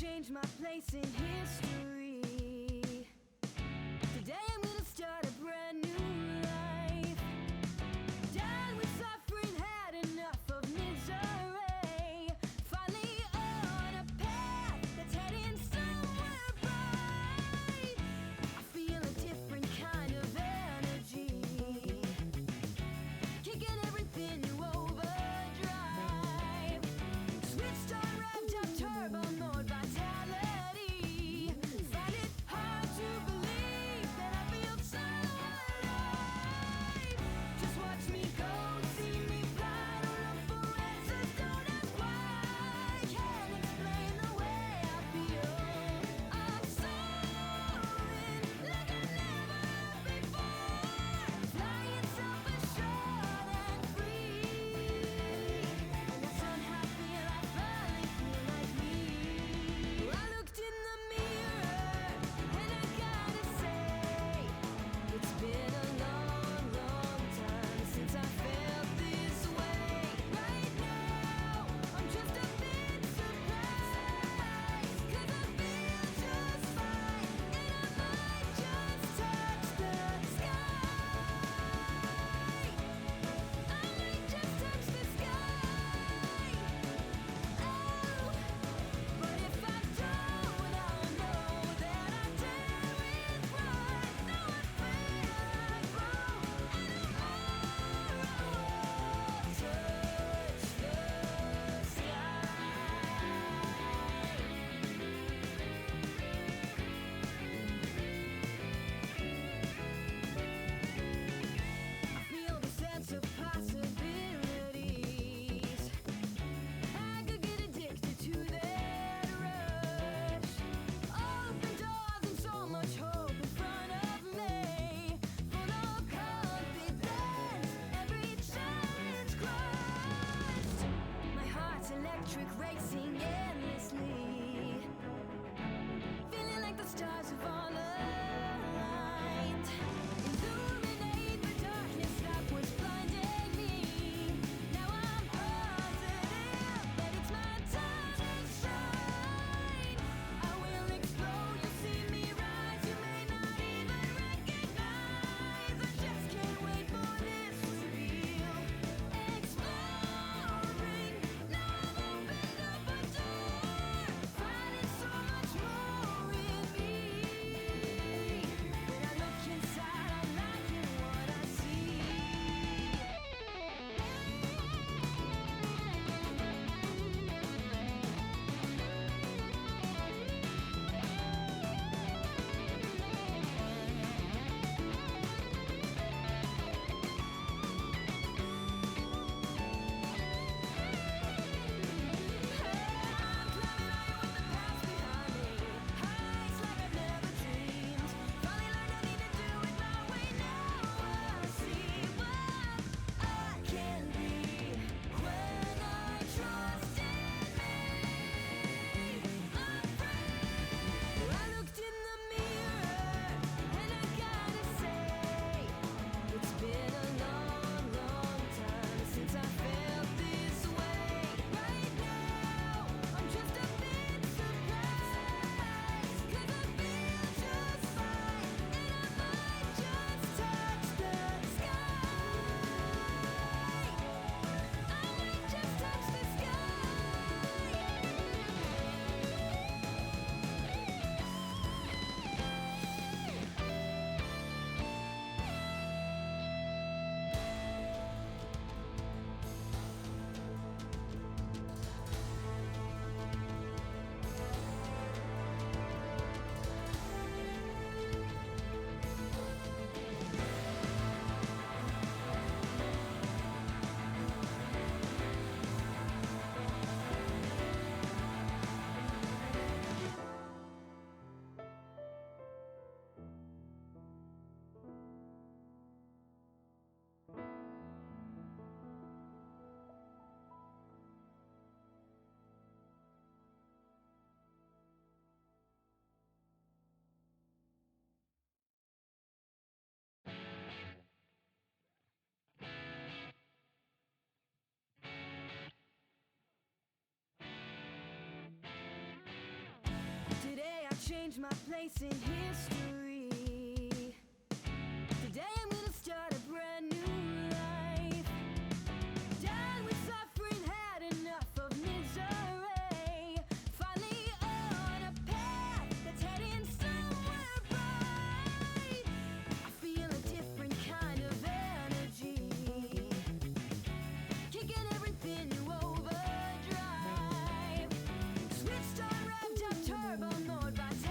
change my place in history. Today I'm gonna start a brand new life. Done with suffering, had enough of misery. Finally on a path that's heading somewhere bright. I feel a different kind of energy, kicking everything to overdrive. Switched on, revved up, turbo mode vitality. Find it hard to believe that I feel so alive. Just watch me go, see me fly. Don't look for answers, don't ask why. Can't explain the way I feel. I'm soaring like I never have before. Flying self-assured and free. And somehow I feel I finally feel like me. I looked in the mirror and I gotta say, it's been a long, long time since I felt this way. Right now, I'm just a bit surprised, 'cause I feel just fine, and I might just touch the sky. I might just touch the sky. Oh, but if I don't, I'll know that I dare with pride. Now I feel like wrong, and tomorrow I'll touch the sky. I feel the sense of possibilities. I could get addicted to that rush. Open doors and so much hope in front of me. Full of confidence, every challenge crushed. My heart's electric, racing endlessly. Feeling like the stars have all aligned. Illuminate the darkness that was blinding me. Now I'm positive that it's my time to shine. I will explode, you'll see me rise. You may not even recognize. I just can't wait for this to real. Exploring, now I've opened up a change my place in history. Today I'm gonna start a brand new life. Done with suffering, had enough of misery. Finally on a path that's heading somewhere bright. I feel a different kind of energy, kicking everything to overdrive. Switched on, revved up, turbo mode vitality.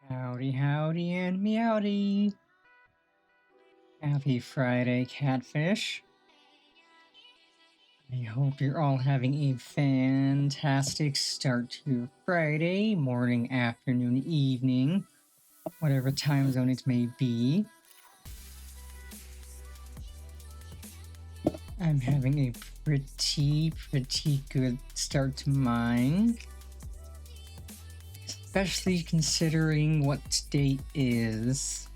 Howdy, howdy, and meowdy. Happy Friday, catfish. I hope you're all having a fantastic start to your Friday, morning, afternoon, evening, whatever time zone it may be. I'm having a pretty good start to mine. Especially considering what today is.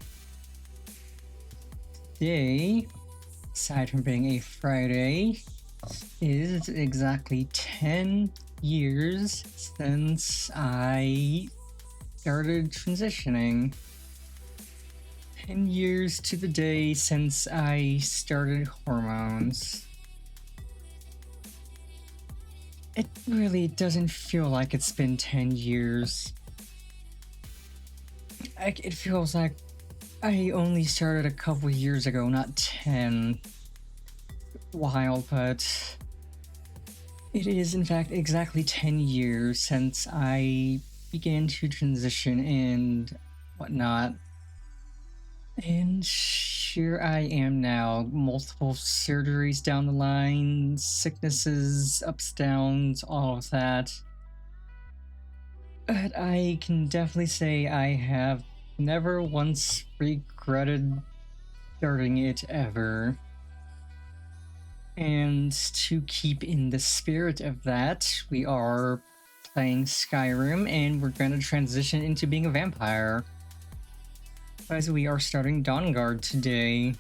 Today, aside from being a Friday, is exactly 10 years since I started transitioning. 10 years to the day since I started hormones. It really doesn't feel like it's been 10 years. It feels like I only started a couple years ago, not 10. Wild, but it is in fact exactly 10 years since I began to transition and whatnot. And here I am now, multiple surgeries down the line, sicknesses, ups, downs, all of that. But I can definitely say I have never once regretted starting it ever. And to keep in the spirit of that, we are playing Skyrim and we're going to transition into being a vampire. As we are starting Dawnguard today.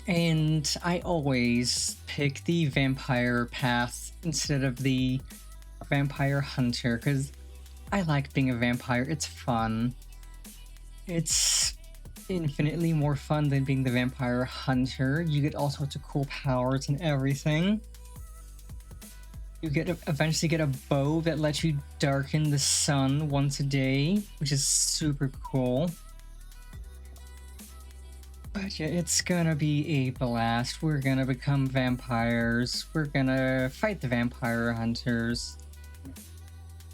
And I always pick the vampire path instead of the vampire hunter because I like being a vampire. It's fun. It's infinitely more fun than being the vampire hunter. You get all sorts of cool powers and everything. You eventually get a bow that lets you darken the sun once a day, which is super cool. But yeah, it's gonna be a blast. We're gonna become vampires. We're gonna fight the vampire hunters.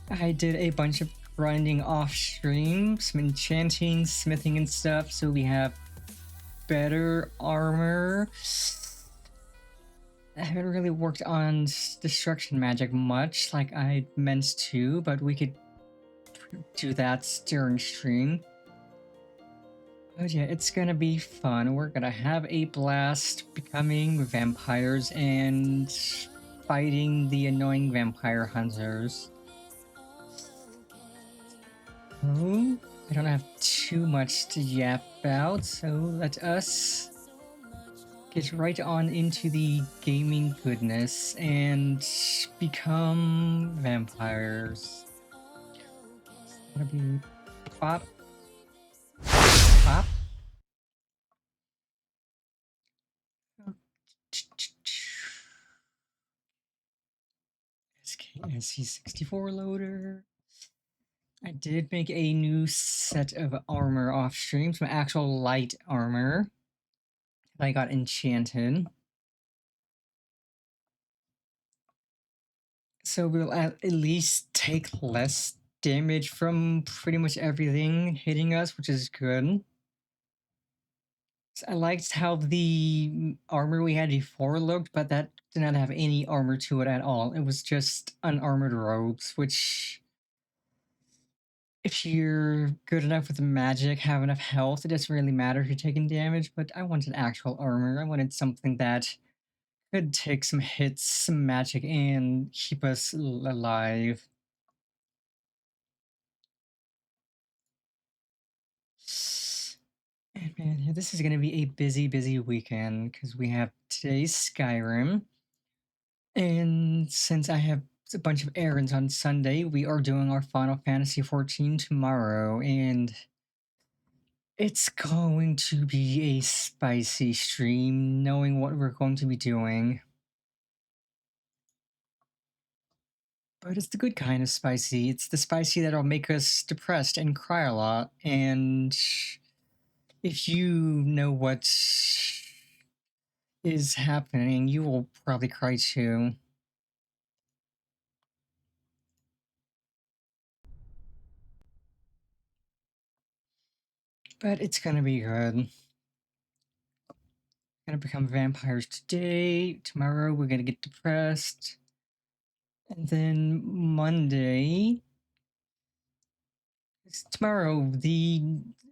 I did a bunch of grinding off stream, some enchanting, smithing, and stuff, so we have better armor. I haven't really worked on destruction magic much like I meant to, but we could do that during stream. But yeah, it's gonna be fun. We're gonna have a blast becoming vampires and fighting the annoying vampire hunters. Oh, I don't have too much to yap about, so let us get right on into the gaming goodness and become vampires. It's gonna be pop, pop. SKSC64 loader. I did make a new set of armor off stream, some actual light armor that I got enchanted. So we'll at least take less damage from pretty much everything hitting us, which is good. I liked how the armor we had before looked, but that did not have any armor to it at all. It was just unarmored robes, which if you're good enough with the magic, have enough health, it doesn't really matter if you're taking damage, but I wanted actual armor. I wanted something that could take some hits, some magic, and keep us alive. And man, yeah, this is going to be a busy weekend because we have today's Skyrim. And since I have a bunch of errands on Sunday, we are doing our Final Fantasy XIV tomorrow. And it's going to be a spicy stream, knowing what we're going to be doing. But it's the good kind of spicy. It's the spicy that'll make us depressed and cry a lot. And if you know what is happening, you will probably cry too. But it's gonna be good. Gonna become vampires today. Tomorrow we're gonna get depressed. And then Monday. Tomorrow, the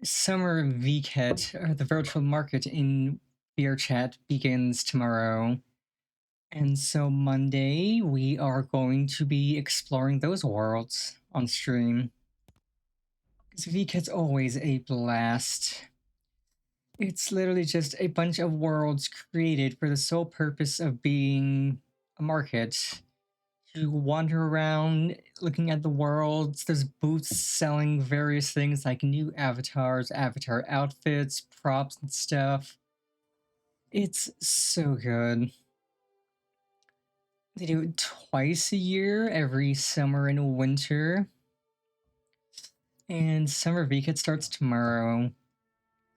summer VCAT, or the virtual market in VRChat, begins tomorrow. And so Monday, we are going to be exploring those worlds on stream. Because VCAT's always a blast. It's literally just a bunch of worlds created for the sole purpose of being a market. You wander around looking at the worlds. There's booths selling various things like new avatars, avatar outfits, props, and stuff. It's so good. They do it twice a year, every summer and winter. And Summer VCAT starts tomorrow.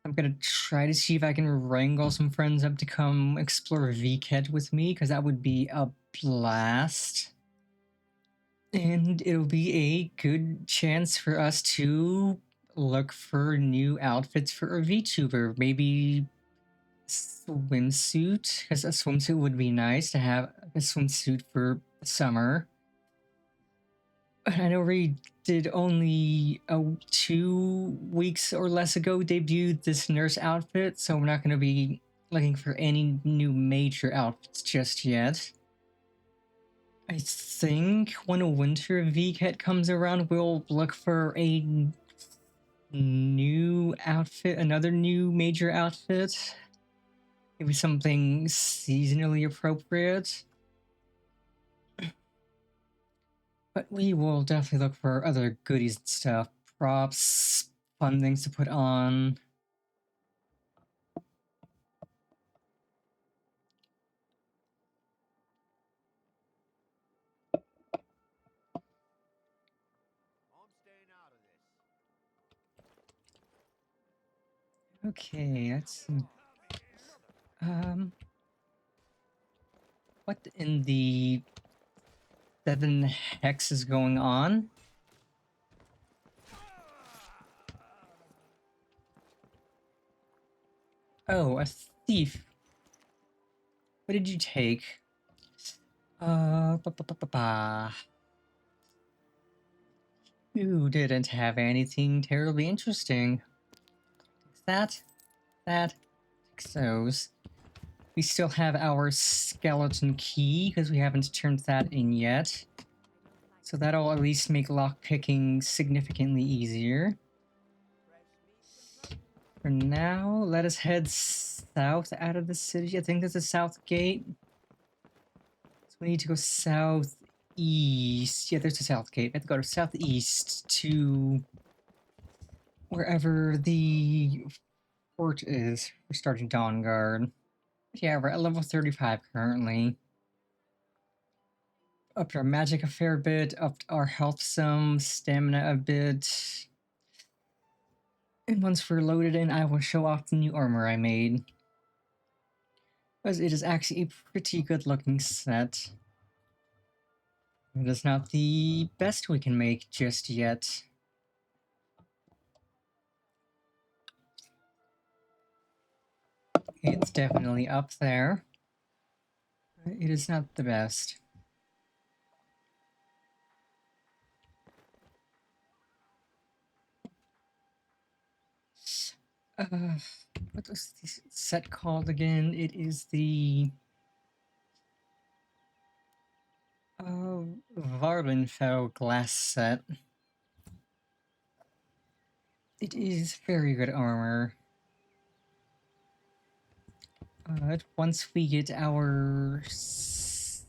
I'm gonna try to see if I can wrangle some friends up to come explore VCAT with me, because that would be a blast. And it'll be a good chance for us to look for new outfits for a VTuber. Maybe swimsuit, because a swimsuit would be nice to have a swimsuit for summer. But I know we did only 2 weeks or less ago debuted this nurse outfit, so we're not going to be looking for any new major outfits just yet. I think when a winter VCAT comes around, we'll look for a new outfit, another new major outfit. Maybe something seasonally appropriate. But we will definitely look for other goodies and stuff. Props, fun things to put on. Okay, let's see. What in the 7 hex is going on? Oh, a thief. What did you take? Ba, ba, ba, ba, ba. You didn't have anything terribly interesting. That, take those. We still have our skeleton key, because we haven't turned that in yet. So that'll at least make lockpicking significantly easier. For now, let us head south out of the city. I think there's a south gate. So we need to go southeast. Yeah, there's a south gate. We have to go to southeast to wherever the fort is. We're starting Dawnguard. Yeah, we're at level 35 currently. Upped our magic a fair bit, upped our health some, stamina a bit. And once we're loaded in, I will show off the new armor I made. Because it is actually a pretty good looking set. It is not the best we can make just yet. It's definitely up there. It is not the best. What was this set called again? It is the Vardenfell glass set. It is very good armor. Once we get our... let's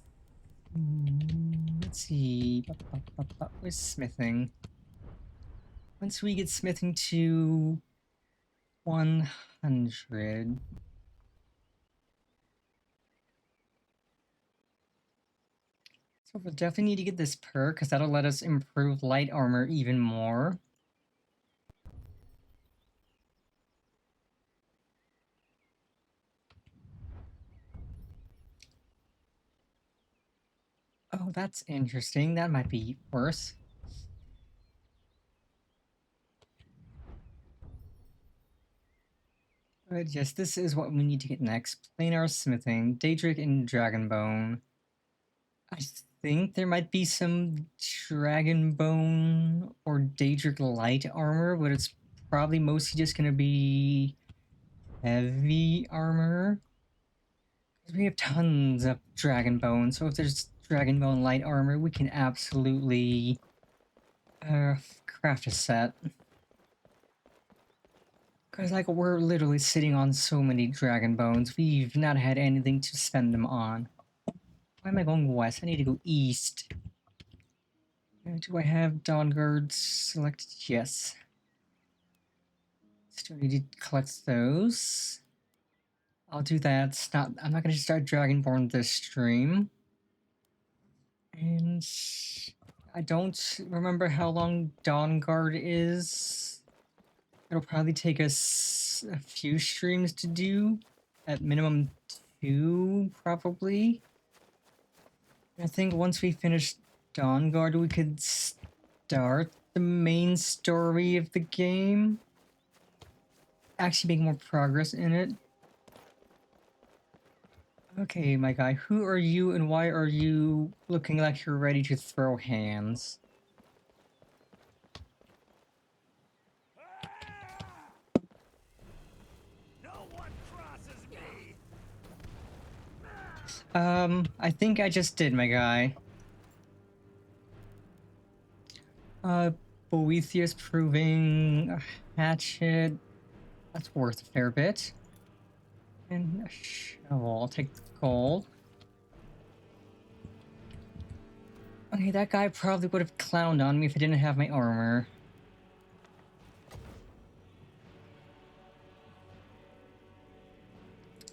see... Where's smithing? Once we get smithing to 100... So we'll definitely need to get this perk, because that'll let us improve light armor even more. Oh, that's interesting. That might be worse. But yes, this is what we need to get next. Planar smithing, Daedric and Dragonbone. I think there might be some Dragonbone or Daedric light armor, but it's probably mostly just gonna be heavy armor. We have tons of Dragonbone, so if there's Dragonbone light armor, we can absolutely craft a set. Because, like, we're literally sitting on so many Dragon Bones, we've not had anything to spend them on. Why am I going west? I need to go east. Do I have Dawnguard selected? Yes. Still need to collect those. I'll do that. I'm not going to start Dragonborn this stream. And I don't remember how long Dawnguard is. It'll probably take us a few streams to do. At minimum 2, probably. I think once we finish Dawnguard, we could start the main story of the game. Actually make more progress in it. Okay, my guy, who are you and why are you looking like you're ready to throw hands? I think I just did, my guy. Boethius proving a hatchet. That's worth a fair bit. And a shovel. I'll take the gold. Okay, that guy probably would have clowned on me if I didn't have my armor.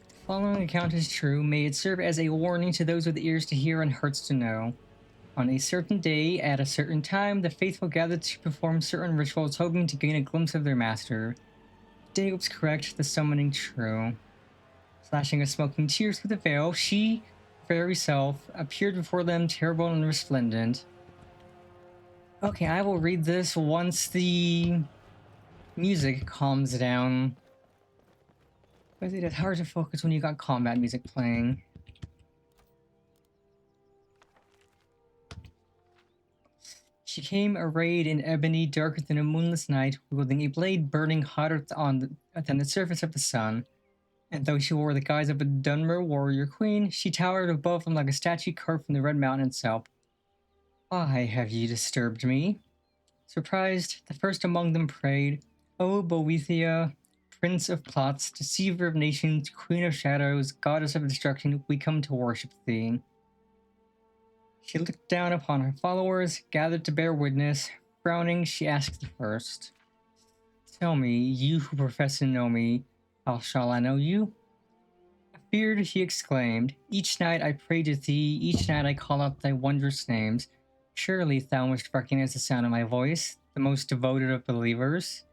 The following account is true. May it serve as a warning to those with ears to hear and hearts to know. On a certain day, at a certain time, the faithful gathered to perform certain rituals, hoping to gain a glimpse of their master. The day was correct, the summoning true. Slashing a smoking tears with a veil, she, very self, appeared before them, terrible and resplendent. Okay, I will read this once the music calms down. But it is hard to focus when you got combat music playing. She came arrayed in ebony darker than a moonless night, wielding a blade burning hotter than the surface of the sun. And though she wore the guise of a Dunmer warrior queen, she towered above them like a statue carved from the Red Mountain itself. Why have ye disturbed me? Surprised, the first among them prayed, O Boethia, prince of plots, deceiver of nations, queen of shadows, goddess of destruction, we come to worship thee. She looked down upon her followers, gathered to bear witness. Frowning, she asked the first, Tell me, you who profess to know me, how shall I know you? Feared, he exclaimed, Each night I pray to thee, each night I call out thy wondrous names. Surely thou must recognize the sound of my voice, the most devoted of believers.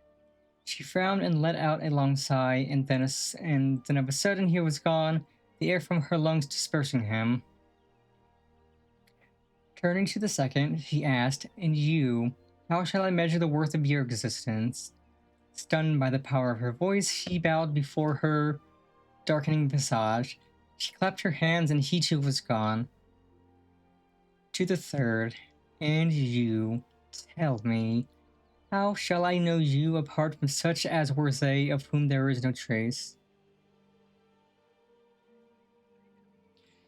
She frowned and let out a long sigh, and then of a sudden he was gone, the air from her lungs dispersing him. Turning to the second, he asked, And you, how shall I measure the worth of your existence? Stunned by the power of her voice, he bowed before her darkening visage. She clapped her hands, and he too was gone. To the third, And you, tell me, how shall I know you apart from such as were they of whom there is no trace?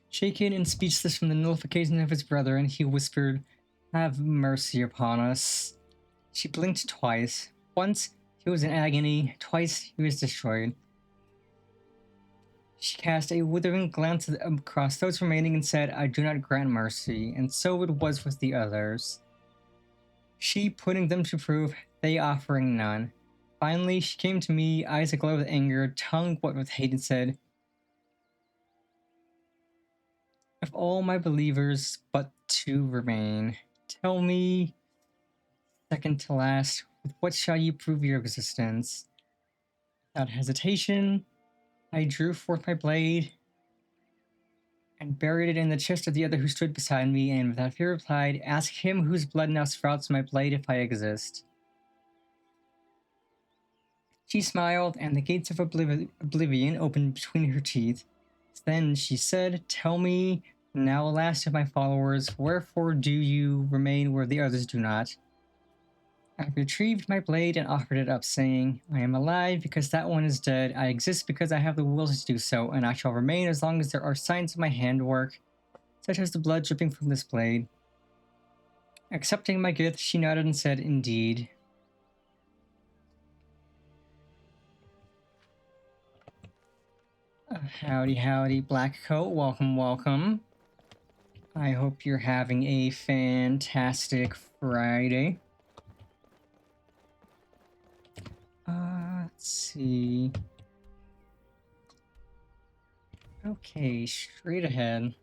Shaken and speechless from the nullification of his brethren, he whispered, Have mercy upon us. She blinked twice. Once he was in agony, twice he was destroyed. She cast a withering glance across those remaining and said, I do not grant mercy, and so it was with the others. She putting them to proof, they offering none. Finally, she came to me, eyes aglow with anger, tongue wet with hate, and said, Of all my believers, but 2 remain. Tell me, second to last, with what shall you prove your existence? Without hesitation, I drew forth my blade and buried it in the chest of the other who stood beside me, and without fear replied, Ask him whose blood now sprouts my blade if I exist. She smiled, and the gates of oblivion opened between her teeth. Then she said, "Tell me, now last of my followers, wherefore do you remain where the others do not?" I retrieved my blade and offered it up, saying, "I am alive because that one is dead. I exist because I have the will to do so, and I shall remain as long as there are signs of my handwork, such as the blood dripping from this blade." Accepting my gift, she nodded and said, "Indeed." Howdy, howdy, Black Coat. Welcome, welcome. I hope you're having a fantastic Friday. Let's see. Okay, straight ahead.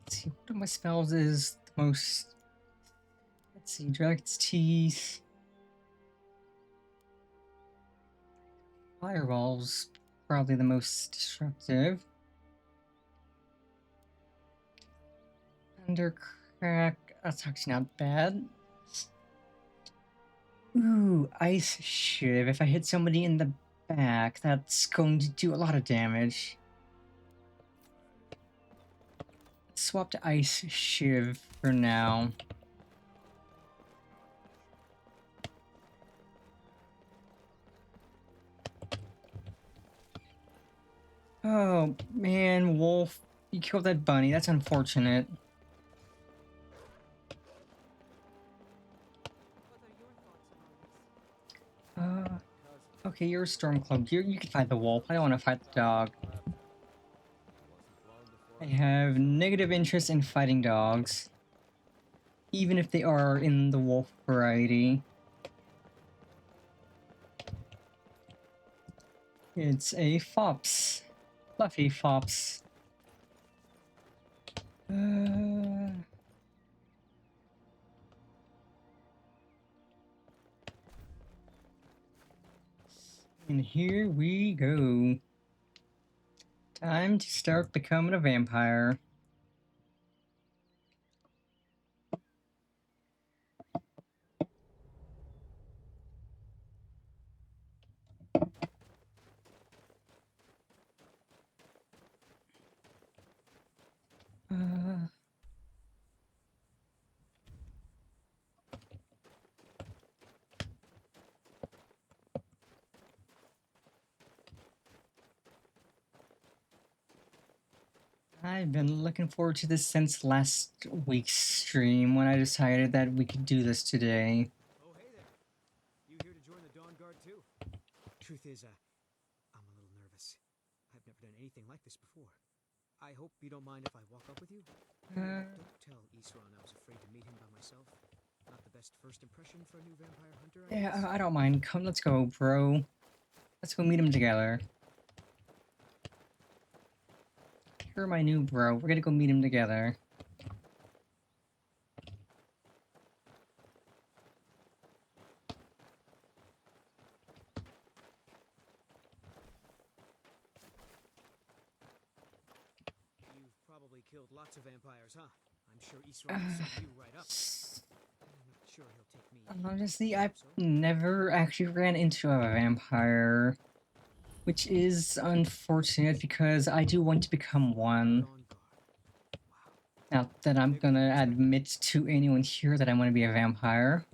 Let's see, what of my spells is the most... Let's see, Dragon's Teeth... Fireball's probably the most destructive. Thundercrack, that's actually not bad. Ooh, Ice Shiv. If I hit somebody in the back, that's going to do a lot of damage. Swap to Ice Shiv for now. Oh man, Wolf, you killed that bunny. That's unfortunate. Okay, you're a Stormcloak. You can fight the wolf. I don't want to fight the dog. I have negative interest in fighting dogs, even if they are in the wolf variety. It's a fops. Fluffy fops. And here we go. Time to start becoming a vampire. I've been looking forward to this since last week's stream when I decided that we could do this today. Oh, hey there. You here to join the Dawnguard too? Truth is, I'm a little nervous. I've never done anything like this before. I hope you don't mind if I walk up with you. Don't tell Isran I was afraid to meet him by myself. Not the best first impression for a new vampire hunter, I guess. Yeah, I don't mind. Come, let's go, bro. Let's go meet him together. You're my new bro. We're gonna go meet him together. You've probably killed lots of vampires, huh? I'm sure Isran will set you right up. I'm not sure he'll take me. Honestly, I've never actually ran into a vampire, which is unfortunate because I do want to become one. Not that I'm gonna admit to anyone here that I want to be a vampire.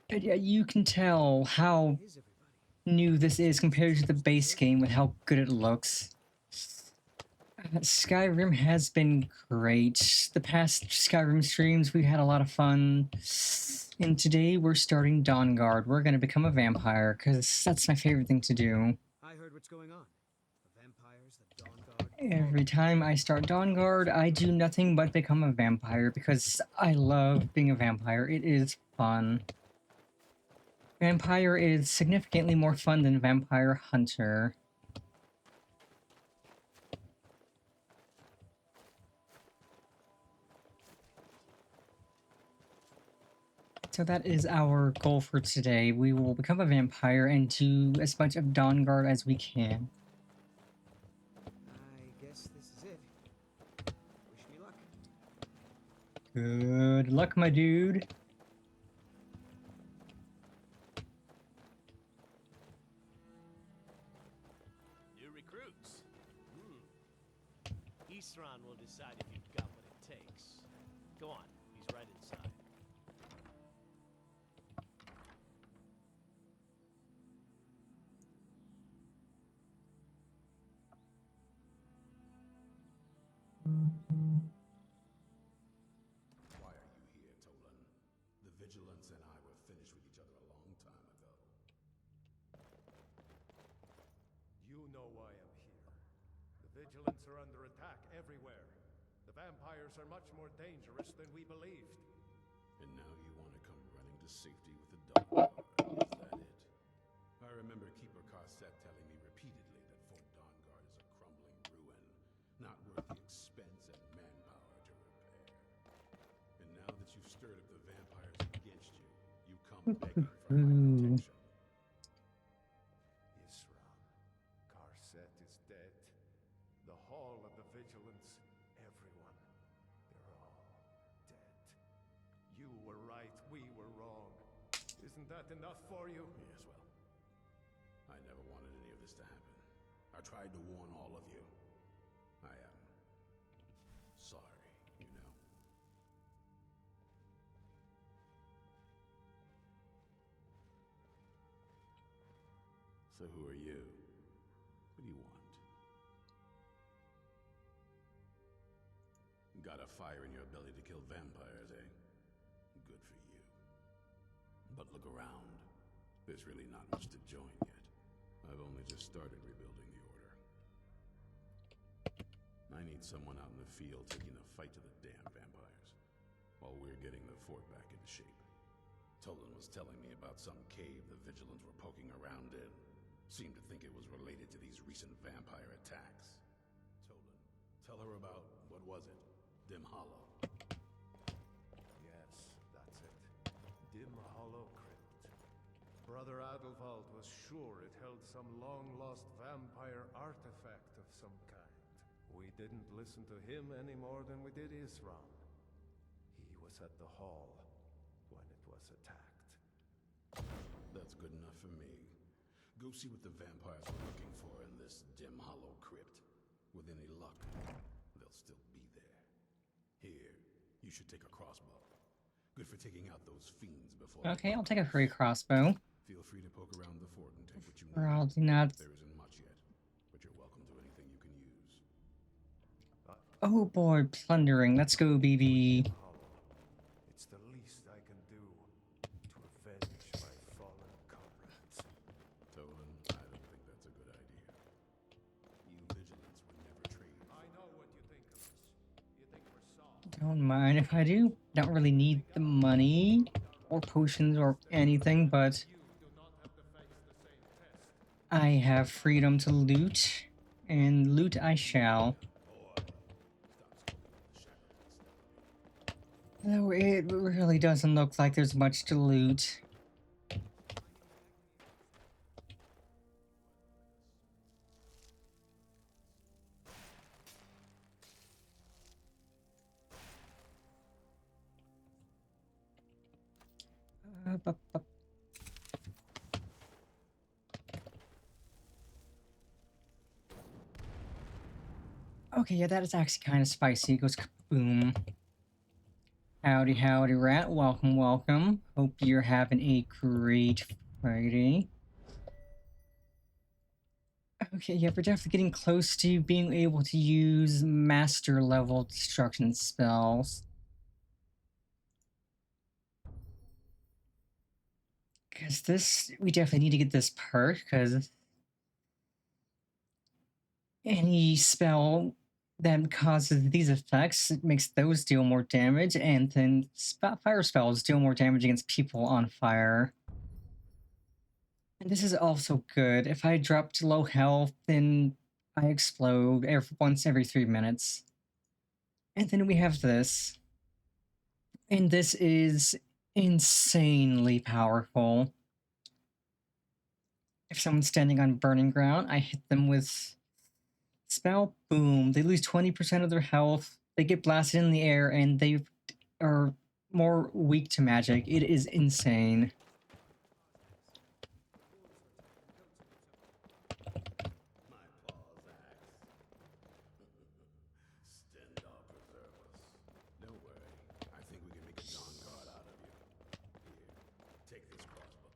But yeah, you can tell how new this is compared to the base game with how good it looks. Skyrim has been great. The past Skyrim streams, we had a lot of fun. And today we're starting Dawnguard. We're gonna become a vampire, because that's my favorite thing to do. I heard what's going on. The vampires, the Dawnguard. Every time I start Dawnguard, I do nothing but become a vampire, because I love being a vampire. It is fun. Vampire is significantly more fun than Vampire Hunter. So that is our goal for today. We will become a vampire and do as much of Dawnguard as we can. I guess this is it. Wish me luck. Good luck, my dude. New recruits. Isran will decide if you've got what it takes. Go on, he's right inside. Why are you here, Tolan? The Vigilance and I were finished with each other a long time ago. You know why I'm here. The Vigilants are under attack everywhere. The vampires are much more dangerous than we believed. And now you want to come running to safety with the Dawnguard, is that it? I remember Keeper Carset telling me repeatedly that Fort Dawnguard is a crumbling ruin, not worth the expense and manpower to repair. And now that you've stirred up the vampires against you, you come begging for my protection. Isran, Carset is dead. The Hall of the Vigilance, everyone, they're all dead. You were right, we were wrong. Isn't that enough for you? Yes, well, I never wanted any of this to happen. I tried to warn all of you. I am sorry, you know. So who are you? What do you want? Got a fire in your belly to kill vampires, eh? Good for you. But look around. There's really not much to join yet. I've only just started rebuilding the Order. I need someone out in the field taking the fight to the damn vampires, while we're getting the fort back into shape. Tolan was telling me about some cave the Vigilants were poking around in. Seemed to think it was related to these recent vampire attacks. Tolan, tell her about, what was it? Dim Hollow. Yes, that's it. Dim Hollow Crypt. Brother Adelwald was sure it held some long-lost vampire artifact of some kind. We didn't listen to him any more than we did Isran. He was at the hall when it was attacked. That's good enough for me. Go see what the vampires were looking for in this Dim Hollow Crypt. With any luck, they'll still be there. Here, you should take a crossbow. Good for taking out those fiends before. Okay, I'll take a free crossbow. Feel free to poke around the fort and take what you need. Probably not. There isn't much yet, but you're welcome to anything you can use. Oh boy, plundering. Let's go, BB. Hollow. It's the least I can do to avenge my fallen comrades. Tolan, I don't think that's a good idea. You Vigilants were never trained. I know what you think of us. You think we're soft. Don't mind if I do. Don't really need the money or potions or anything, but You do not have to face the same test. I have freedom to loot, and loot I shall. Though it really doesn't look like there's much to loot. Okay, yeah, that is actually kind of spicy. It goes kaboom. Howdy, howdy, rat. Welcome, welcome. Hope you're having a great Friday. Okay, yeah, we're definitely getting close to being able to use master level destruction spells. Because this, we definitely need to get this perk, because any spell that causes these effects, it makes those deal more damage, and then fire spells deal more damage against people on fire. And this is also good. If I drop to low health, then I explode once every 3 minutes. And then we have this. And this is insanely powerful. If someone's standing on burning ground, I hit them with spell, boom. They lose 20% of their health. They get blasted in the air, and they are more weak to magic. It is insane. My paws axe. Stendhal preserve us. Don't worry. I think we can make a Dawnguard out of you. Here, take this crossbow.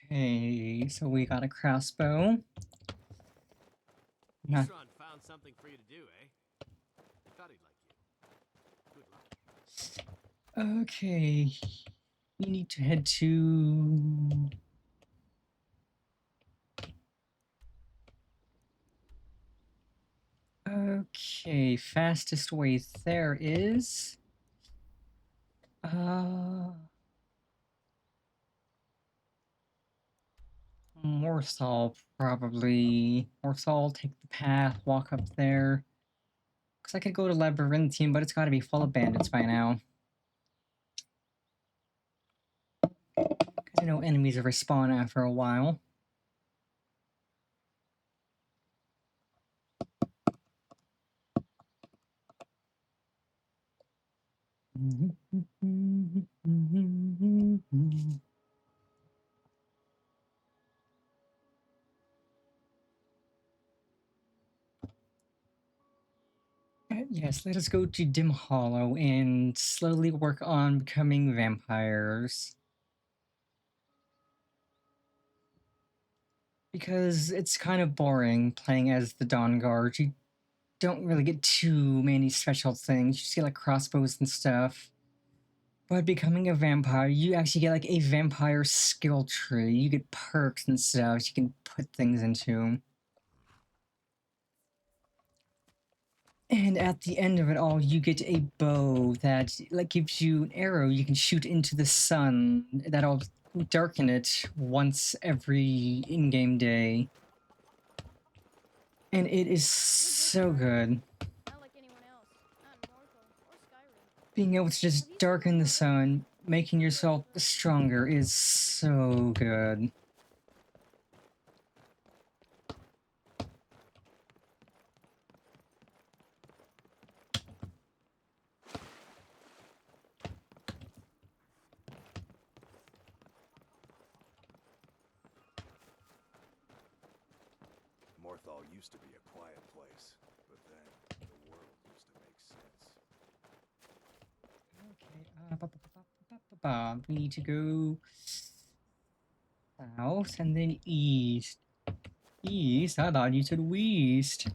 Okay, so we got a crossbow. Not Isran found something for you to do, eh? Thought he'd like you. Good luck. okay. We need to head to. Okay, fastest way there is. Morthal, probably. Morthal, take the path, walk up there. Because I could go to Labyrinthine, but it's got to be full of bandits by now. Because I know enemies respawn after a while. Yes, let us go to Dim Hollow and slowly work on becoming vampires. Because it's kind of boring playing as the Dawnguard. You don't really get too many special things. You just get like crossbows and stuff. But becoming a vampire, you actually get like a vampire skill tree. You get perks and stuff you can put things into. And at the end of it all, you get a bow that like gives you an arrow you can shoot into the sun. That'll darken it once every in-game day. And it is so good. Not like anyone else. Not in Mortal or Skyrim. Being able to just darken the sun, making yourself stronger is so good. Morthal used to be a quiet place, but then the world used to make sense. Okay, we need to go south and then east. East? I thought you said west.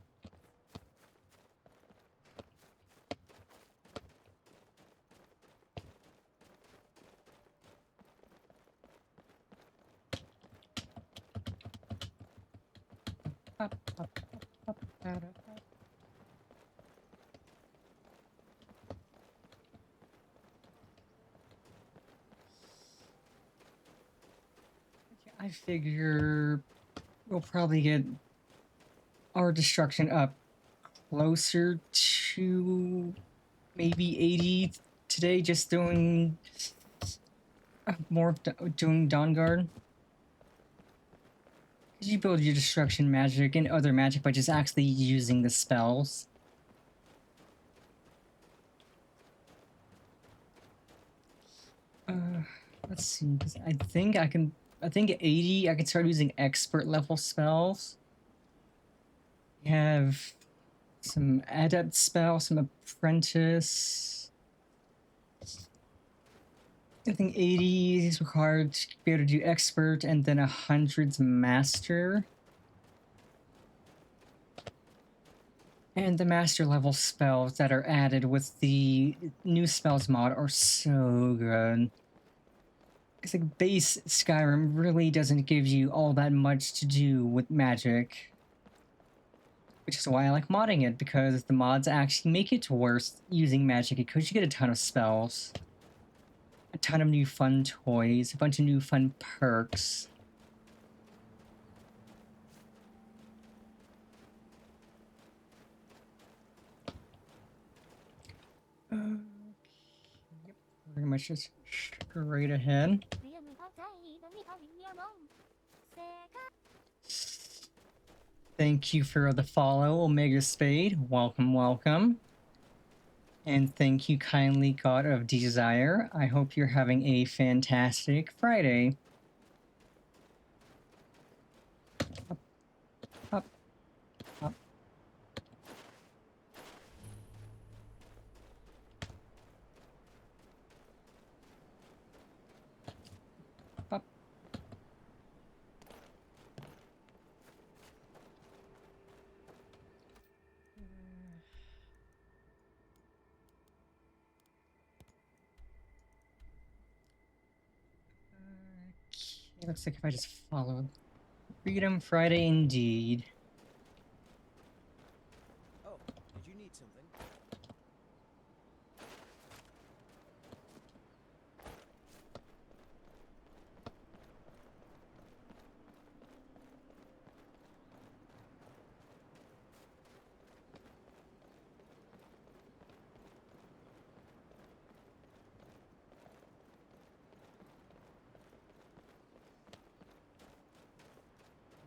I figure we'll probably get our destruction up closer to maybe 80 today, just doing more of doing Dawnguard. You build your destruction magic and other magic by just actually using the spells. Let's see. 'Cause I think at 80 I can start using expert level spells. We have some adept spell, some apprentice. I think 80 is required to be able to do expert, and then 100's master. And the master level spells that are added with the new spells mod are so good. Because like base Skyrim really doesn't give you all that much to do with magic. Which is why I like modding it, because the mods actually make it worth using magic because you get a ton of spells. A ton of new fun toys, a bunch of new fun perks. much just straight ahead. Thank you for the follow, Omega Spade. Welcome, welcome. And thank you kindly, God of Desire. I hope you're having a fantastic Friday. Up, up, up. Up. Okay, looks like if I just follow Freedom Friday indeed. Oh, did you need something?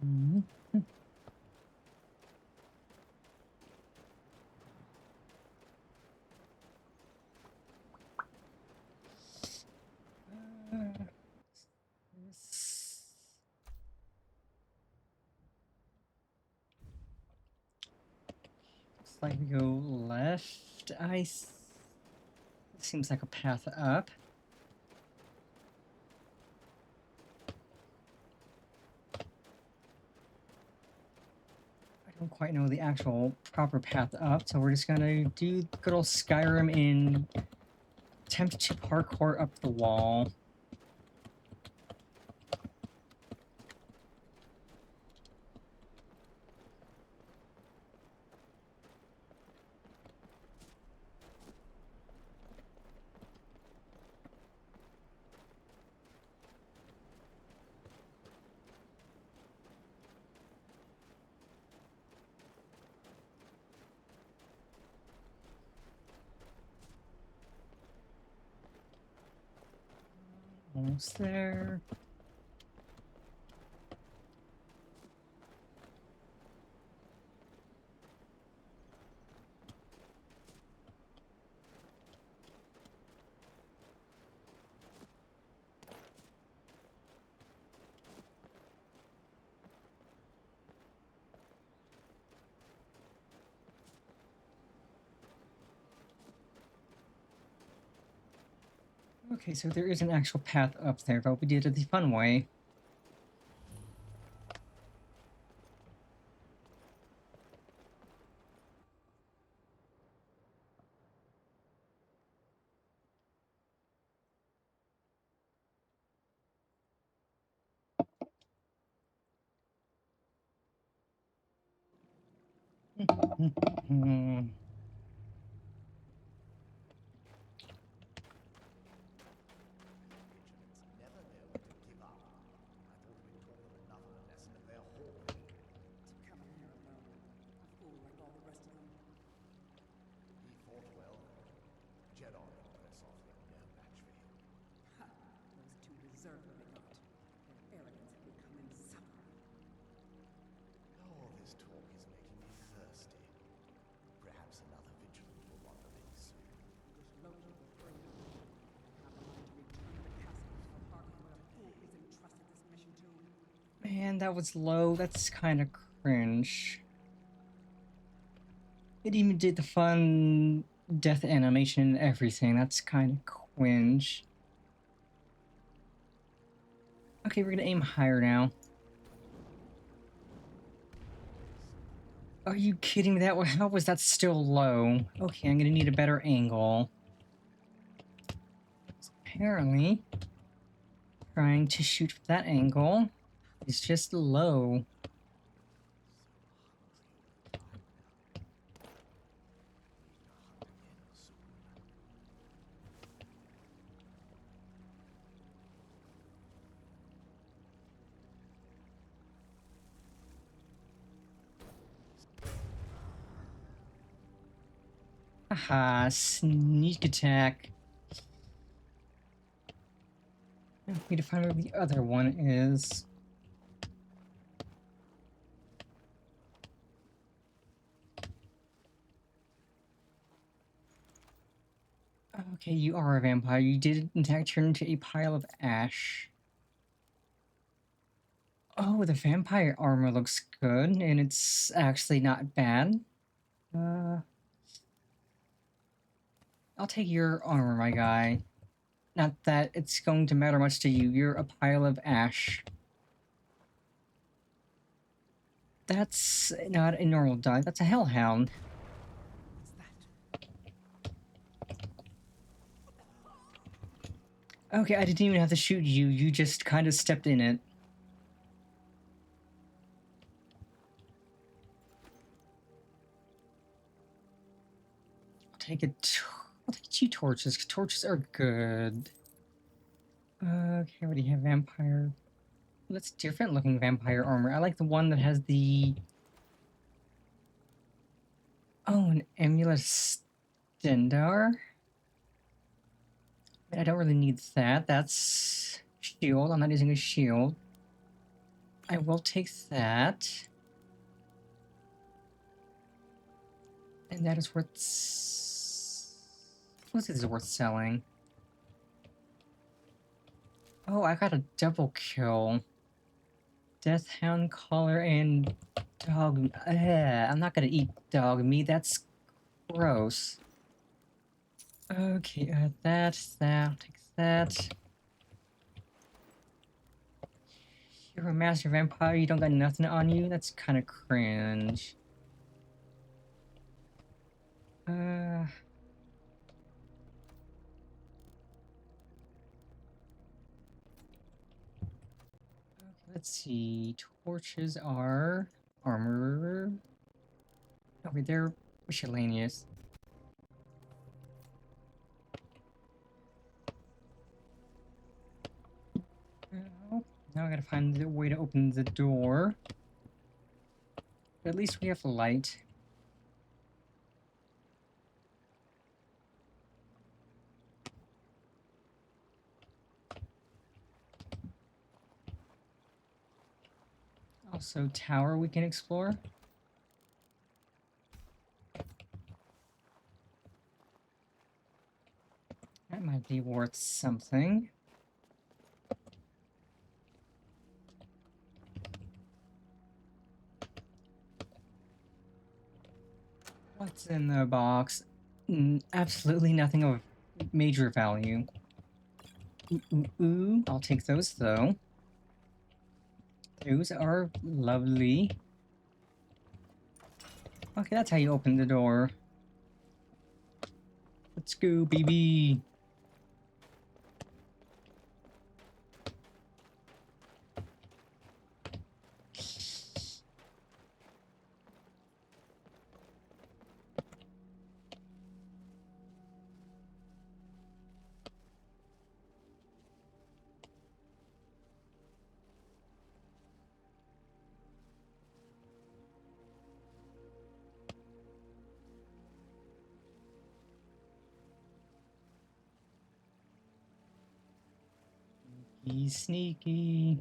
Mhm. This- Looks like we go left. Seems like a path up. I don't quite know the actual proper path up, so we're just gonna do good old Skyrim and attempt to parkour up the wall. Almost there. Okay, so there is an actual path up there, but we did it the fun way. Never know when to give up. I thought we'd taught them enough of a lesson of their hoarding. To come in here alone, a fool like all the rest of them. He fought well. Jedon and Pressoff were no match for him. Ha! Those two deserve what they got. Their arrogance had become insufferable. All this talk is making me thirsty. Perhaps another vigilant will wander in soon. This load of the three. I have the mind to return to the castle before parting what a fool is entrusted this mission to. Man, that was low. That's kind of cringe. It even did the fun death animation and everything. That's kind of cringe. Okay, we're gonna aim higher now. Are you kidding me? How was that still low? Okay, I'm gonna need a better angle. Apparently, trying to shoot from that angle is just low. Haha, sneak attack. I need to find where the other one is. Okay, you are a vampire. You did in fact turn into a pile of ash. Oh, the vampire armor looks good, and it's actually not bad. I'll take your armor, my guy. Not that it's going to matter much to you. You're a pile of ash. That's not a normal dog. That's a hellhound. What's that? Okay, I didn't even have to shoot you. You just kind of stepped in it. I'll take I'll take 2 torches. Torches are good. Okay, what do you have? Vampire. Well, that's different looking vampire armor. I like the one that has the... Oh, an amulet Stendar? I don't really need that. That's shield. I'm not using a shield. I will take that. And that is worth... What is worth selling? Oh, I got a double kill. Deathhound collar and dog... I'm not gonna eat dog meat. That's gross. Okay, that, I'll take that. You're a master vampire, you don't got nothing on you? That's kind of cringe. Okay, let's see. Torches are armor. Okay, they're miscellaneous. Well, now I gotta find the way to open the door. But at least we have light. Also, tower we can explore. That might be worth something. What's in the box? Absolutely nothing of major value. Ooh. I'll take those though. Those are lovely. Okay, that's how you open the door. Let's go, baby. He's sneaky.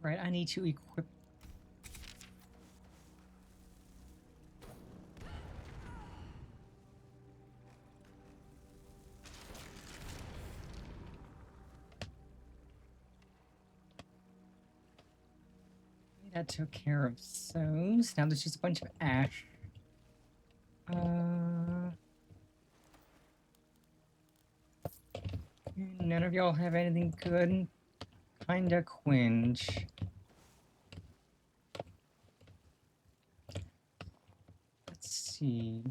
Right, I need to equip. That took care of those. Now there's just a bunch of ash. None of y'all have anything good? Kinda cringe. Let's see.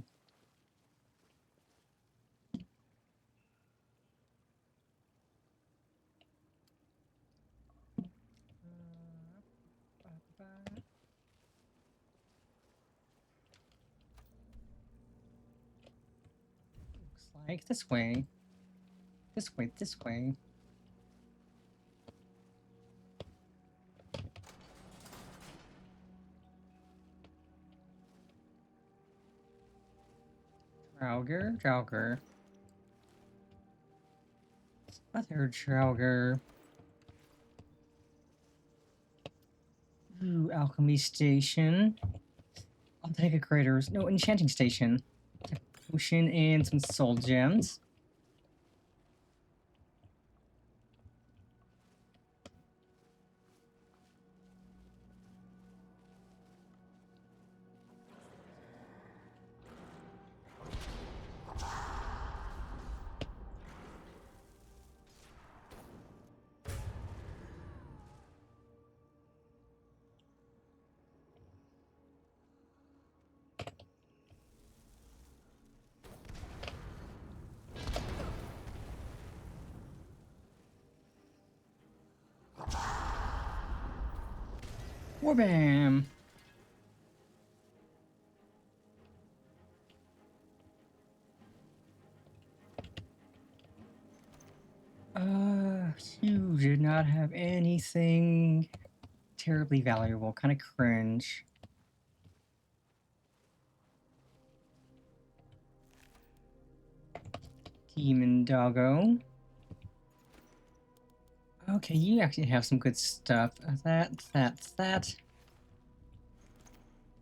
Looks like this way. This way, this way. Draugr. Other Draugr. Ooh, alchemy station. I'll take a craters. No, enchanting station. Potion and some soul gems. Warbam! You did not have anything terribly valuable. Kind of cringe. Demon Doggo. Okay, you actually have some good stuff. That.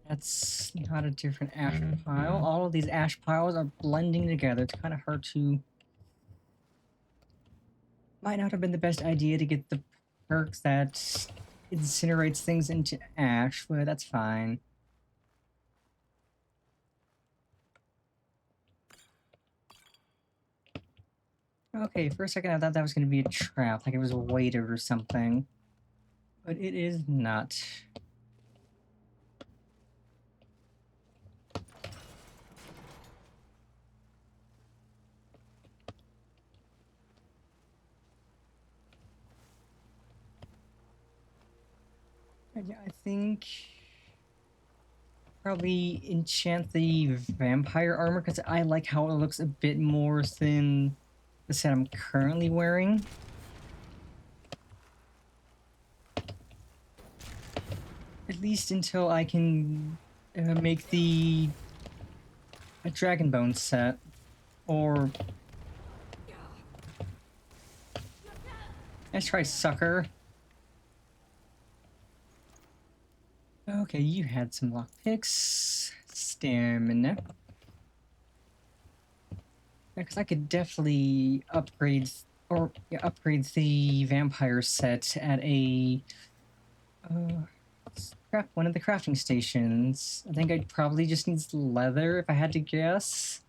That's not a different ash pile. All of these ash piles are blending together. It's kind of hard to... Might not have been the best idea to get the perks that incinerates things into ash, but that's fine. Okay, for a second I thought that was going to be a trap, like it was weighted or something. But it is not. Yeah, I think... probably enchant the vampire armor, because I like how it looks a bit more than the set I'm currently wearing. At least until I can make a Dragonbone set. Or... Let's try sucker. Okay, you had some lockpicks. Stamina. Because I could definitely upgrade the vampire set at a one of the crafting stations. I think I'd probably just need leather if I had to guess.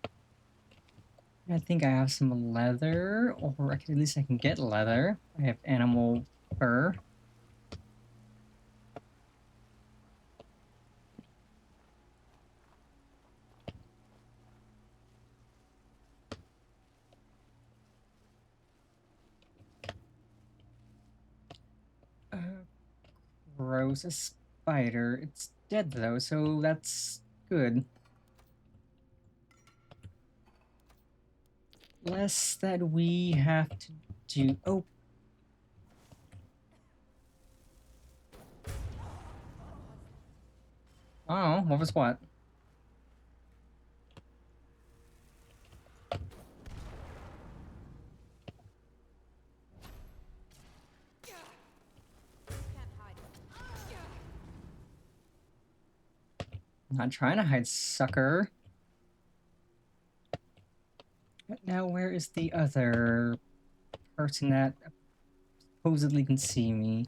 I think I have some leather, or at least I can get leather. I have animal fur. Gross, a spider. It's dead though, so that's good. Less that we have to do. Oh. Oh, what was what? I'm not trying to hide, sucker. But now where is the other person that supposedly can see me?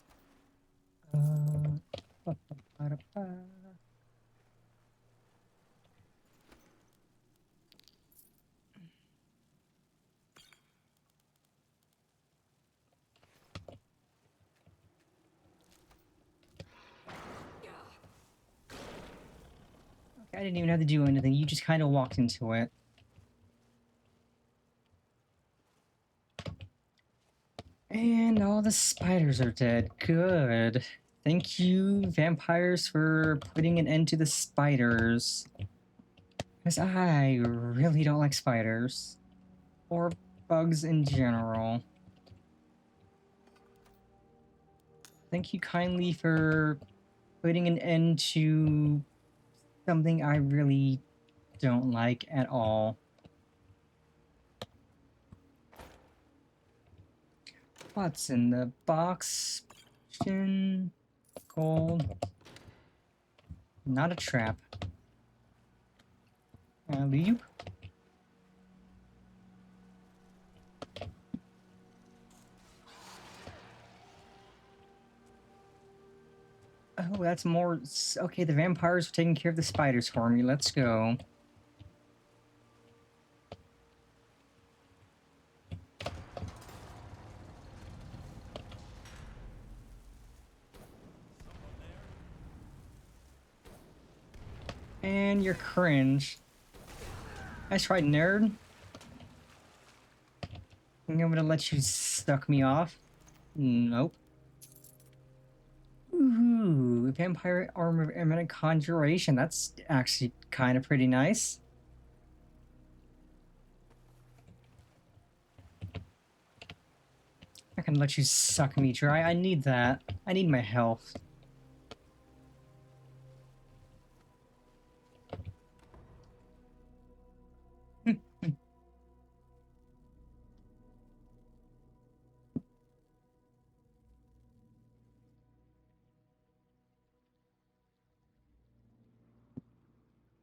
I didn't even have to do anything. You just kind of walked into it. And all the spiders are dead. Good. Thank you, vampires, for putting an end to the spiders. Because I really don't like spiders. Or bugs in general. Thank you kindly for putting an end to something I really don't like at all. What's in the box? Potion, gold. Not a trap. Leap. Oh, that's more... Okay, the vampires are taking care of the spiders for me. Let's go. And you're cringe. That's right, nerd. I'm gonna let you suck me off. Nope. Ooh, vampire armor and conjuration. That's actually kind of pretty nice. I can let you suck me dry. I need that. I need my health.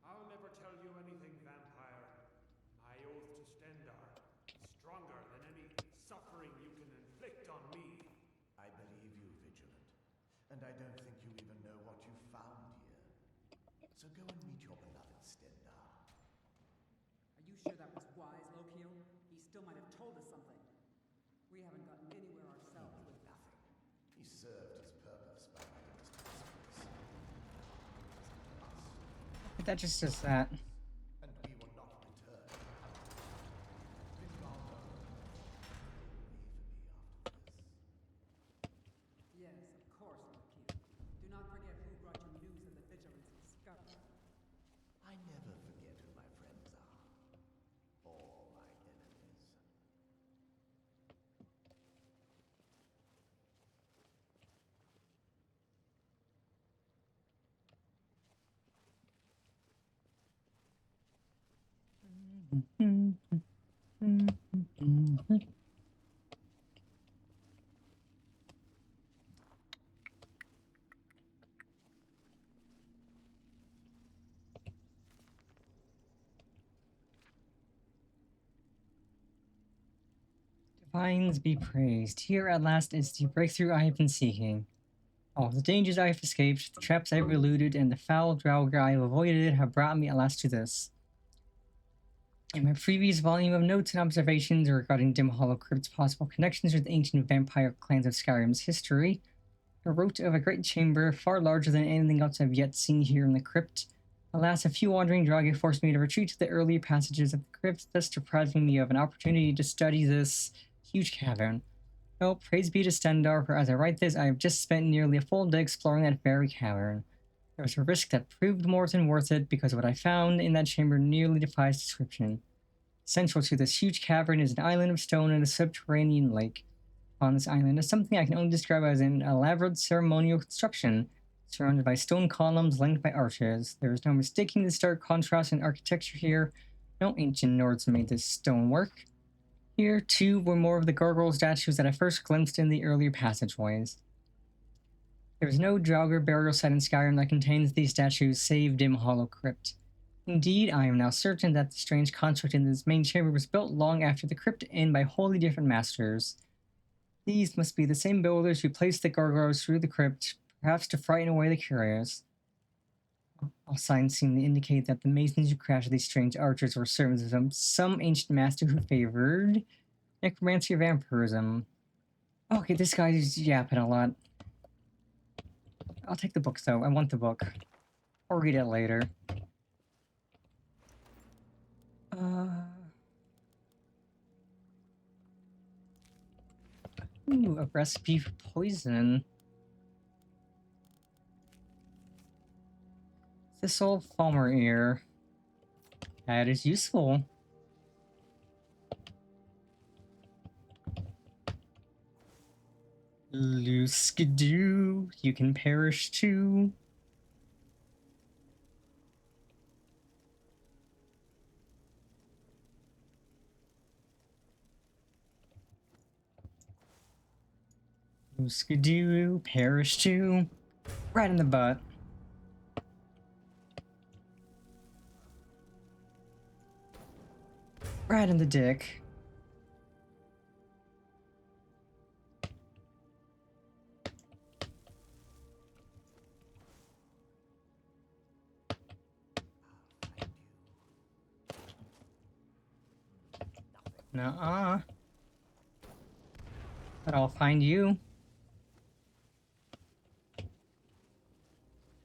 I'll never tell you anything, vampire. My oath to Stendar is stronger than any suffering you can inflict on me. I believe you, Vigilant. And I don't think you even know what you found here. So go and meet your beloved Stendar. Are you sure that was wise, Lokio? He still might have told us something. We haven't gotten anywhere ourselves with Nothing. He served his purpose by letting us disgrace. That just does that. And we will not return. Vingarda will Yes, of course, Lokio. Do not forget who brought you news of the vigilance of Skyrim. I never forget who my friends are. Or my enemies. Divines be praised. Here at last is the breakthrough I have been seeking. All the dangers I have escaped, the traps I have eluded, and the foul Draugr I have avoided have brought me at last to this. In my previous volume of notes and observations regarding Dim Hollow Crypt's possible connections with ancient vampire clans of Skyrim's history, I wrote of a great chamber far larger than anything else I've yet seen here in the crypt. Alas, a few wandering Draugr forced me to retreat to the earlier passages of the crypt, thus depriving me of an opportunity to study this huge cavern. Oh, praise be to Stendar, for as I write this, I have just spent nearly a full day exploring that very cavern. There was a risk that proved more than worth it, because what I found in that chamber nearly defies description. Central to this huge cavern is an island of stone and a subterranean lake. On this island is something I can only describe as an elaborate ceremonial construction, surrounded by stone columns linked by arches. There is no mistaking the stark contrast in architecture here. No ancient Nords made this stonework. Here, too, were more of the gargoyle statues that I first glimpsed in the earlier passageways. There is no Draugr burial site in Skyrim that contains these statues save Dim Hollow Crypt. Indeed, I am now certain that the strange construct in this main chamber was built long after the crypt and by wholly different masters. These must be the same builders who placed the gargoyles through the crypt, perhaps to frighten away the curious. All signs seem to indicate that the masons who crafted these strange archers were servants of some ancient master who favored necromancy or vampirism. Okay, this guy's yapping a lot. I'll take the book, though. I want the book. I'll read it later. Ooh, a recipe for poison. Thistle Falmer ear. That is useful. Skidoo, you can perish too. Skidoo, perish too. Right in the butt. Right in the dick. Nuh-uh. But I'll find you.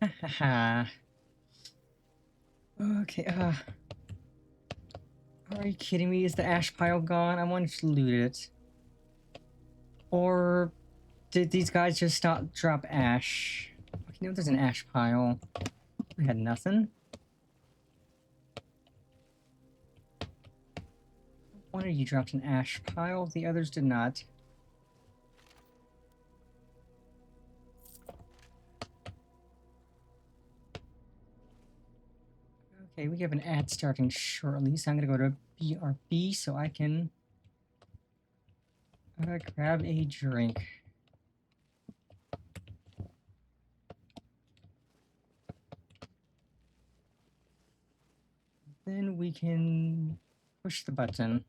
Ha ha ha. Okay, are you kidding me? Is the ash pile gone? I wanted to loot it. Or did these guys just not drop ash? Okay, no, there's an ash pile. We had nothing. One of you dropped an ash pile, the others did not. Okay, we have an ad starting shortly, so I'm gonna go to BRB so I can grab a drink. Then we can push the button.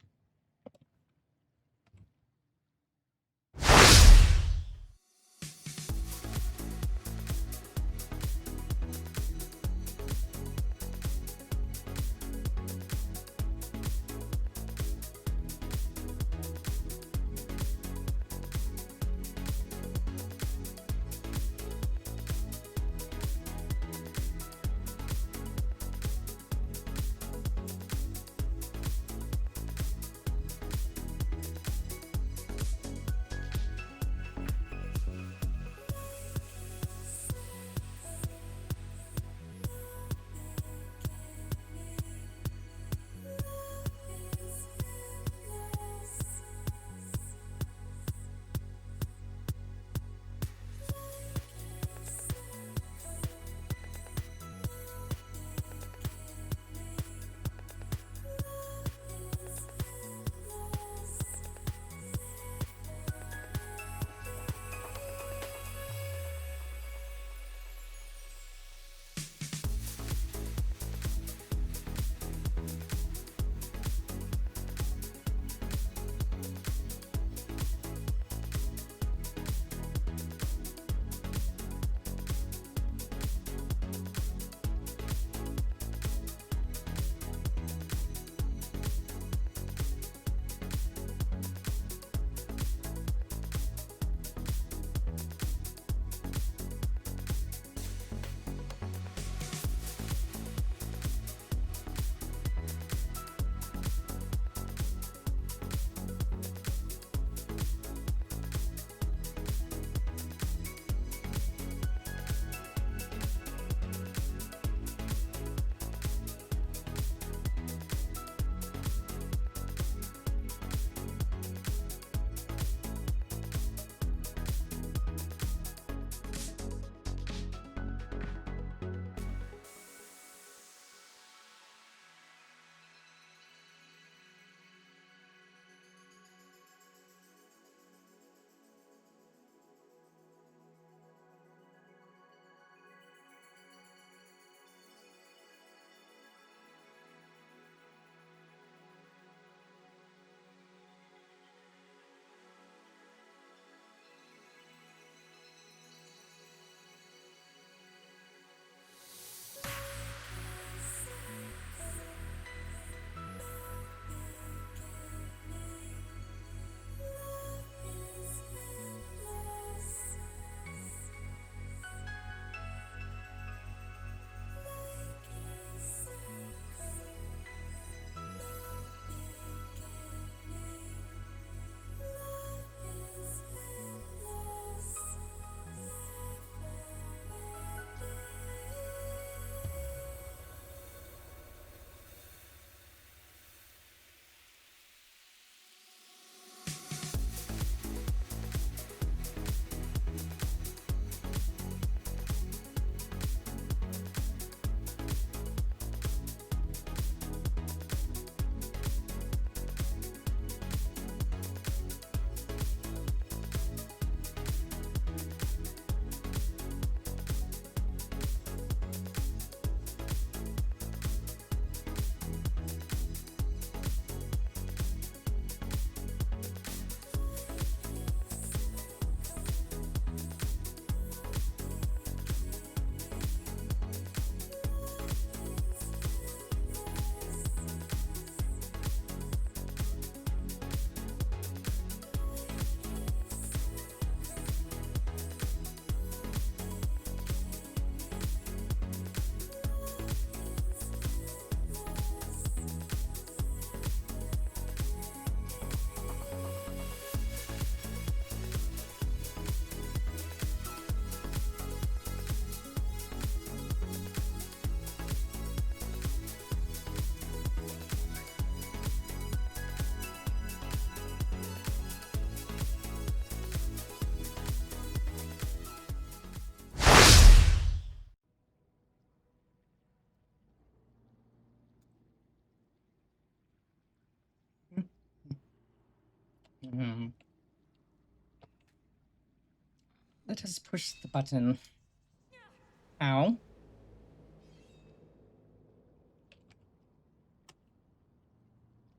Hmm. Let us push the button. Ow.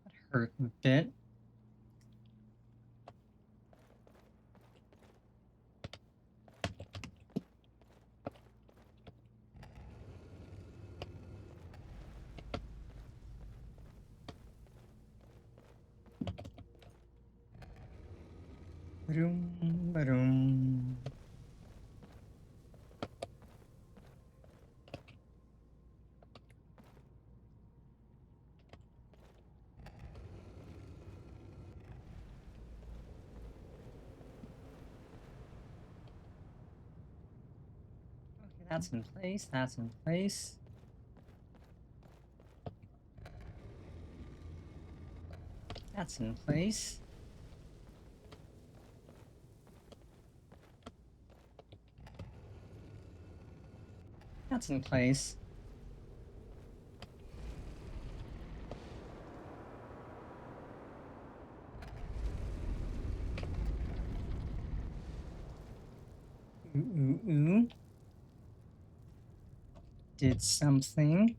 That hurt a bit. Ba-doom, ba-doom. Okay, that's in place. That's in place. That's in place. That's in place. Ooh, ooh, ooh. Did something.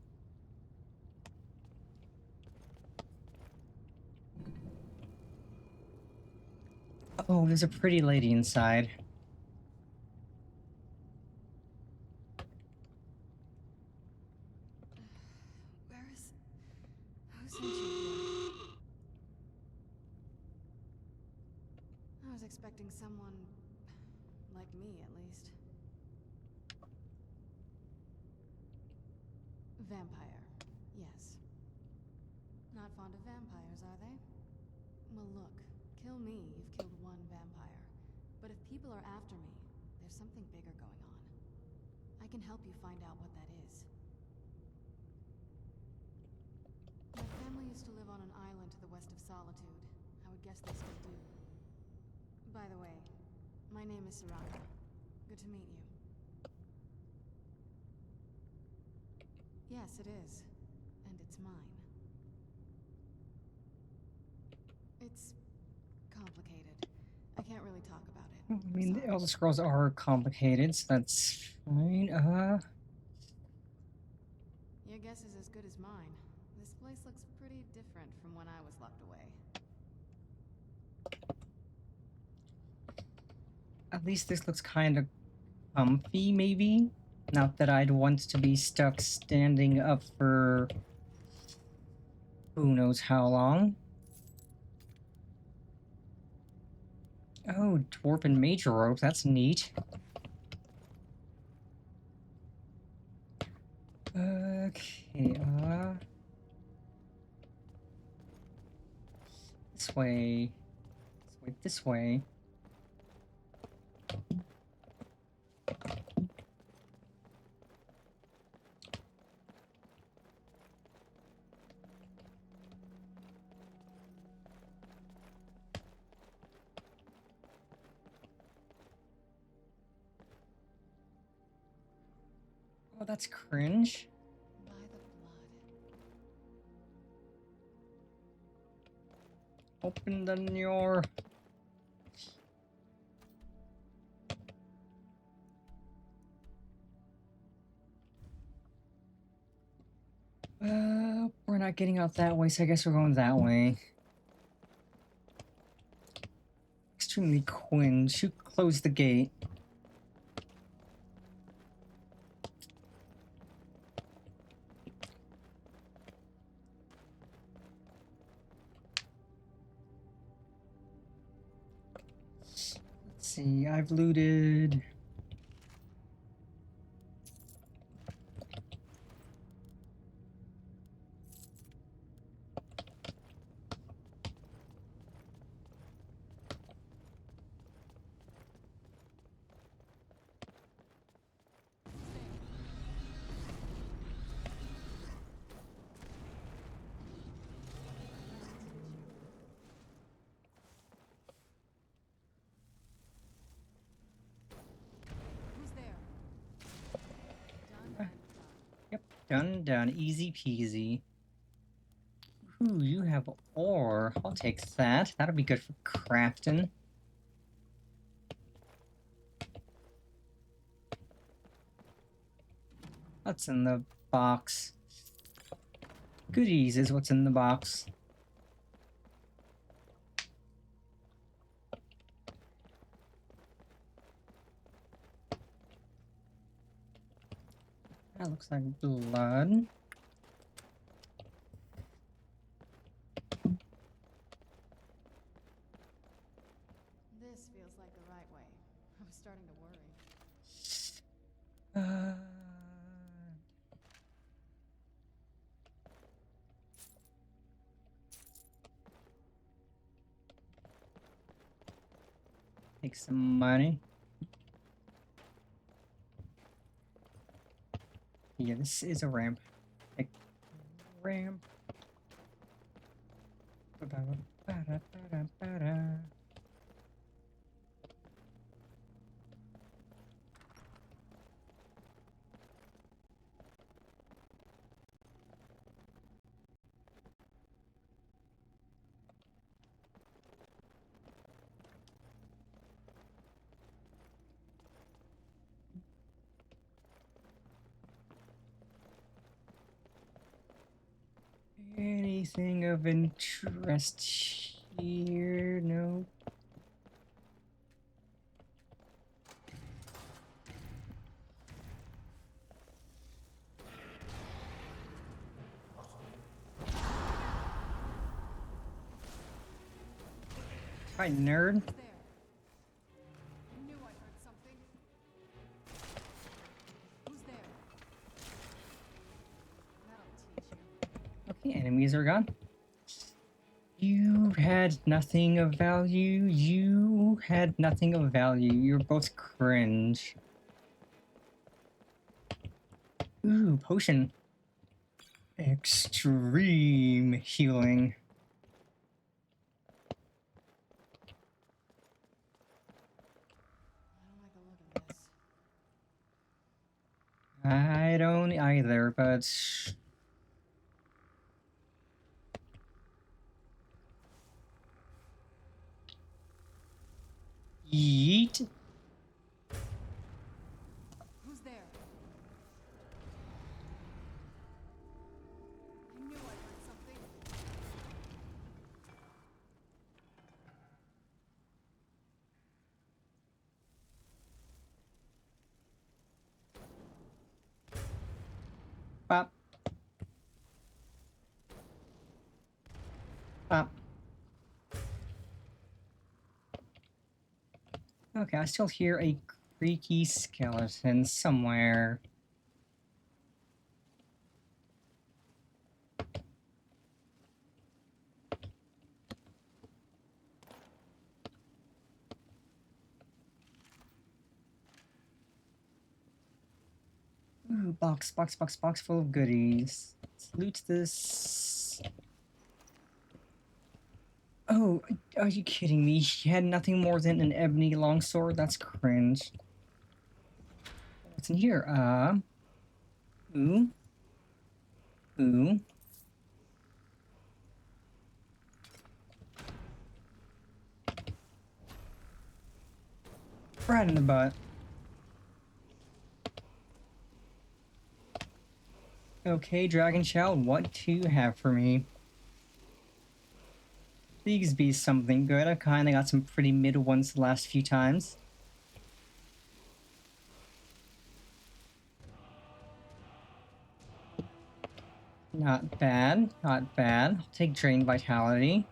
Oh, there's a pretty lady inside. Where is... Who sent you here? I was expecting someone... like me, at least. Vampire. Yes. Not fond of vampires, are they? Well, look. Kill me, you've killed one vampire. But if people are after me, there's something bigger going on. I can help you find out what that is. My family used to live on an island to the west of Solitude. I would guess they still do. By the way, my name is Saraka. Good to meet you. Yes, it is. And it's mine. It's complicated. I can't really talk about it. I mean, the Sorry. Elder Scrolls are complicated, so that's fine. Your guess is as good as mine. This place looks pretty different from when I was locked away. At least this looks kind of comfy, maybe? Not that I'd want to be stuck standing up for who knows how long. Oh, Dwarven Major Rope, that's neat. Okay, this way. This way. Oh, that's cringe. By the blood. Open the door. We're not getting out that way, so I guess we're going that way. Extremely cringe. You close the gate. Let's see, I've looted. Who's there? Done and done. Yep, done, easy peasy. Ooh, you have ore. I'll take that. That'll be good for crafting. What's in the box? Goodies is what's in the box. That looks like blood. This feels like the right way. I was starting to worry. Take some money. Yeah, this is a ramp. Like, ramp. Ba-da-ba-da-ba-da-ba-da. Anything of interest here? No. Hi, nerd. Who's there? I knew I heard something. Who's there? That'll teach you. Okay, enemies are gone. You had nothing of value. You had nothing of value. You're both cringe. Ooh, potion. Extreme healing. I don't like the look of this. I don't either, but... Yeet. Who's there? I knew I heard something. Bop. Bop. Okay, I still hear a creaky skeleton somewhere. Ooh, box full of goodies. Let's loot this. Oh, are you kidding me? He had nothing more than an ebony longsword? That's cringe. What's in here? Ooh. Ooh. Right in the butt. Okay, Dragon Child, what do you have for me? Please be something good. I kinda got some pretty mid ones the last few times. Not bad, not bad. I'll take Drain Vitality.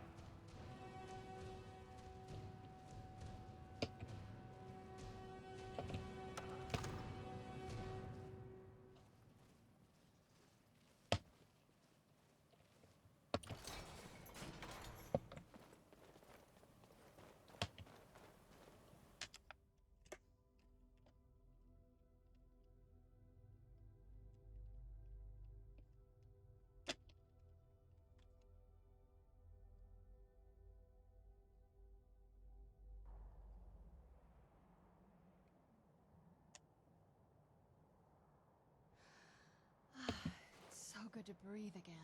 It's so good to breathe again.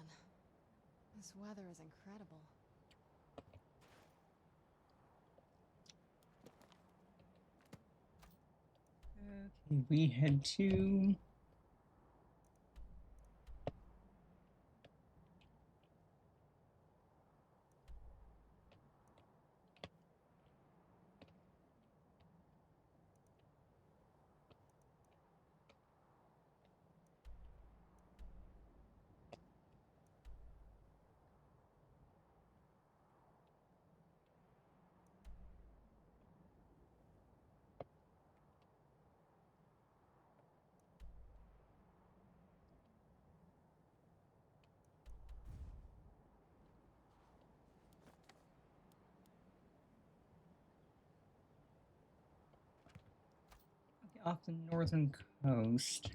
This weather is incredible. Okay, we head to... off the northern coast.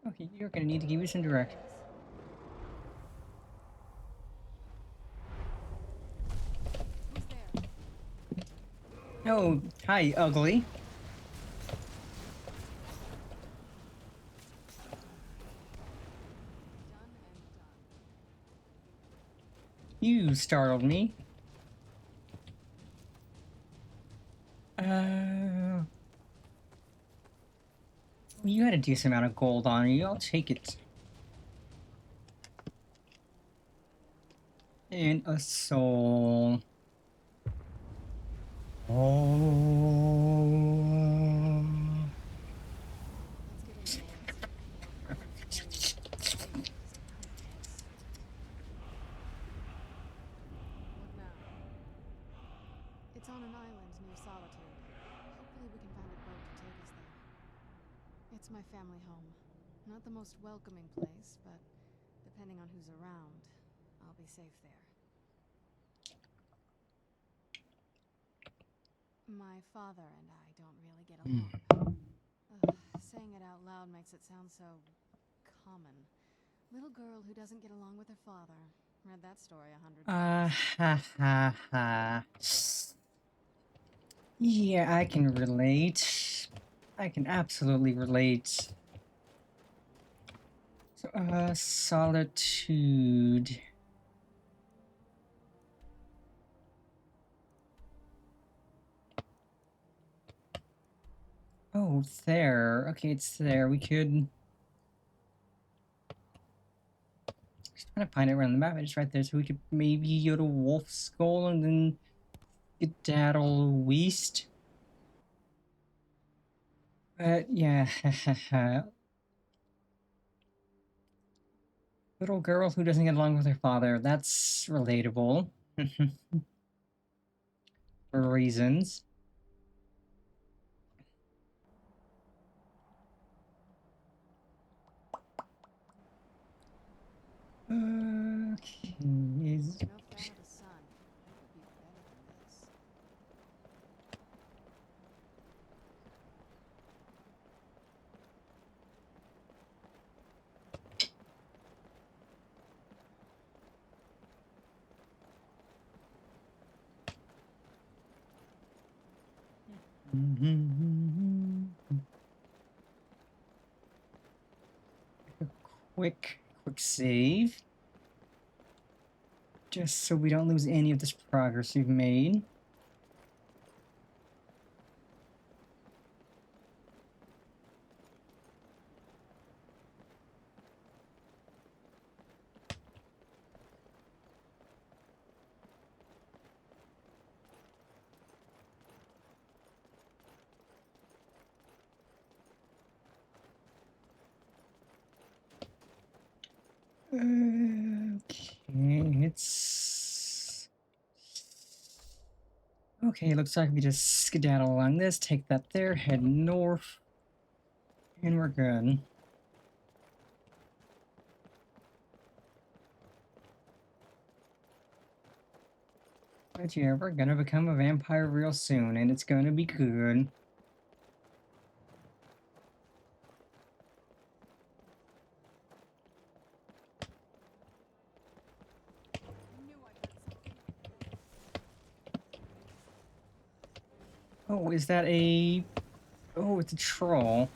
Okay, you're gonna need to give me some directions. Who's there? Oh, hi, ugly. Done and done. You startled me. You had a decent amount of gold on you. I'll take it. And a soul. Oh. Let's get into it. What now? It's on an island near Solitude. Hopefully we can find a boat to take us there. It's my family home. Not the most welcoming place, but depending on who's around, I'll be safe there. My father and I don't really get along. Ugh, saying it out loud makes it sound so common. Little girl who doesn't get along with her father. Read that story 100 times. Ha ha ha. Yeah, I can relate. I can absolutely relate. So, Solitude. Oh, there. Okay, it's there. We could... Just trying to find it around the map. It's right there. So we could maybe go to Wolf Skull and then skedaddle west. But yeah, little girl who doesn't get along with her father. That's relatable. For reasons. Okay. Is... No father to son. It would be better than this. A quick save. Just so we don't lose any of this progress we've made. Okay, it's... Okay, looks like we just skedaddle along this, take that there, head north, and we're good. But yeah, we're gonna become a vampire real soon, and it's gonna be good. I knew I heard something. Oh, is that a... Oh, it's a troll.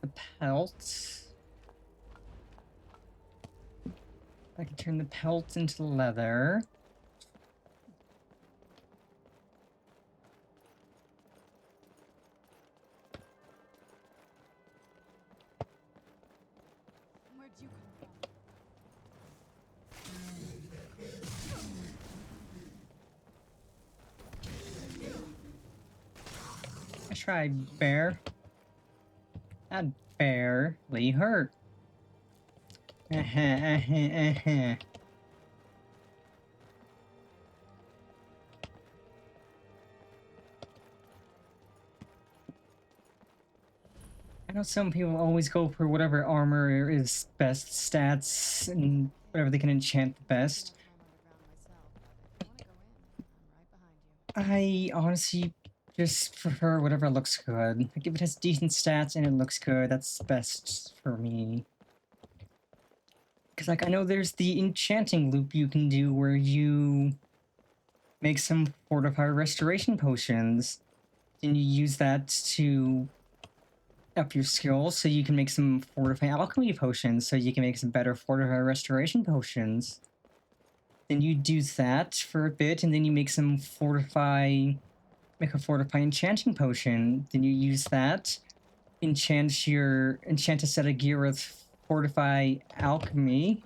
The pelt. I can turn the pelt into leather. Where'd you come from? I tried bear. That barely hurt. I know some people always go for whatever armor is best stats and whatever they can enchant the best. I honestly just prefer whatever looks good. Like if it has decent stats and it looks good, that's best for me. Because like I know there's the enchanting loop you can do where you make some fortify restoration potions. Then you use that to up your skills so you can make some fortify alchemy potions so you can make some better fortify restoration potions. Then you do that for a bit and then you make a fortify enchanting potion. Then you use that, enchant a set of gear with fortify alchemy.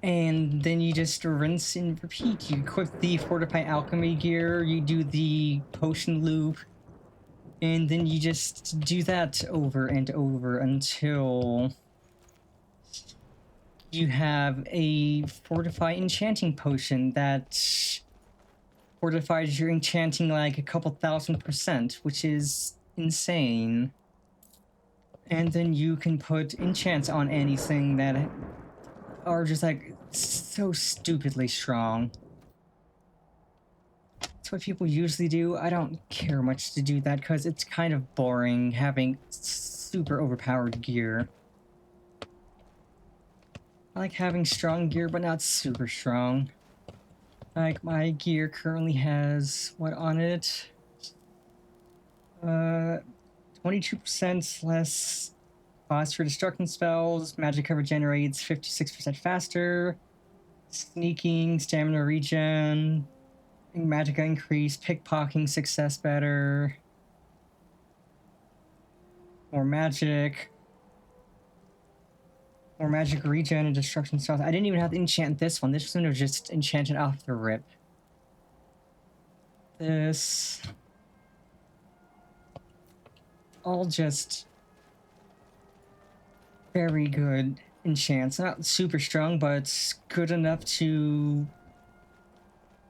And then you just rinse and repeat. You equip the fortify alchemy gear, you do the potion loop, and then you just do that over and over until you have a fortify enchanting potion that fortifies your enchanting like a couple 1000%, which is insane. And then you can put enchants on anything that are just like so stupidly strong. That's what people usually do. I don't care much to do that because it's kind of boring having super overpowered gear. I like having strong gear, but not super strong. Like my gear currently has what on it? 22% less cost for destruction spells, magic cover generates 56% faster, sneaking, stamina regen, magic increase, pickpocketing success better, more magic regen and destruction spells. I didn't even have to enchant this one. This one was just enchanted off the rip. This all just very good enchants. Not super strong, but good enough to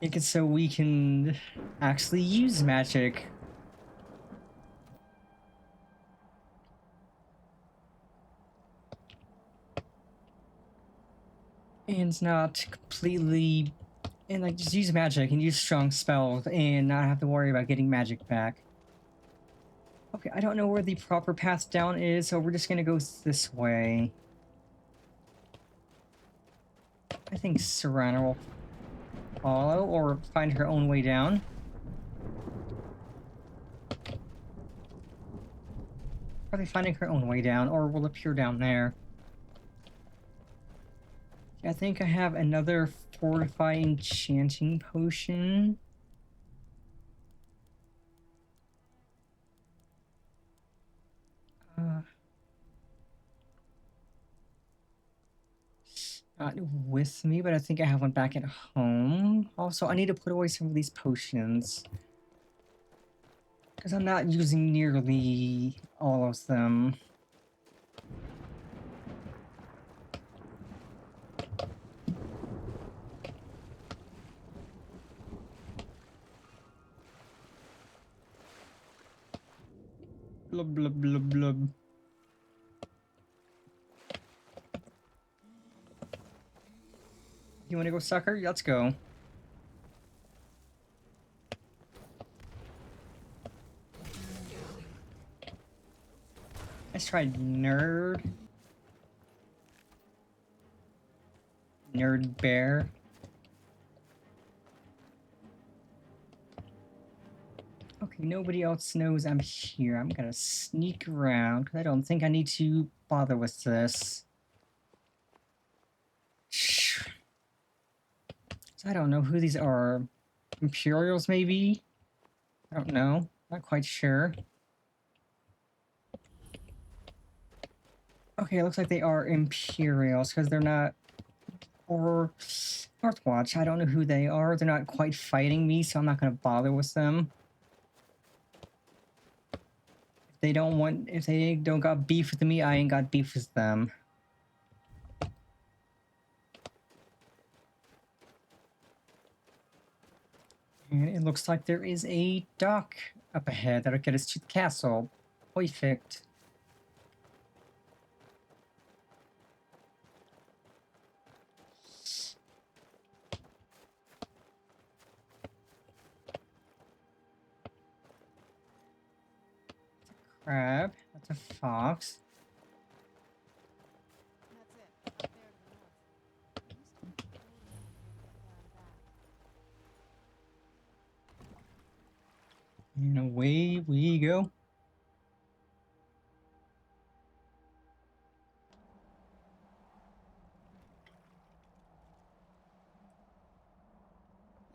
make it so we can actually use magic. And not completely... And like just use magic and use strong spells and not have to worry about getting magic back. Okay, I don't know where the proper path down is, so we're just gonna go this way. I think Serana will follow or find her own way down. Probably finding her own way down, or will appear down there. I think I have another fortify enchanting potion. Not with me, but I think I have one back at home. Also, I need to put away some of these potions, because I'm not using nearly all of them. Blub blub blub blub. You wanna go, sucker? Let's go. Let's try nerd. Nerd bear. Okay, nobody else knows I'm here. I'm gonna sneak around because I don't think I need to bother with this. So I don't know who these are. Imperials, maybe? I don't know. Not quite sure. Okay, it looks like they are Imperials because they're not. Or Northwatch. I don't know who they are. They're not quite fighting me, so I'm not gonna bother with them. If they don't got beef with me, I ain't got beef with them. And it looks like there is a dock up ahead that'll get us to the castle. Perfect. Crab. That's a fox. That's it. Up there to the north. Used to be a boat around here to get there and back. And away we go.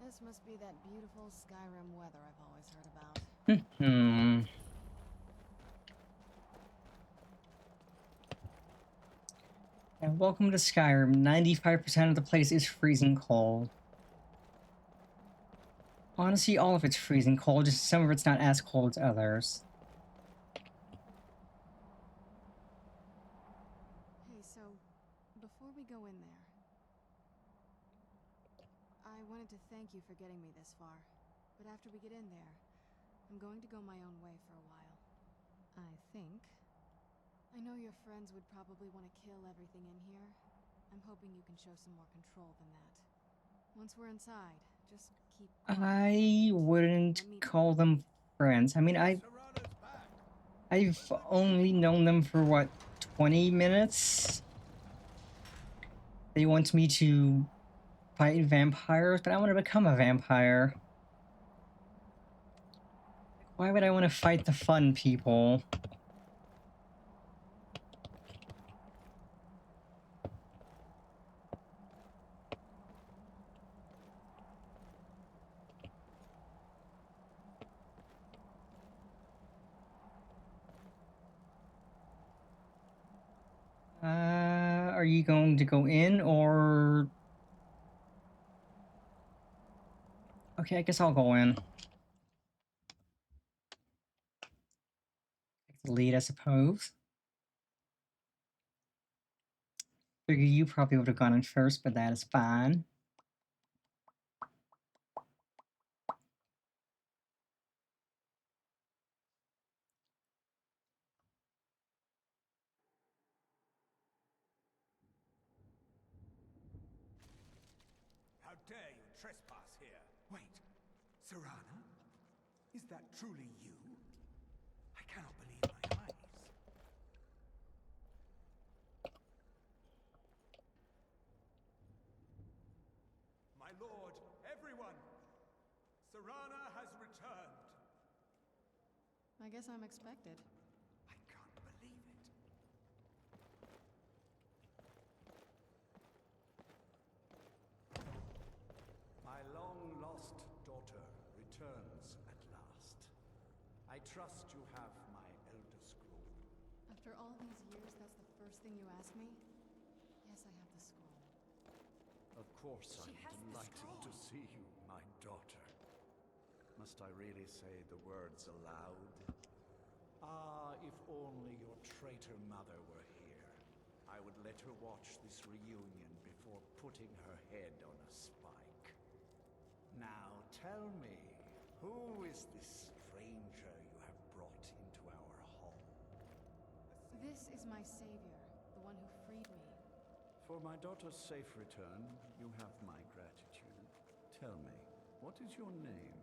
This must be that beautiful Skyrim weather I've always heard about. And welcome to Skyrim. 95% of the place is freezing cold. Honestly, all of it's freezing cold, just some of it's not as cold as others. Hey, so, before we go in there, I wanted to thank you for getting me this far. But after we get in there, I'm going to go my own way for a while. I think. I know your friends would probably want to kill everything in here. I'm hoping you can show some more control than that. Once we're inside, just keep quiet. I wouldn't call them friends. I mean, I've only known them for what, 20 minutes? They want me to fight vampires, but I want to become a vampire. Why would I want to fight the fun people? Are you going to go in or... Okay, I guess I'll go in. Lead, I suppose. Figure you probably would have gone in first, but that is fine. How dare you trespass here? Wait, Serana? Is that truly you? I cannot believe my eyes. My lord, everyone! Serana has returned. I guess I'm expected. I can't believe it. My long-lost daughter returns at last. I trust you have my Elder Scroll. After all these years, that's the first thing you ask me? Yes, I have the scroll. Of course I'm delighted to see you, my daughter. Must I really say the words aloud? Ah, if only your traitor mother were here. I would let her watch this reunion before putting her head on a spike. Now tell me, who is this stranger you have brought into our home? This is my savior, the one who freed me. For my daughter's safe return, you have my gratitude. Tell me, what is your name?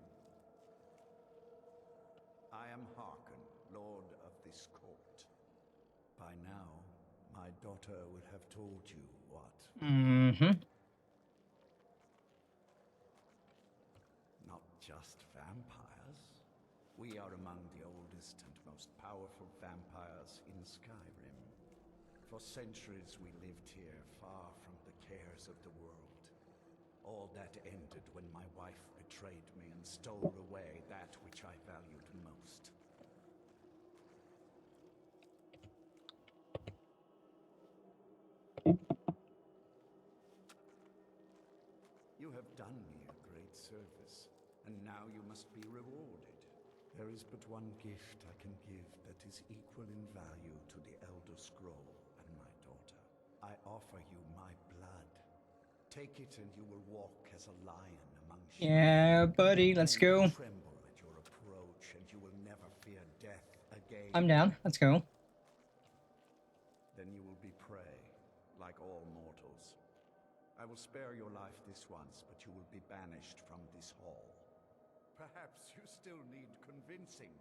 I am Harkon, Lord of this court. By now, my daughter will have told you what. Mm-hmm. Not just vampires. We are among the oldest and most powerful vampires in Skyrim. For centuries we lived here, far from the cares of the world. All that ended when my wife betrayed me and stole away that which I valued most. You have done me a great service, and now you must be rewarded. There is but one gift I can give that is equal in value to the Elder Scroll and my daughter. I offer you my blood. Take it and you will walk as a lion among sheep. Yeah, buddy, let's Men will go. tremble at your approach, and you will never fear death again. I'm down. Let's go. Then you will be prey, like all mortals. I will spare your life this once, but you will be banished from this hall. Perhaps you still need convincing.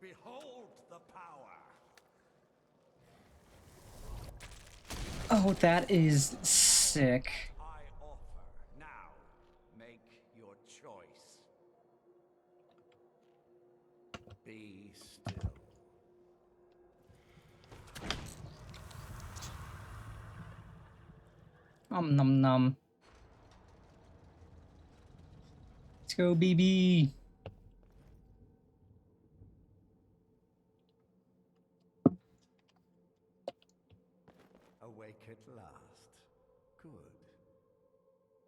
Behold the power! Oh, that is sick. I offer. Now, make your choice. Be still. Nom nom. Let's go, BB. Awake at last. Good.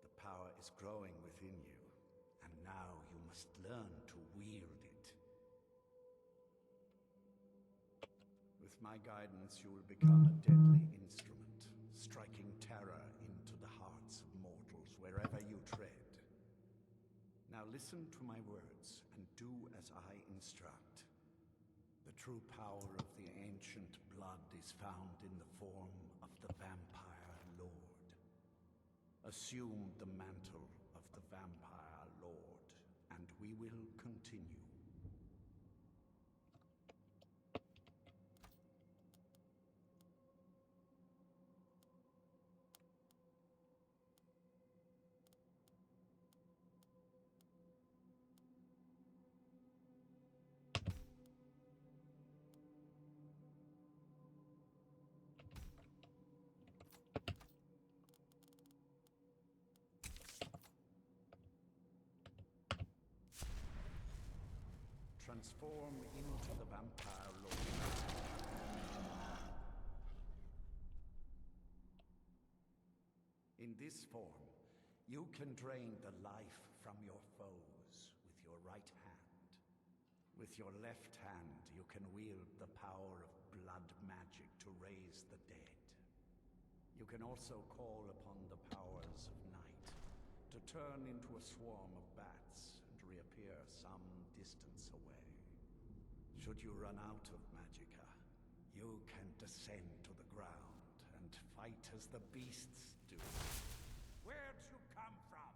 The power is growing within you, and now you must learn to wield it. With my guidance, you will become a deadly instrument, striking terror into the hearts of mortals wherever you tread. Now listen to my words, and do as I instruct. The true power of the ancient blood is found in the form of the Vampire Lord. Assume the mantle of the Vampire Lord, and we will continue. Transform into the Vampire Lord. In this form, you can drain the life from your foes with your right hand. With your left hand, you can wield the power of blood magic to raise the dead. You can also call upon the powers of night to turn into a swarm of bats and reappear some distance away. Should you run out of magicka, you can descend to the ground and fight as the beasts do. Where'd you come from?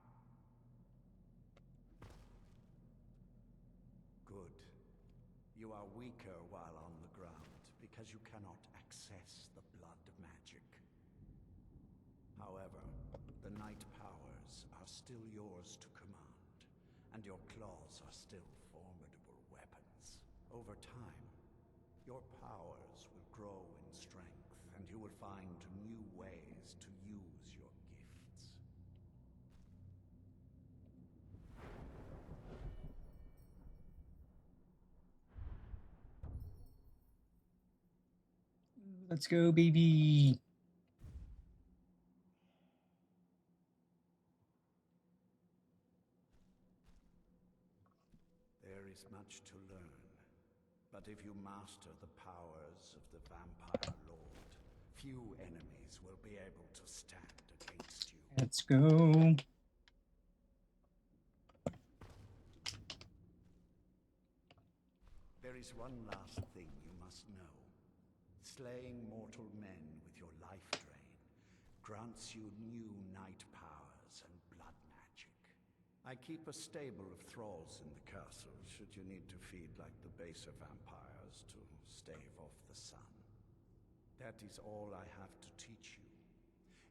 Good. You are weaker while on the ground because you cannot access the blood magic. However, the night powers are still yours to command, and your claws are still formidable weapons. Over time, your powers will grow in strength, and you will find new ways to use your gifts. Let's go, baby. There is much to learn, but if you master the powers of the Vampire Lord, few enemies will be able to stand against you. Let's go. There is one last thing you must know. Slaying mortal men with your life drain grants you new night powers and blood magic. I keep a stable of thralls in the castle should you need to feed like the baser vampires to stave off the sun. That is all I have to teach you.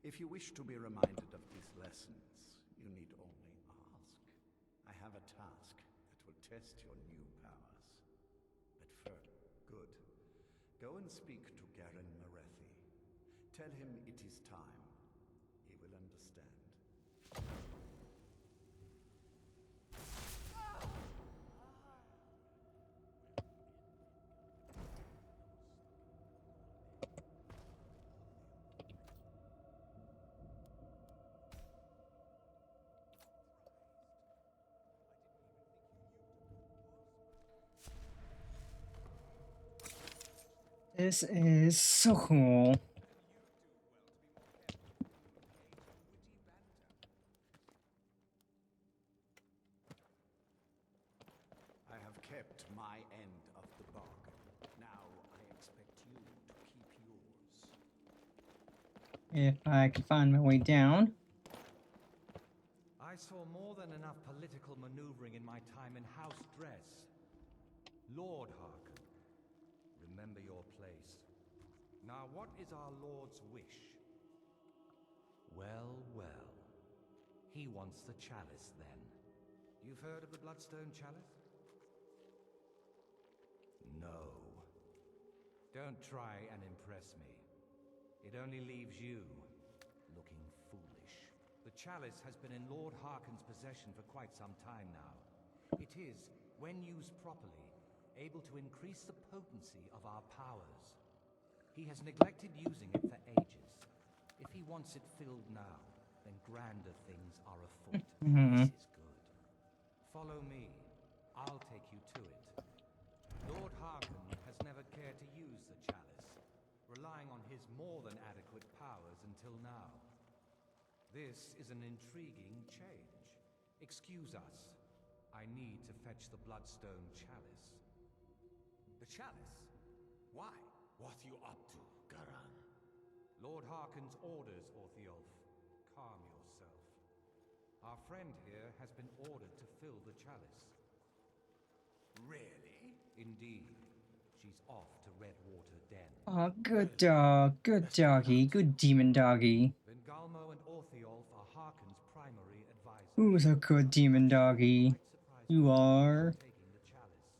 If you wish to be reminded of these lessons, you need only ask. I have a task that will test your new powers. But first, good. Go and speak to Garen Marethi. Tell him it is time. He will understand. This is so cool. I have kept my end of the bargain. Now I expect you to keep yours. If I could find my way down. I saw more than enough political maneuvering in my time in House Dress. Lord Harkin, remember your place. Now what is our Lord's wish? Well, well. He wants the chalice then. You've heard of the Bloodstone Chalice? No. Don't try and impress me. It only leaves you looking foolish. The chalice has been in Lord Harkin's possession for quite some time now. It is, when used properly, able to increase the potency of our powers. He has neglected using it for ages. If he wants it filled now, then grander things are afoot. This is good. Follow me. I'll take you to it. Lord Harkin has never cared to use the chalice, relying on his more than adequate powers until now. This is an intriguing change. Excuse us. I need to fetch the Bloodstone Chalice. The chalice? Why? What are you up to, Garan? Lord Harkin's orders, Orthiolf. Calm yourself. Our friend here has been ordered to fill the chalice. Really? Indeed. She's off to Redwater Den. Oh, good dog. Good doggy. Good demon doggy. Vengalmo and Orthiolf are Harkin's primary advisors. Who's a good demon doggy? You are. Taking the chalice.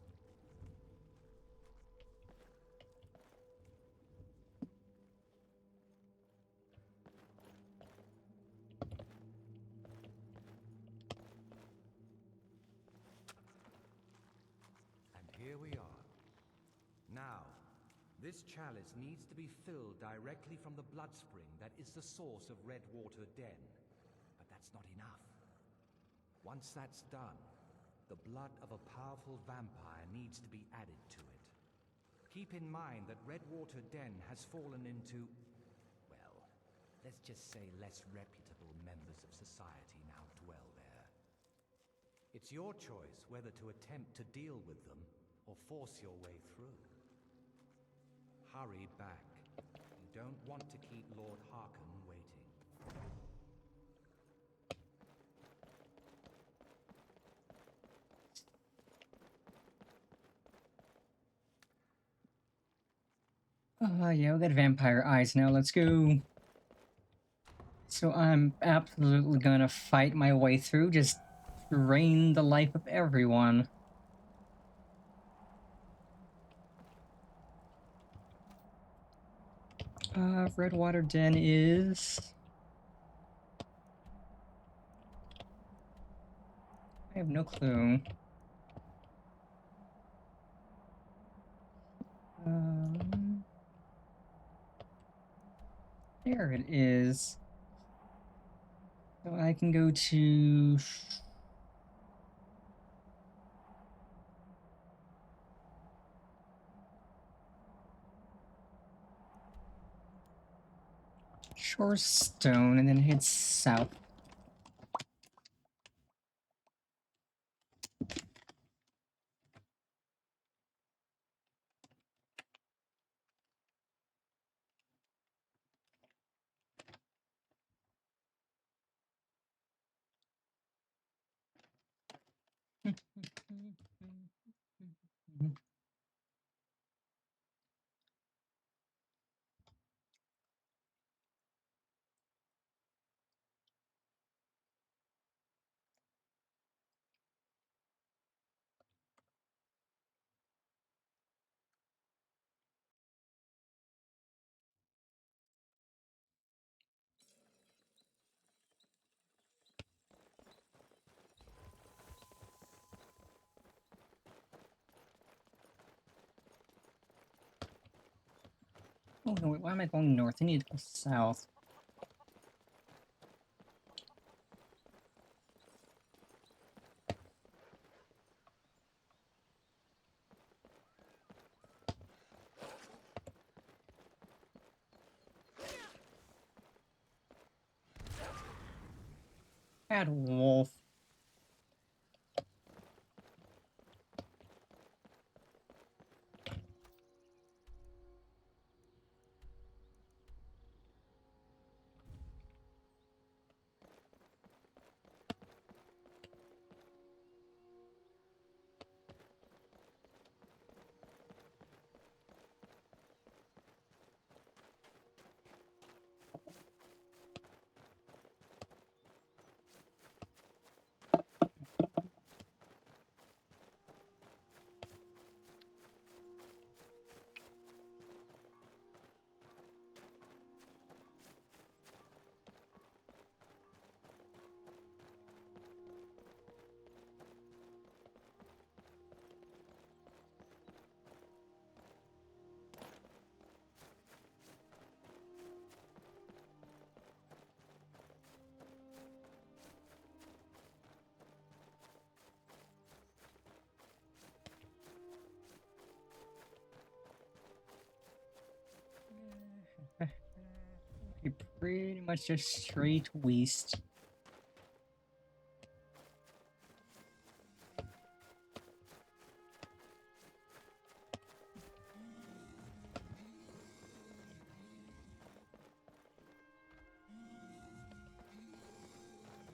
And here we are. Now, this chalice needs to be filled directly from the blood spring that is the source of Redwater Den. But that's not enough. Once that's done, the blood of a powerful vampire needs to be added to it. Keep in mind that Redwater Den has fallen into, well, let's just say less reputable members of society now dwell there. It's your choice whether to attempt to deal with them or force your way through. Hurry back. You don't want to keep Lord Harkin waiting. Yeah, we got vampire eyes now. Let's go. So I'm absolutely gonna fight my way through, just drain the life of everyone. Redwater Den is... I have no clue. There it is. So I can go to... Shorestone and then head south. Oh no, wait, why am I going north? I need to go south. Bad wolf. Okay, pretty much just straight west.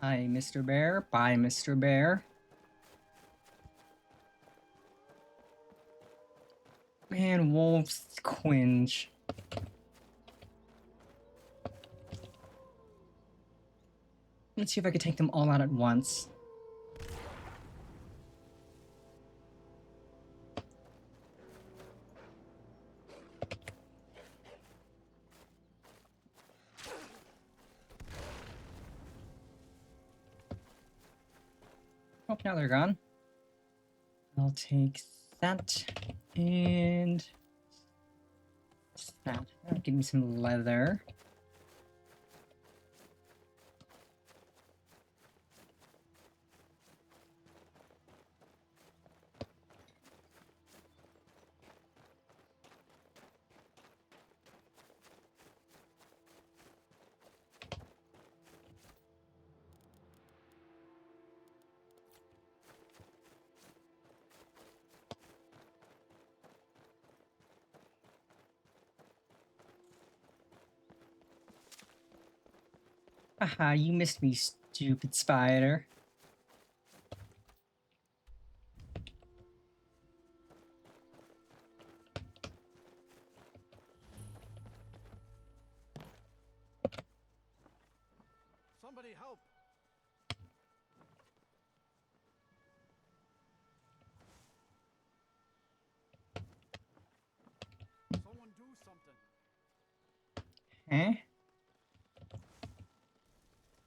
Hi, Mr. Bear. Bye, Mr. Bear. Man, wolves cringe. Let's see if I can take them all out at once. Oh, now they're gone. I'll take that and that. That'll give me some leather. Haha, you missed me, stupid spider. Somebody help! Someone do something! Eh?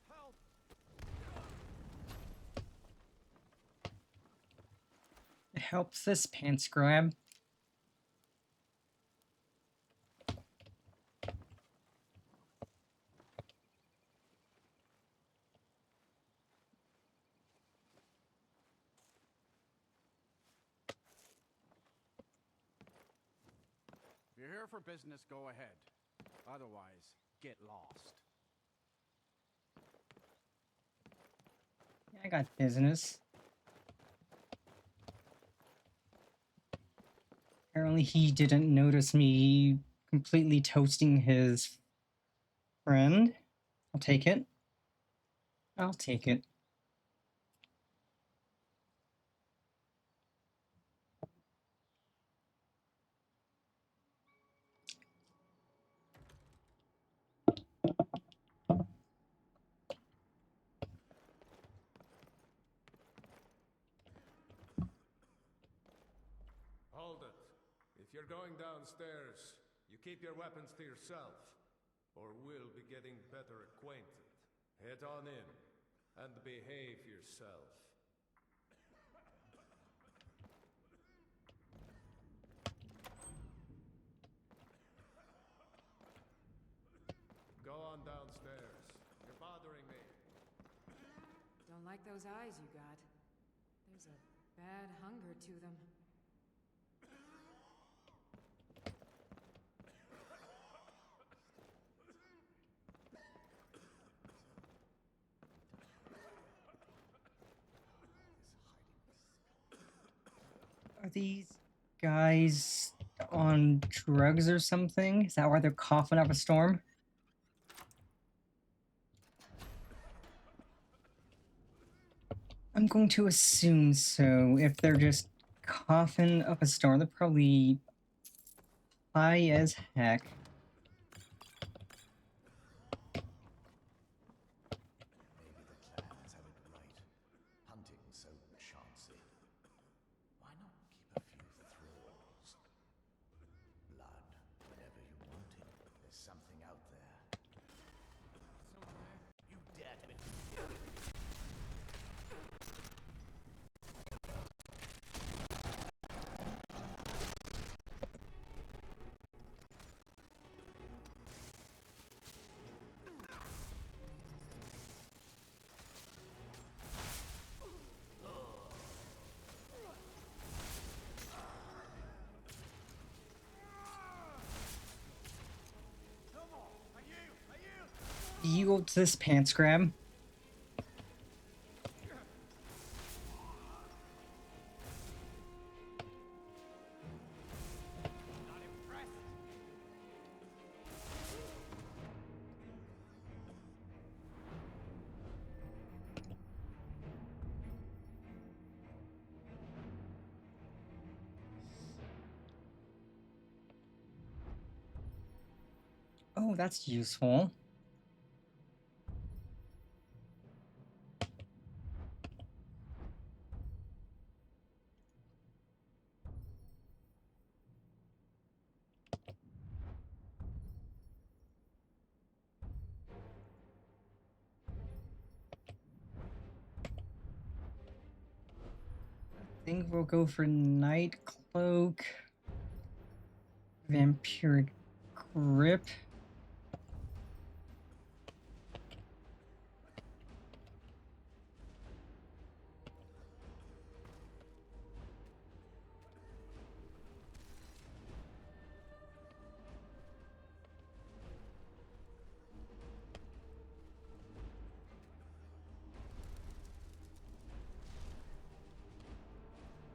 Help! Helps this pants grab. If you're here for business, go ahead. Otherwise, get lost. Yeah, I got business. Apparently he didn't notice me completely toasting his friend. I'll take it. I'll take it. Hold it. If you're going downstairs, you keep your weapons to yourself, or we'll be getting better acquainted. Head on in, and behave yourself. downstairs. You're bothering me. Don't like those eyes you got. There's a bad hunger to them. Are these guys on drugs or something? Is that why they're coughing up a storm? I'm going to assume so. If they're just coughing up a storm, they're probably high as heck. Maybe the clans have it right. Hunting so chancy. Why not keep a few thralls? Blood, whenever you want it. There's something out there. Someone there? You dare to... You go to this pants grab. Not impressed. Oh, that's useful. I think we'll go for Night Cloak, Vampiric Grip.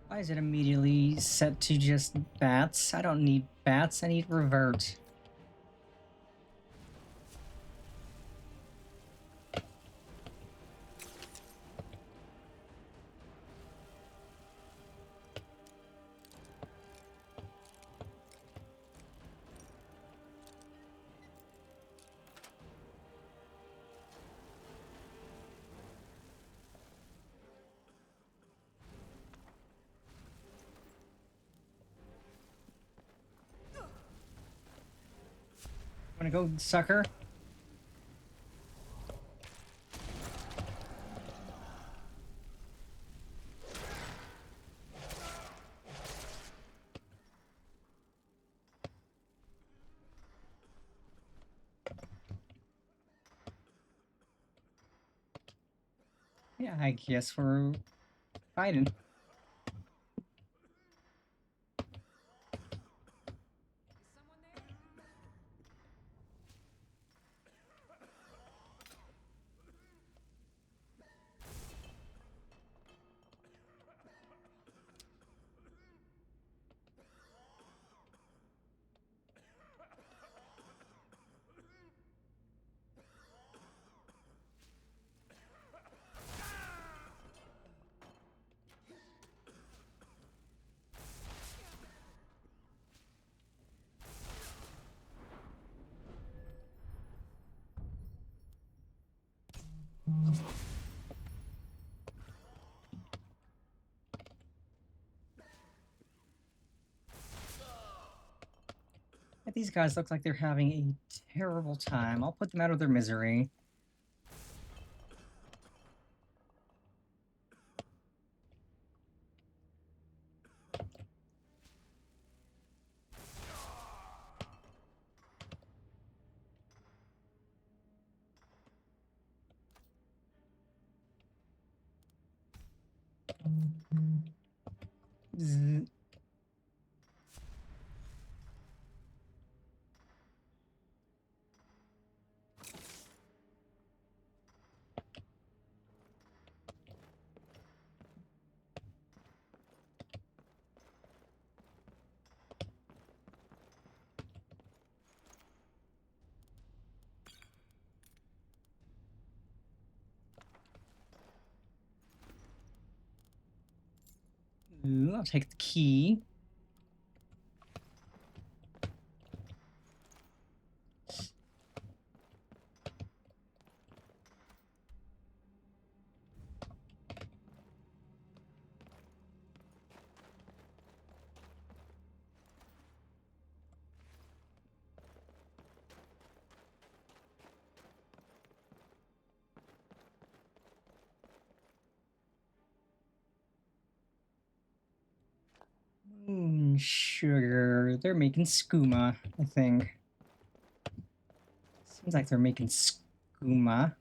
Why is it immediately set to just bats? I don't need bats, I need revert. Wanna go, sucker? Yeah, I guess we're fighting. These guys look like they're having a terrible time. I'll put them out of their misery. Zzz. Ooh, I'll take the key. Moon sugar. They're making skooma, I think. Seems like they're making skooma.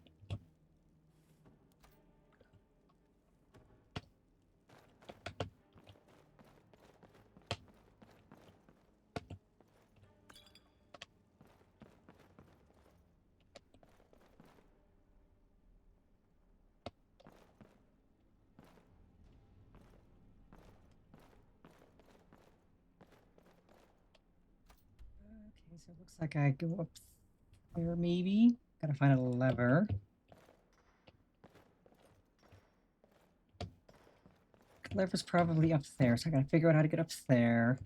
Okay, so it looks like I go up there maybe. Gotta find a lever. Lever's probably up there, so I gotta figure out how to get up there.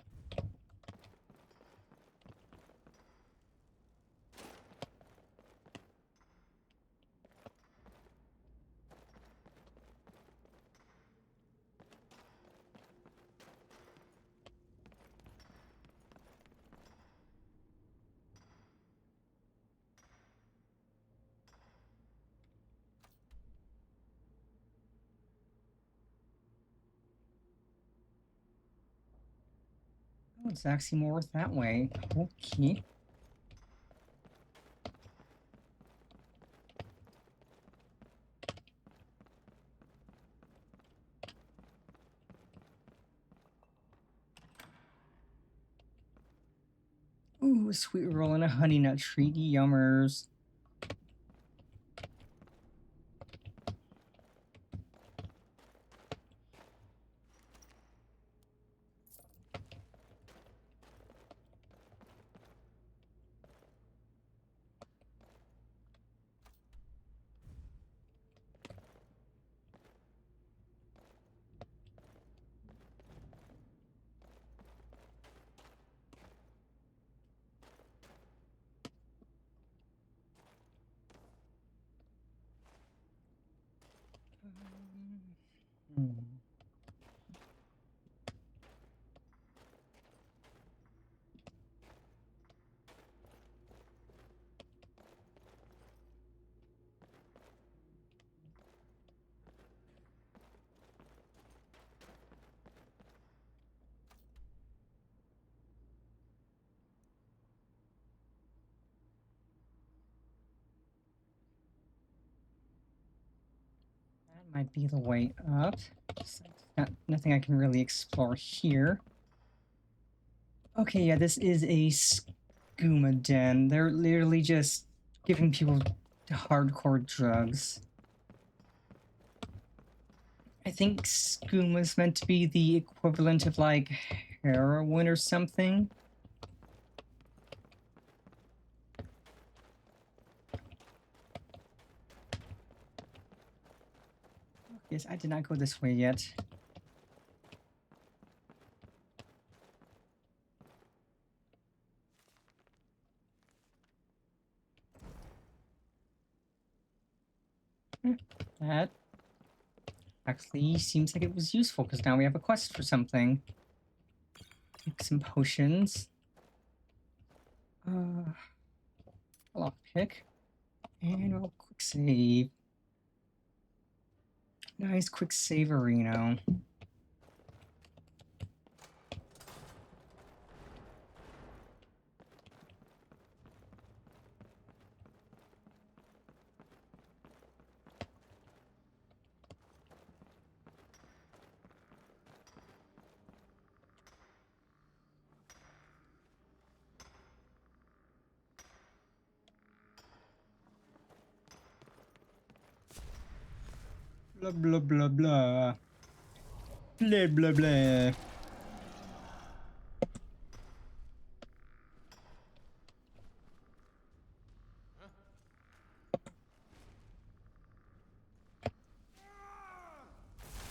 Oh, it's actually more worth that way. Okay. Ooh, sweet roll and a honey nut treat. Yummers. Hmm. That might be the way up. Nothing I can really explore here. Okay, yeah, this is a skooma den. They're literally just giving people hardcore drugs. I think skooma is meant to be the equivalent of like heroin or something. Yes, I did not go this way yet. That actually seems like it was useful because now we have a quest for something. Take some potions. Lockpick. And we'll quick save. Nice quick saverino. Blah blah blah blah. Blah blah blah.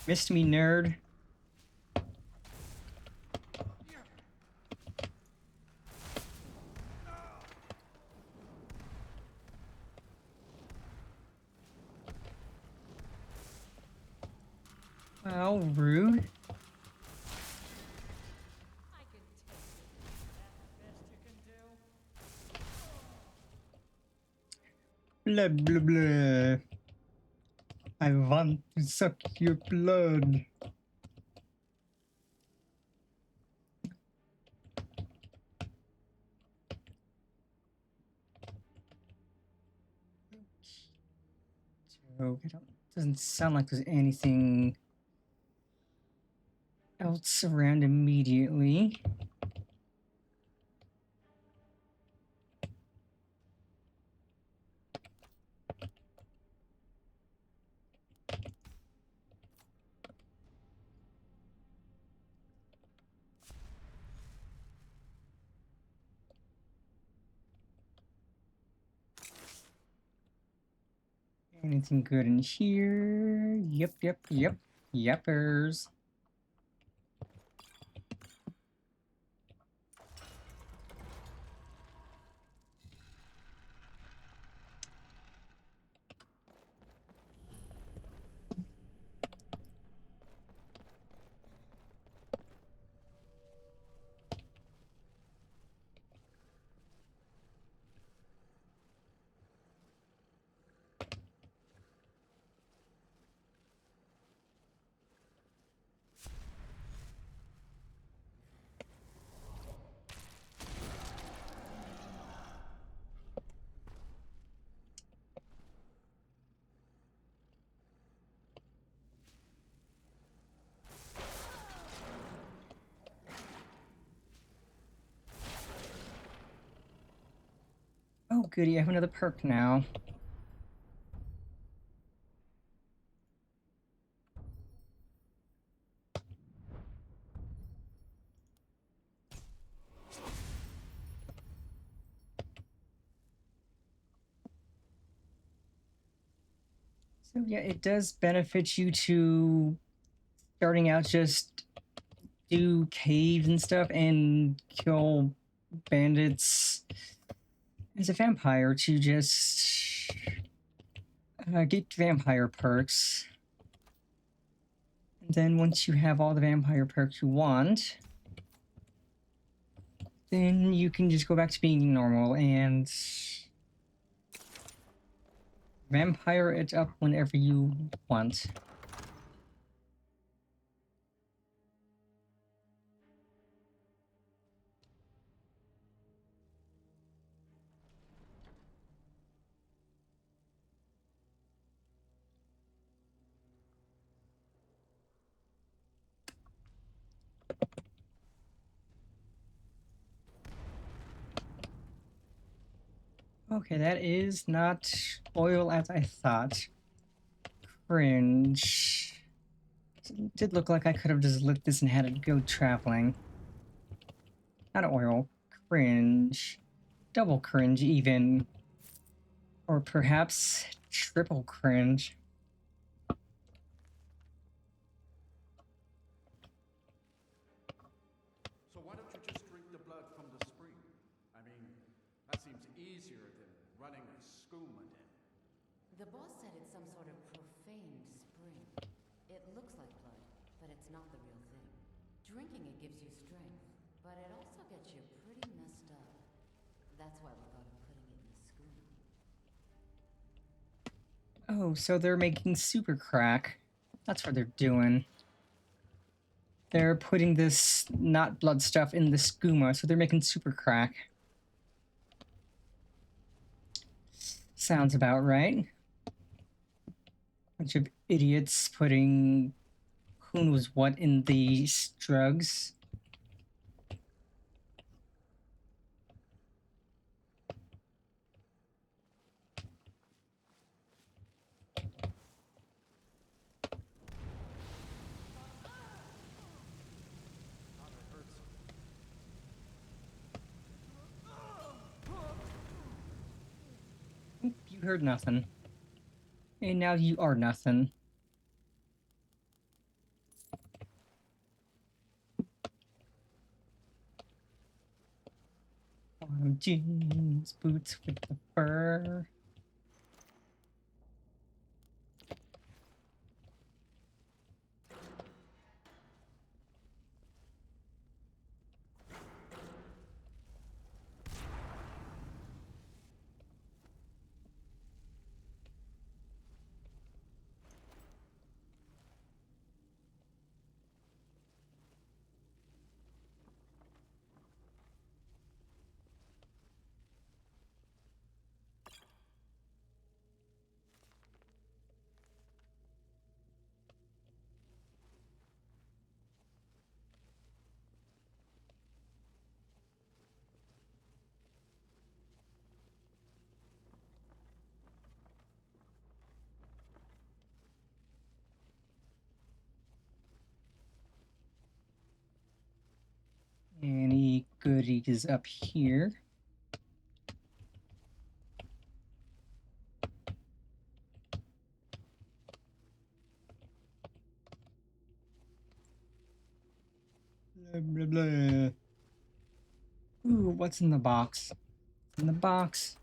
Missed me, nerd. How rude. I can take it. That's the best you can do. Blah blah blah. I want to suck your blood. Okay, doesn't sound like there's anything else around immediately. Anything good in here? Yep, yep, yep. Yepers. Oh, goody, I have another perk now. So yeah, it does benefit you to starting out just do caves and stuff and kill bandits as a vampire to just get vampire perks. And then once you have all the vampire perks you want, then you can just go back to being normal and vampire it up whenever you want. Okay, that is not oil as I thought. Cringe. It did look like I could have just lit this and had it go traveling. Not oil. Cringe. Double cringe, even. Or perhaps triple cringe. So why don't you just drink the blood from the spring? I mean, that seems easier than running a skooma den. The boss said it's some sort of profaned spring. It looks like blood, but it's not the real thing. Drinking it gives you strength, but it also gets you pretty messed up. That's why we thought of putting it in the schooner. Oh, so they're making super crack. That's what they're doing. They're putting this not blood stuff in the skooma, so they're making super crack. Sounds about right. Bunch of idiots putting who knows what in these drugs. You heard nothing. And now you are nothing. Bottom jeans, boots with the fur. Any goodies up here? Blah, blah, blah. Ooh, what's in the box? In the box.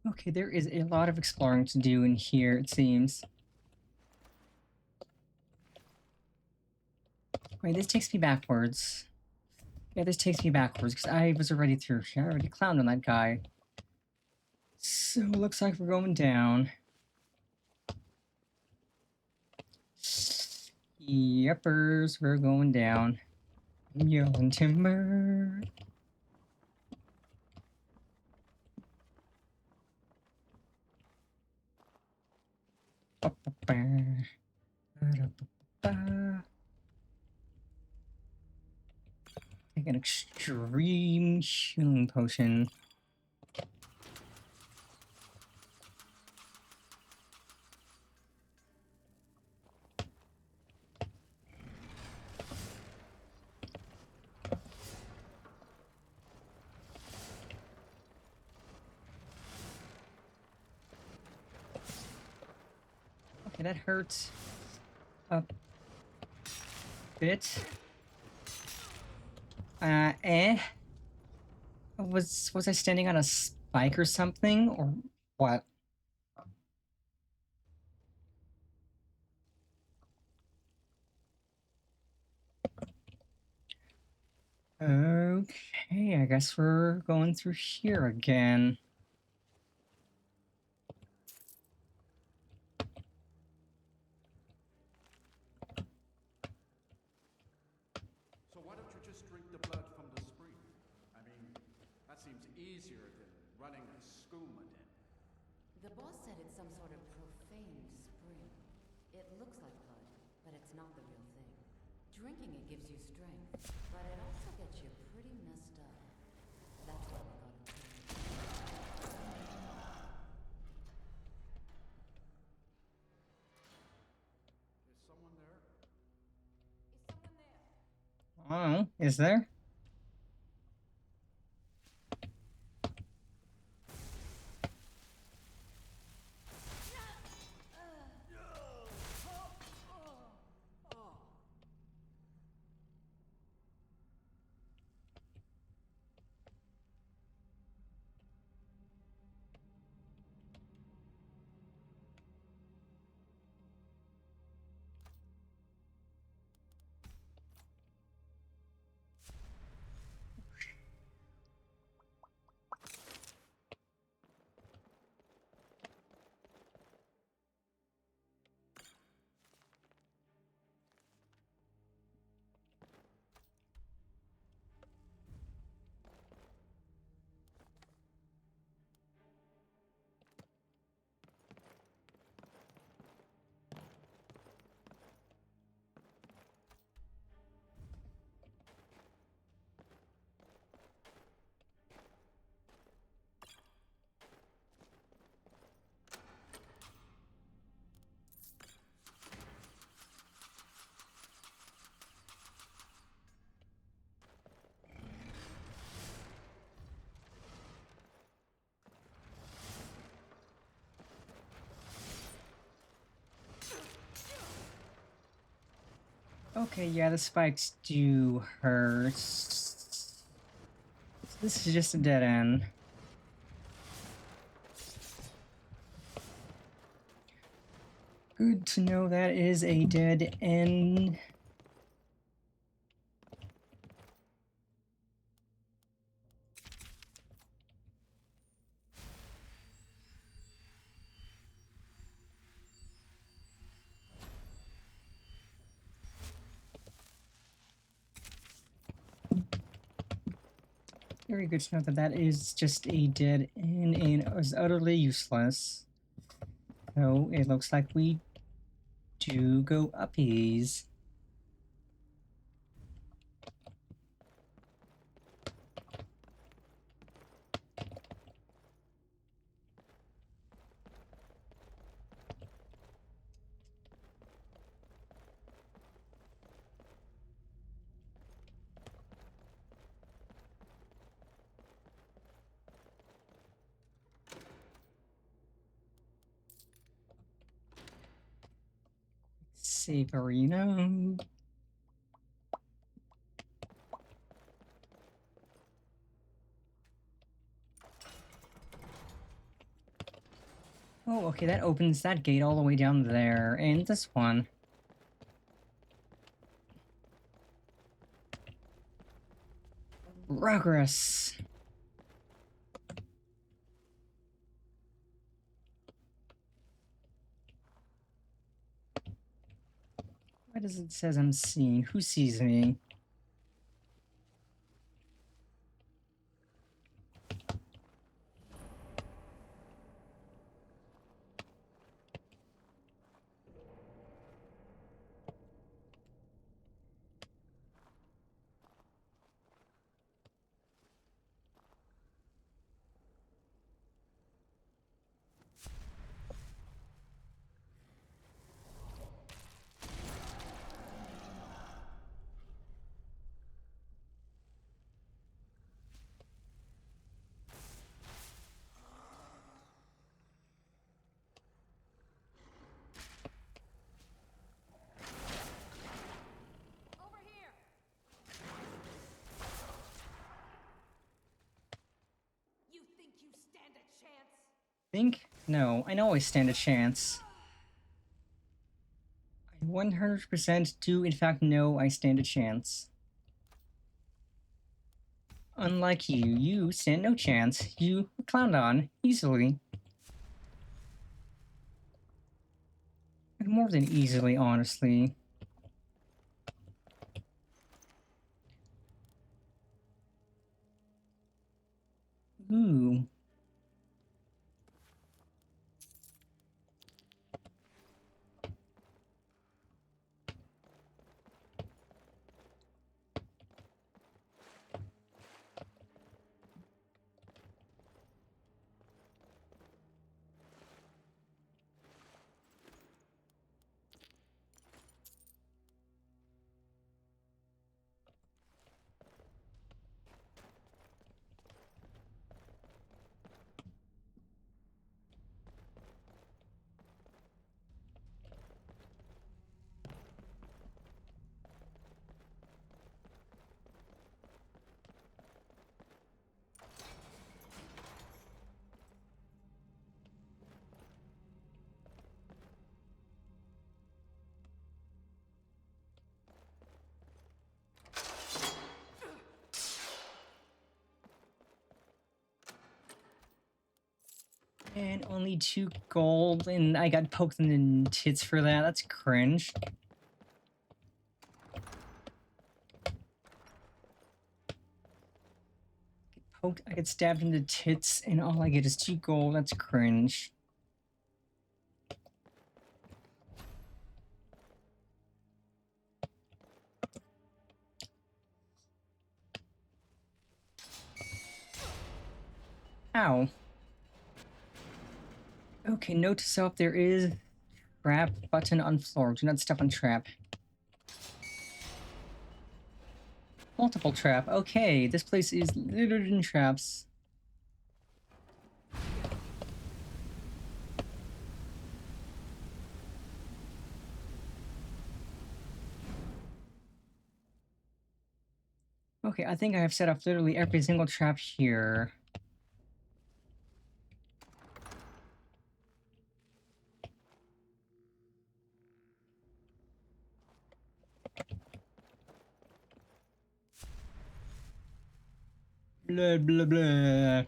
Okay, there is a lot of exploring to do in here, it seems. Wait, this takes me backwards. Yeah, this takes me backwards, because I was already through here. I already clowned on that guy. So, looks like we're going down. Yepers, we're going down. Yelling timber. Take an extreme healing potion. Okay, that hurts a bit. Was I standing on a spike or something, or what? Okay, I guess we're going through here again. So why don't you just drink the blood from the spring? I mean, that seems easier than running a skooma den. The boss said it's some sort of profaned spring. It looks like blood, but it's not the real thing. Drinking it gives you strength, but it also gets you pretty messed up. That's why we got him killed. Is someone there? Oh, is there? Okay, yeah, the spikes do hurt. This is just a dead end. Good to know that is a dead end. Very good to know that that is just a dead end and is utterly useless. So it looks like we do go uppies. Saverino. Oh, okay, that opens that gate all the way down there, and this one. Progress. Why does it says I'm seen? Who sees me? Think? No, I know I stand a chance. I 100% do in fact know I stand a chance. Unlike you, you stand no chance. You clowned on easily. More than easily, honestly. Ooh. And only 2 gold, and I got poked in the tits for that. That's cringe. I get stabbed in the tits, and all I get is 2 gold. That's cringe. Ow. Okay, note to self, there is trap button on floor. Do not step on trap. Multiple trap. Okay, this place is littered in traps. Okay, I think I have set up literally every single trap here. Blah, blah, blah.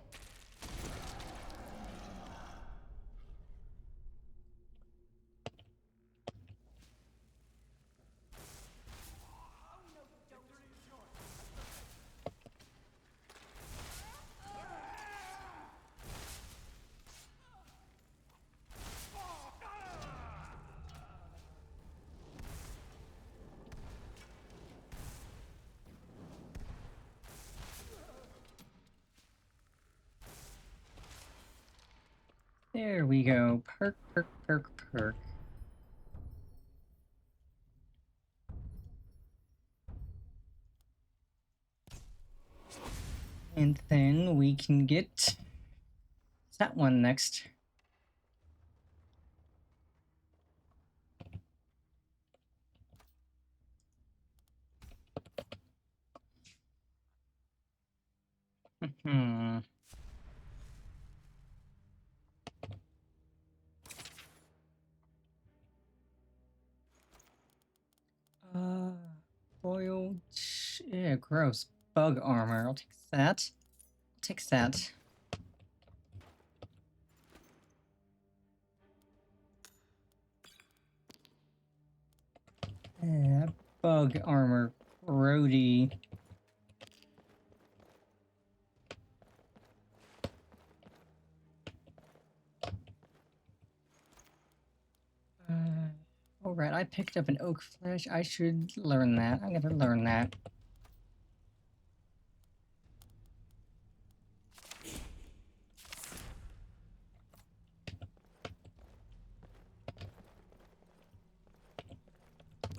There we go. Perk, perk, perk, perk. And then we can get that one next. Hmm. Boiled. Yeah, gross. Bug armor. I'll take that. I'll take that. Yeah, bug armor. Grody. Alright, I picked up an oak flesh. I should learn that. I'm gonna learn that.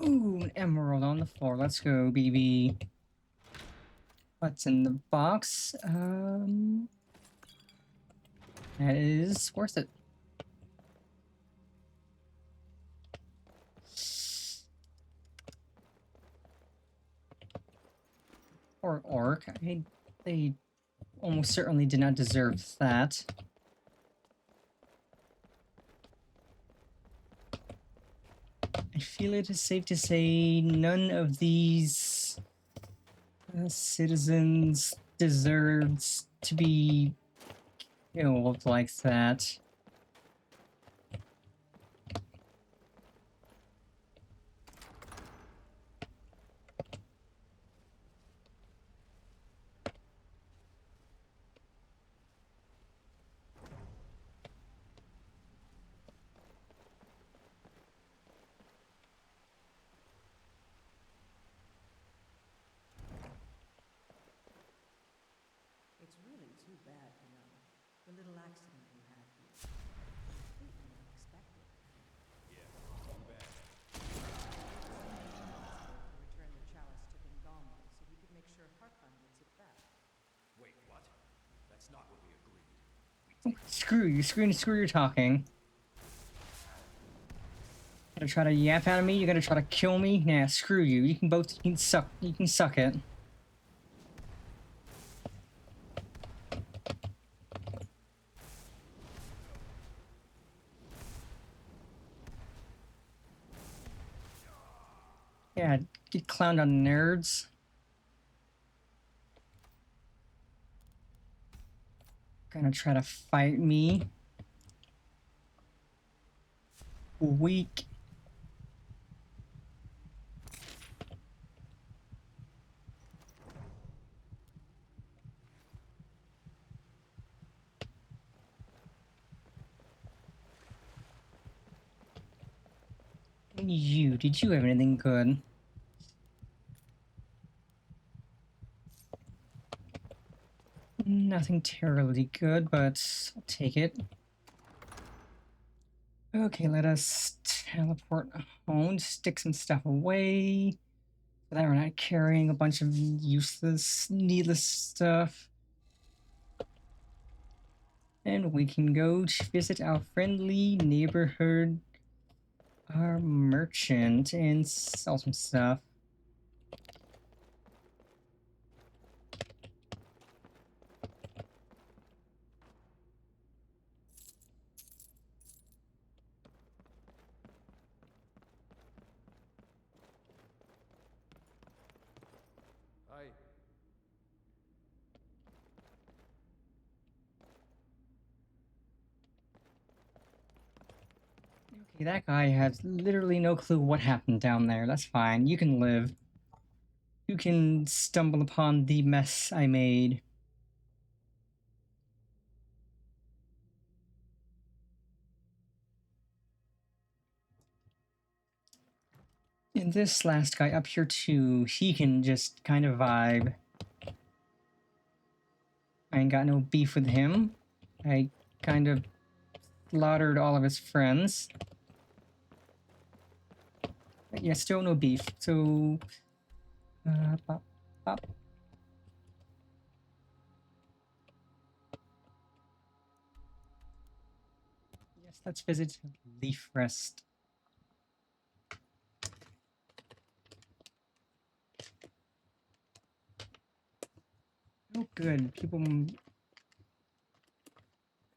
Ooh, an emerald on the floor. Let's go, BB. What's in the box? That is worth it. Or orc. They almost certainly did not deserve that. I feel it is safe to say none of these citizens deserves to be killed like that. It's really too bad, you know. The little accident you had here. Completely unexpected. Yeah, too bad. To return the chalice to Dawnguard so we could make sure Heartland gets it back. Wait, what? That's not what we agreed. Screw you, screw your talking. Gonna try to yap out of me? You're gonna try to kill me? Nah, screw you. You can suck it. Yeah, get clowned on nerds. Gonna try to fight me. Weak. Did you have anything good? Nothing terribly good, but I'll take it. Okay, let us teleport home, stick some stuff away. So that we're not carrying a bunch of useless, needless stuff. And we can go to visit our friendly neighborhood merchant and sell some stuff. Okay, that guy has literally no clue what happened down there. That's fine. You can live. You can stumble upon the mess I made. And this last guy up here too, he can just kind of vibe. I ain't got no beef with him. I kind of slaughtered all of his friends. But yeah, still no beef. So, pop, pop. Yes, let's visit Leaf Rest. Oh, good. People.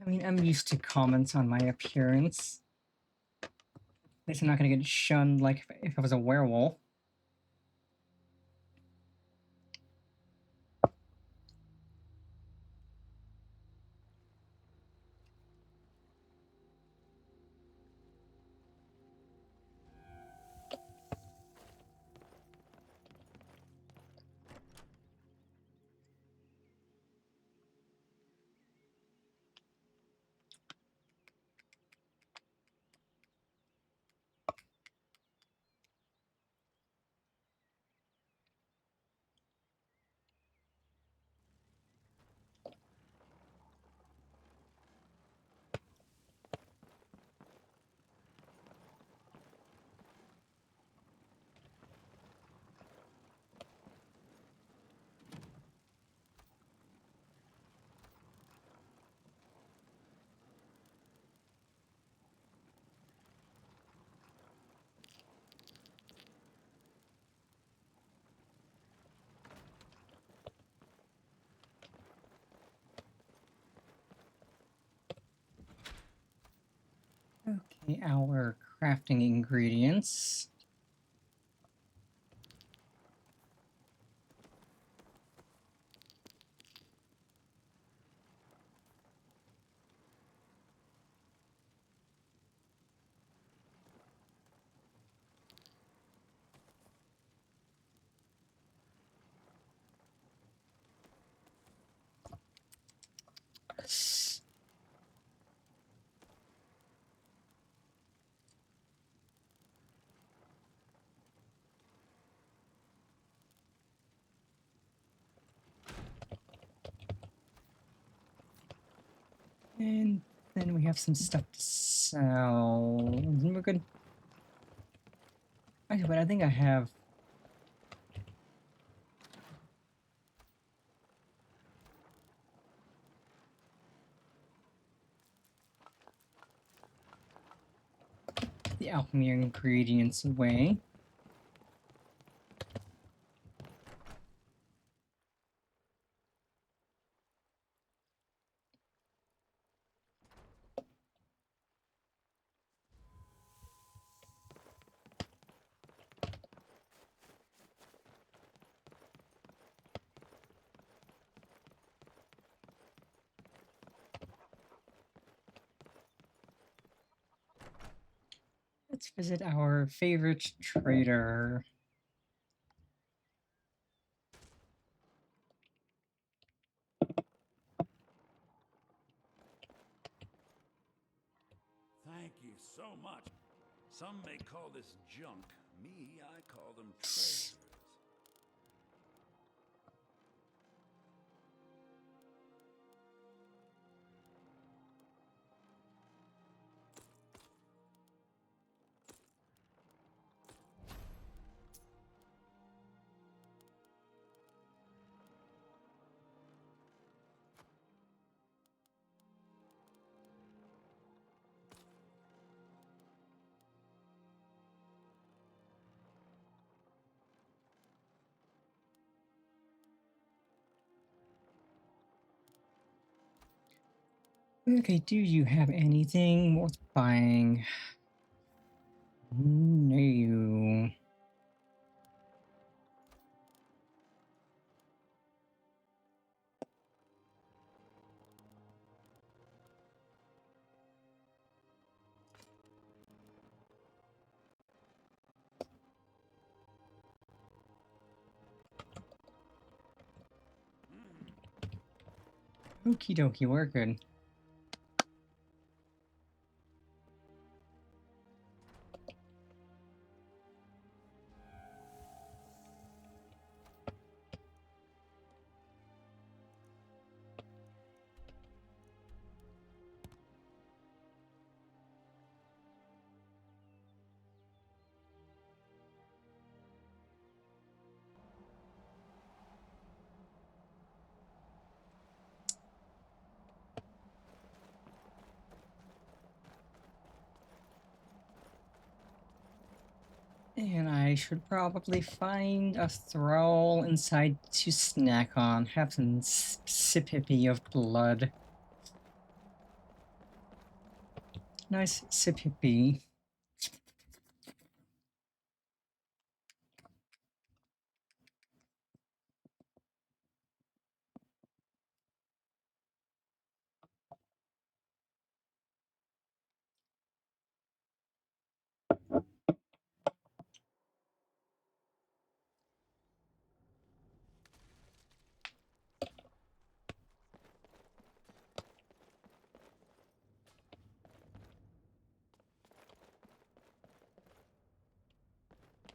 I mean, I'm used to comments on my appearance. At least I'm not gonna get shunned like if I was a werewolf. Okay, our crafting ingredients. And then we have some stuff to sell. We're good. Actually, but I think I have. The alchemy ingredients away. Let's visit our favorite trader. Thank you so much. Some may call this junk. Me, I call them treasures. Okay, do you have anything worth buying? No. Okie dokie, we're good. And I should probably find a thrall inside to snack on. Have some sippy of blood. Nice sippy.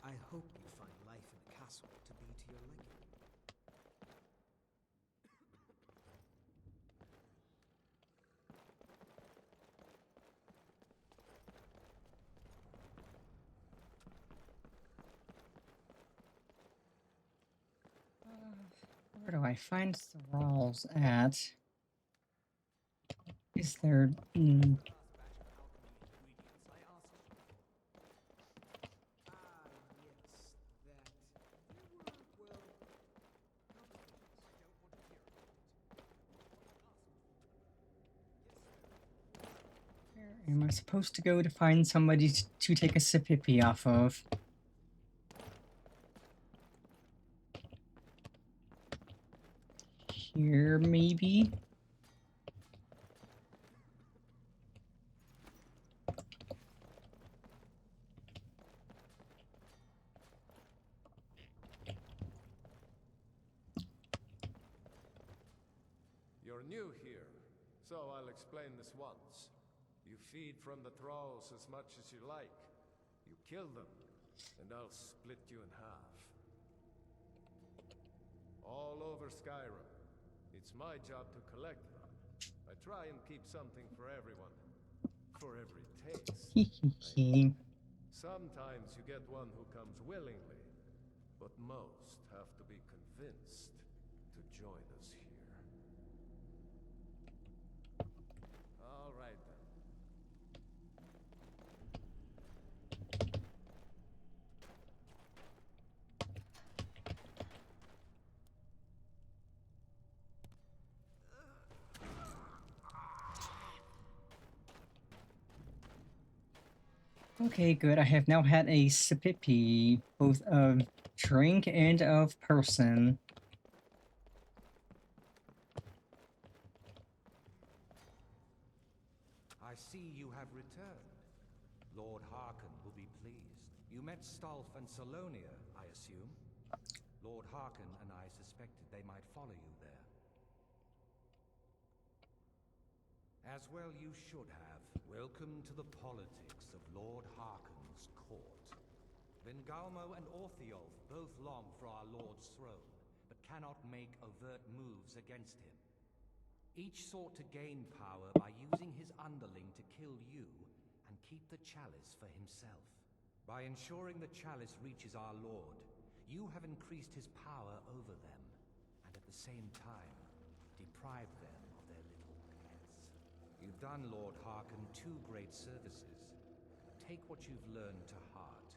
I hope you find life in the castle to be to your liking. Where do I find thralls at? Is there... Where am I supposed to go to find somebody to take a sippy off of? Here, maybe? You're new here, so I'll explain this once. You feed from the thralls as much as you like. You kill them, and I'll split you in half. All over Skyrim. It's my job to collect them. I try and keep something for everyone. For every taste. Sometimes you get one who comes willingly, but most have to be convinced to join us here. All right then. Okay, good. I have now had a sippy, both of drink and of person. I see you have returned. Lord Harkon will be pleased. You met Stolf and Salonia, I assume? Lord Harkon and I suspected they might follow you there. As well you should have. Welcome to the politics of Lord Harkon's court. Vengalmo and Orthiolf both long for our Lord's throne, but cannot make overt moves against him. Each sought to gain power by using his underling to kill you and keep the chalice for himself. By ensuring the chalice reaches our Lord, you have increased his power over them, and at the same time, deprived them of their little pets. You've done Lord Harkon 2 great services. Take what you've learned to heart,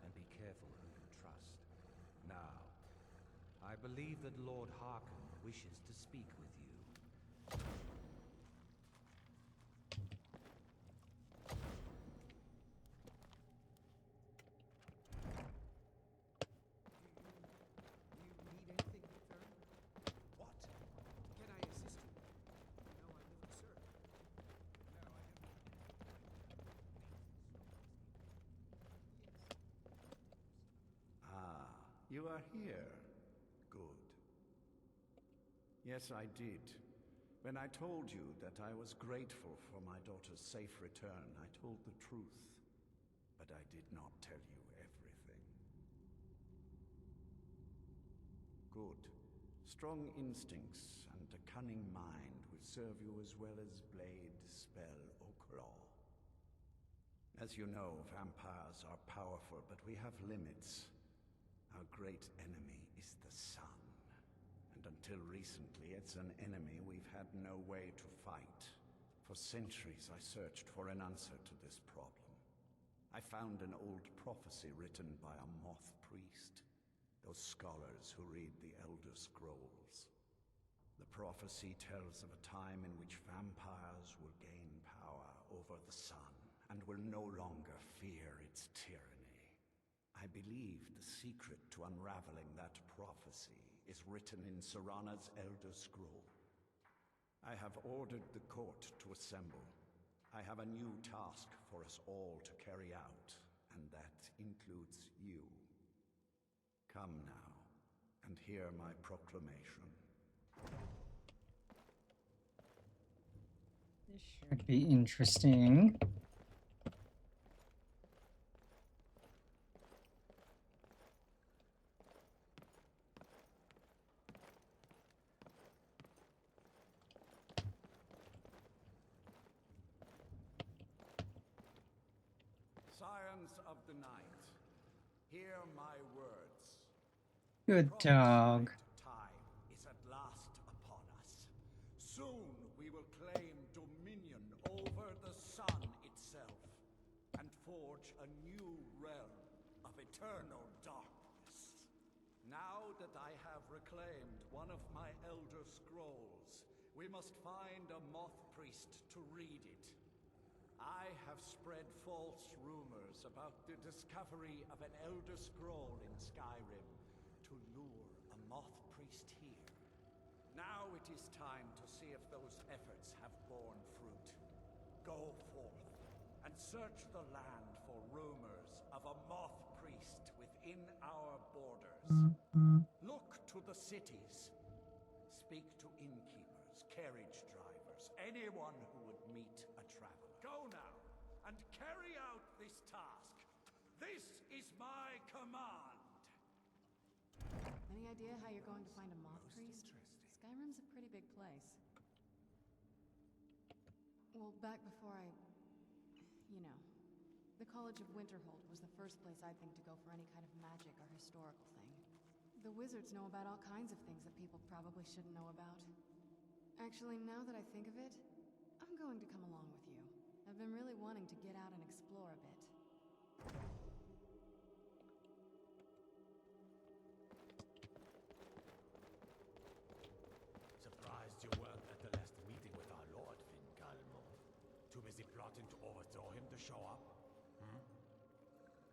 and be careful who you trust. Now, I believe that Lord Harkon wishes to speak with you. You are here. Good. Yes, I did. When I told you that I was grateful for my daughter's safe return, I told the truth. But I did not tell you everything. Good. Strong instincts and a cunning mind will serve you as well as blade, spell, or claw. As you know, vampires are powerful, but we have limits. Our great enemy is the sun. And until recently, it's an enemy we've had no way to fight. For centuries, I searched for an answer to this problem. I found an old prophecy written by a moth priest. Those scholars who read the Elder Scrolls. The prophecy tells of a time in which vampires will gain power over the sun and will no longer fear its tyranny. I believe the secret to unraveling that prophecy is written in Serana's Elder Scroll. I have ordered the court to assemble. I have a new task for us all to carry out, and that includes you. Come now, and hear my proclamation. This should be interesting. Scions of the night, hear my words. Good dog. Time is at last upon us. Soon we will claim dominion over the sun itself and forge a new realm of eternal darkness. Now that I have reclaimed one of my Elder Scrolls, we must find a moth priest to read it. I have spread false rumors about the discovery of an Elder Scroll in Skyrim to lure a moth priest here. Now it is time to see if those efforts have borne fruit. Go forth and search the land for rumors of a moth priest within our borders. Look to the cities. Speak to innkeepers, carriage drivers, anyone who would meet a traveler. Go now, and carry out this task. This is my command. Any idea how you're going to find a moth priest? Skyrim's a pretty big place. Well, back before you know, the College of Winterhold was the first place I'd think to go for any kind of magic or historical thing. The wizards know about all kinds of things that people probably shouldn't know about. Actually, now that I think of it, I'm going to come along with you. I've been really wanting to get out and explore a bit. Surprised you weren't at the last meeting with our lord, Fincalmo. Too busy plotting to overthrow him to show up? Hmm?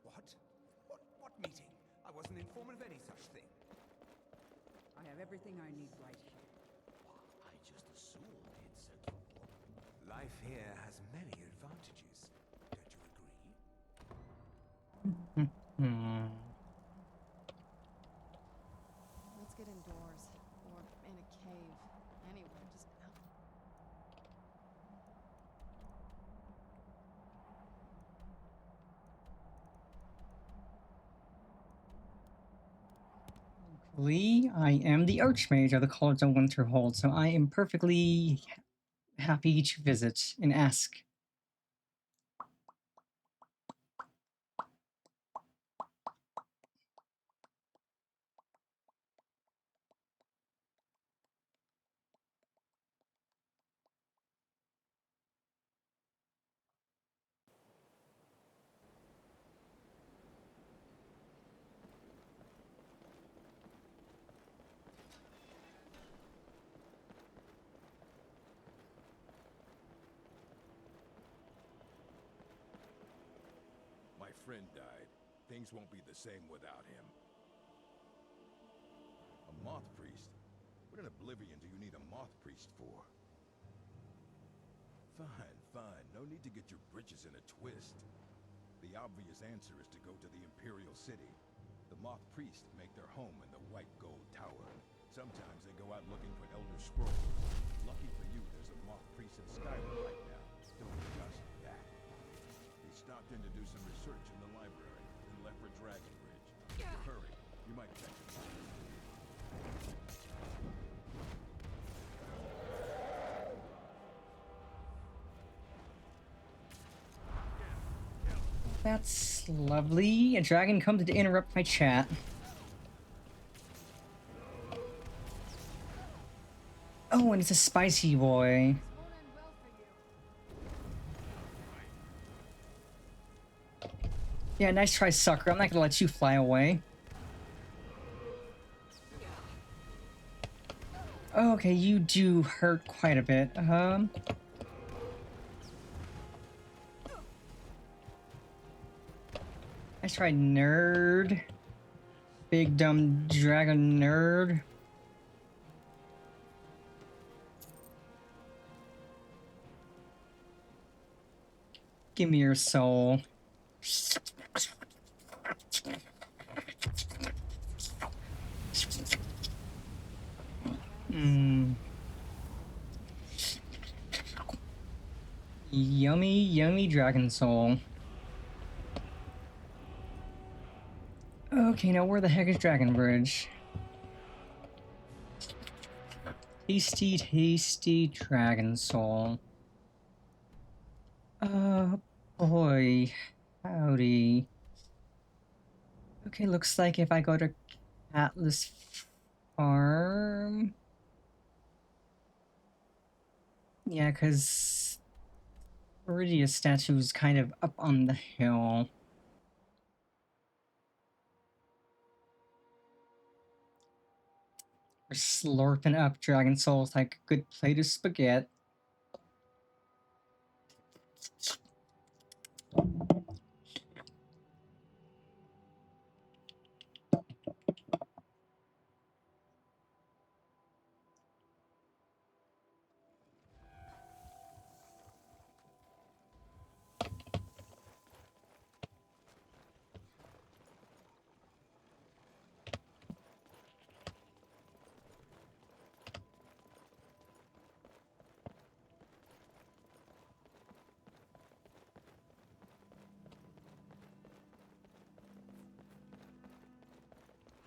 What? What meeting? I wasn't informed of any such thing. I have everything I need right here. I just assumed he'd sent for more. Life here has many advantages. Don't you agree? Let's get indoors. Or in a cave. Anywhere, just out. Lee, I am the Archmage of the College of Winterhold, so I am perfectly happy to visit and ask. My friend died. Things won't be the same without him. A moth priest? What in oblivion do you need a moth priest for? Fine, fine. No need to get your britches in a twist. The obvious answer is to go to the Imperial City. The moth priests make their home in the White Gold Tower. Sometimes they go out looking for Elder Scrolls. Lucky for you, there's a moth priest in Skyrim right now. Doing just that. He stopped in to do some research in the library, then left for Dragonbridge. Hurry, you might catch him. That's lovely. A dragon comes to interrupt my chat. Oh, and it's a spicy boy. Yeah, nice try, sucker. I'm not gonna let you fly away. Okay, you do hurt quite a bit. Nice try, nerd. Big dumb dragon nerd. Give me your soul. Mmm. Yummy, yummy dragon soul. Okay, now where the heck is Dragonbridge? Tasty, tasty dragon soul. Boy. Howdy. Okay, looks like if I go to Atlas Farm... Yeah, because Iridia's statue is kind of up on the hill. We're slurping up dragon souls like a good plate of spaghetti.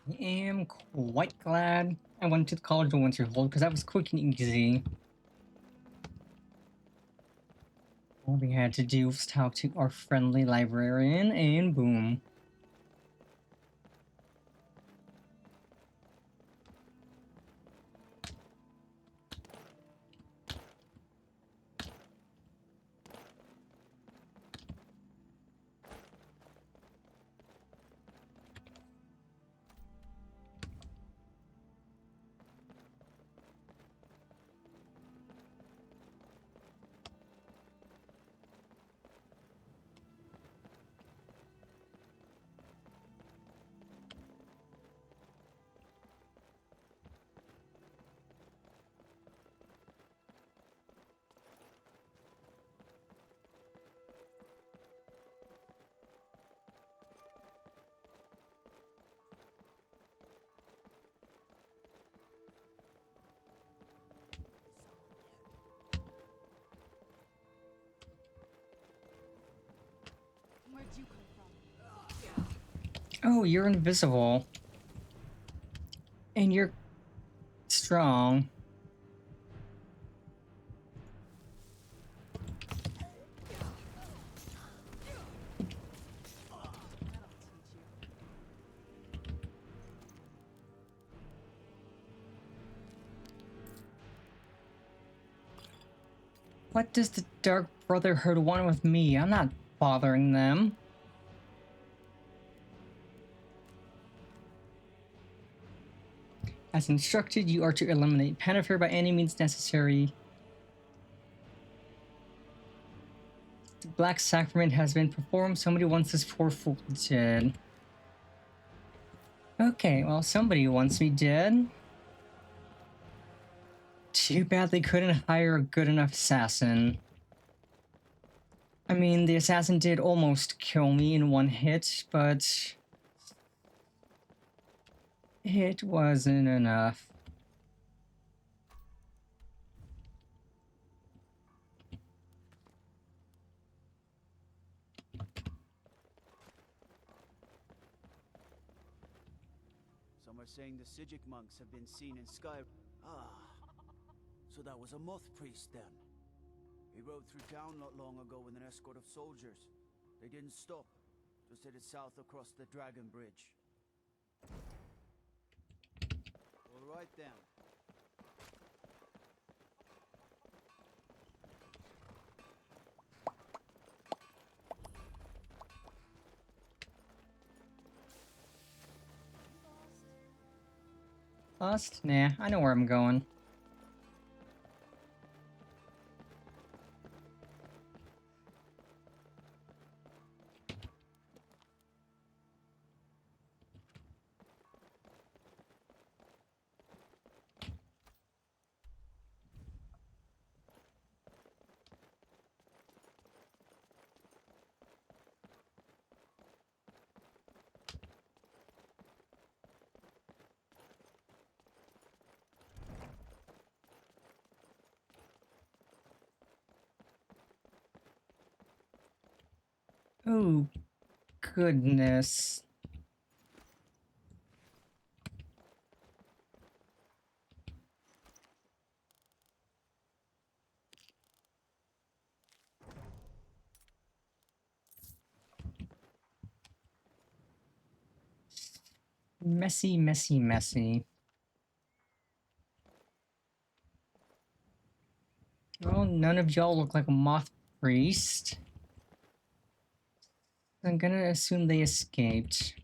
I am quite glad I went to the College of Winterhold because that was quick and easy. All we had to do was talk to our friendly librarian and boom. Where'd you come from? Oh, you're invisible. And you're strong. What does the Dark Brotherhood want with me? I'm not bothering them. As instructed, you are to eliminate Pennifer by any means necessary. The Black Sacrament has been performed. Somebody wants this poor fool dead. Okay, well, somebody wants me dead. Too bad they couldn't hire a good enough assassin. I mean, the assassin did almost kill me in one hit, but it wasn't enough. Some are saying the Sijic monks have been seen in Skyrim. Ah, so that was a moth priest then. He rode through town not long ago with an escort of soldiers. They didn't stop, just headed south across the Dragon Bridge. All right then. Lost? Nah, I know where I'm going. Oh, goodness. Messy, messy, messy. Well, none of y'all look like a moth priest. I'm gonna assume they escaped.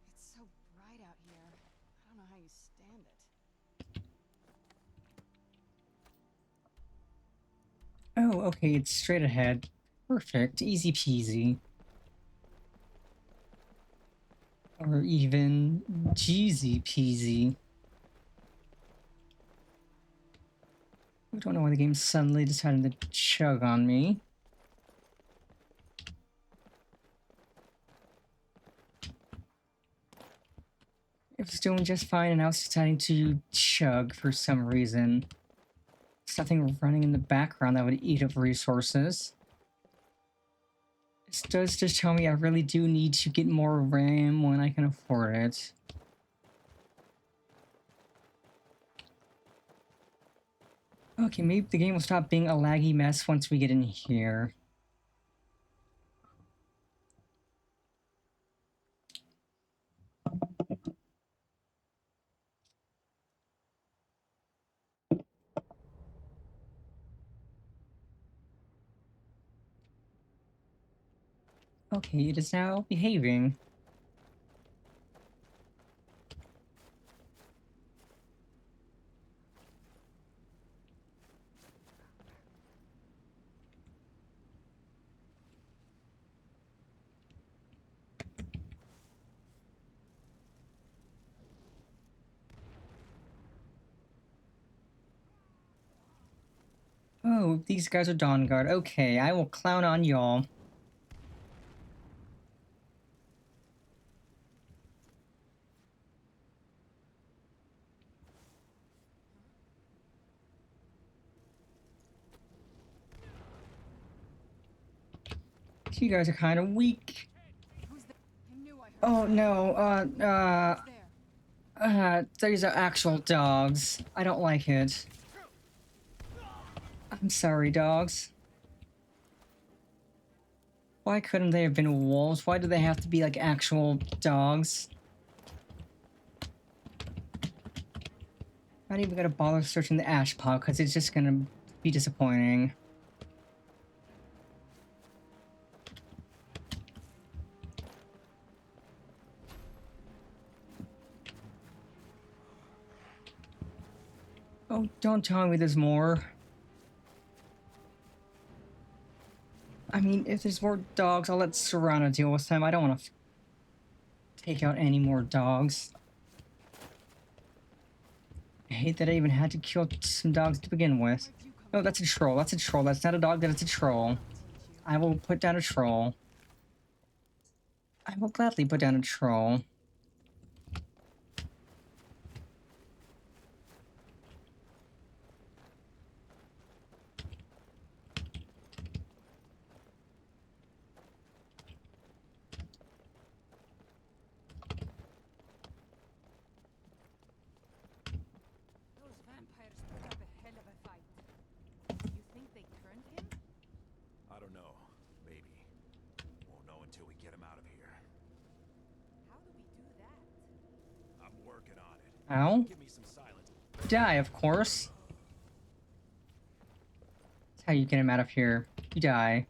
It's so bright out here. I don't know how you stand it. Oh, okay, it's straight ahead. Perfect, easy peasy. Or even Jeezy peasy. I don't know why the game suddenly decided to chug on me. It was doing just fine and now it's deciding to chug for some reason. There's nothing running in the background that would eat up resources. This does just tell me I really do need to get more RAM when I can afford it. Okay, maybe the game will stop being a laggy mess once we get in here. Okay, it is now behaving. Oh, these guys are Dawnguard. Okay, I will clown on y'all. You guys are kind of weak. Oh no, these are actual dogs. I don't like it. I'm sorry, dogs. Why couldn't they have been wolves? Why do they have to be like actual dogs? Not even gonna bother searching the ash pile because it's just gonna be disappointing. Oh, don't tell me there's more. I mean, if there's more dogs, I'll let Serrano deal with them. I don't want to take out any more dogs. I hate that I even had to kill some dogs to begin with. No, that's a troll. That's a troll. That's not a dog. That is a troll. I will put down a troll. I will gladly put down a troll. Those vampires put up a hell of a fight. You think they turned him? I don't know. Maybe. Won't know until we get him out of here. How do we do that? I'm working on it. Ow. Give me some silence. Die, of course. That's how you get him out of here. You die.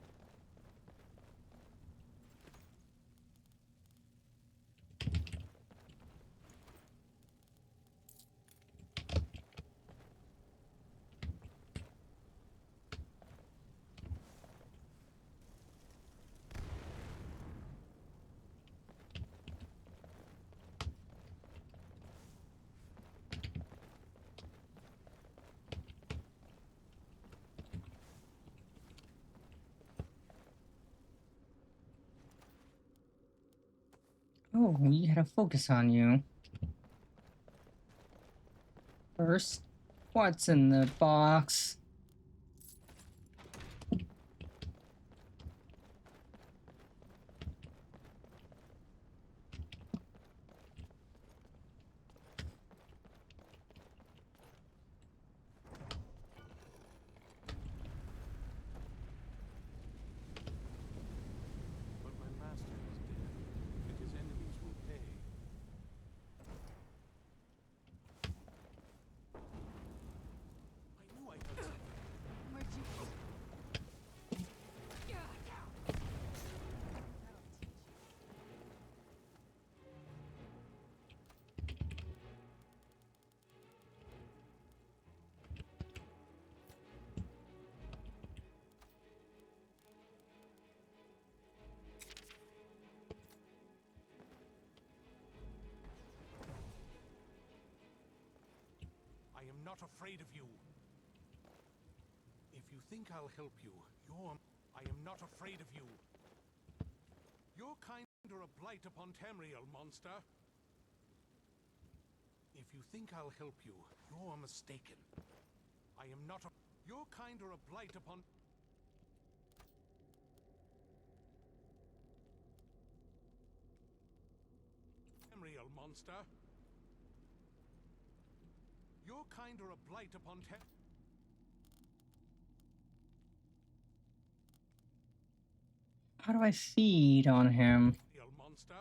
Oh, we had a focus on you. First, what's in the box? But my master is dead, and his enemies will pay. I knew I heard something. Where'd you go? I am not afraid of you. If you think I'll help you, I am not afraid of you. Your kind are a blight upon Tamriel, monster. If you think I'll help you, you're mistaken. I am not a... Your kind are a blight upon... Tamriel, monster. Your kind are a blight upon How do I feed on him? monster.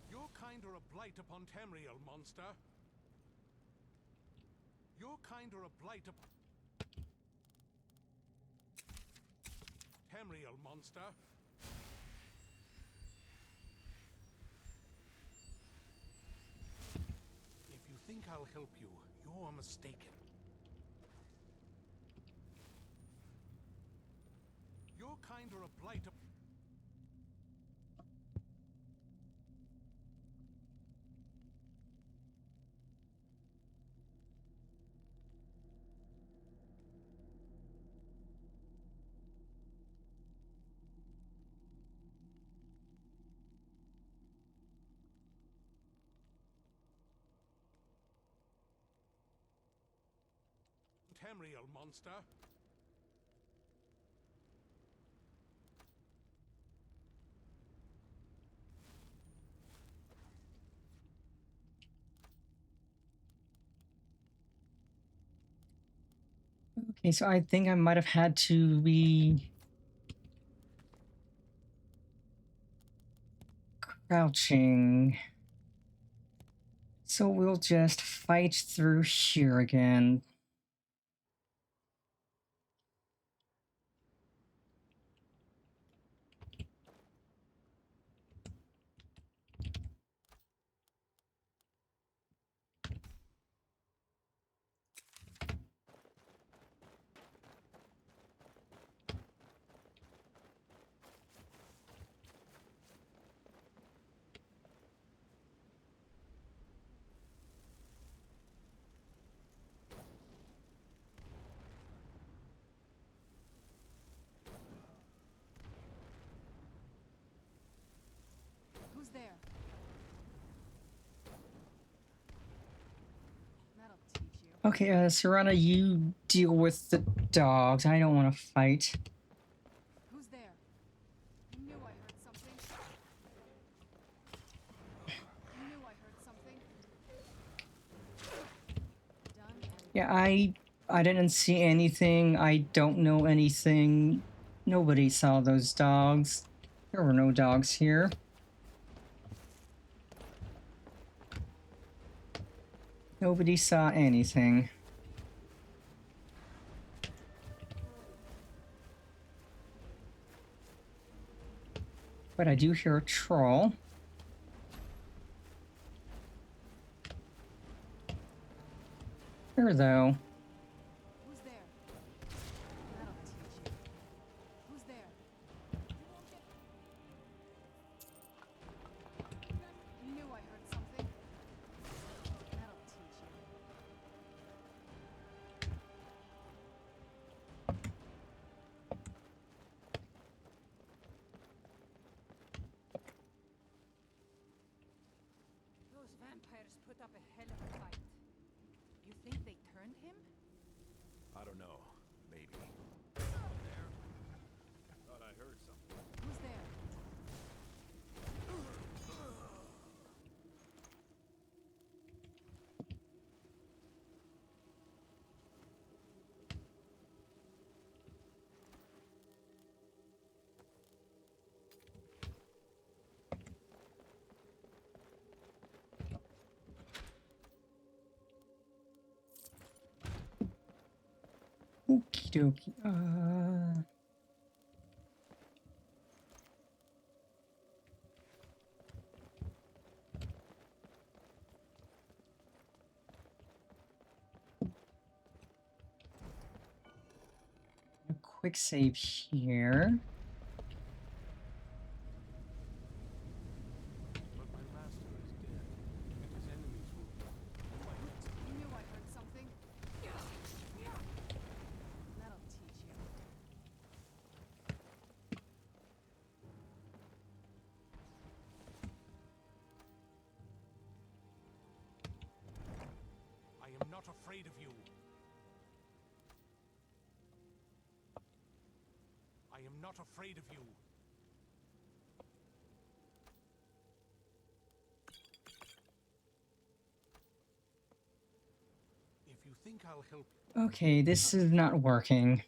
Your kind are a blight upon Tamriel, monster. Your kind are a blight upon Tamriel, monster. If you think I'll help you, you're mistaken. Your kind are a blight upon... Tamriel, monster. Okay, so I think I might have had to be crouching. So we'll just fight through here again. Okay, Serana, you deal with the dogs. I don't want to fight. Who's there? I knew I heard something. I knew I heard something. Done. Yeah, I didn't see anything. I don't know anything. Nobody saw those dogs. There were no dogs here. Nobody saw anything. But I do hear a troll. Where though? Who's there? That'll teach you. Who's there? I knew I heard something. That'll teach you. Those vampires put up a hell of a fight. You think they turned him? I don't know. Maybe. There. Thought I heard something. Who's there? Okie dokie. A quick save here. But my master is dead, and his enemies will be. I knew I heard something. That'll teach you. I am not afraid of you. I am not afraid of you. If you think I'll help, Okay, this is not working.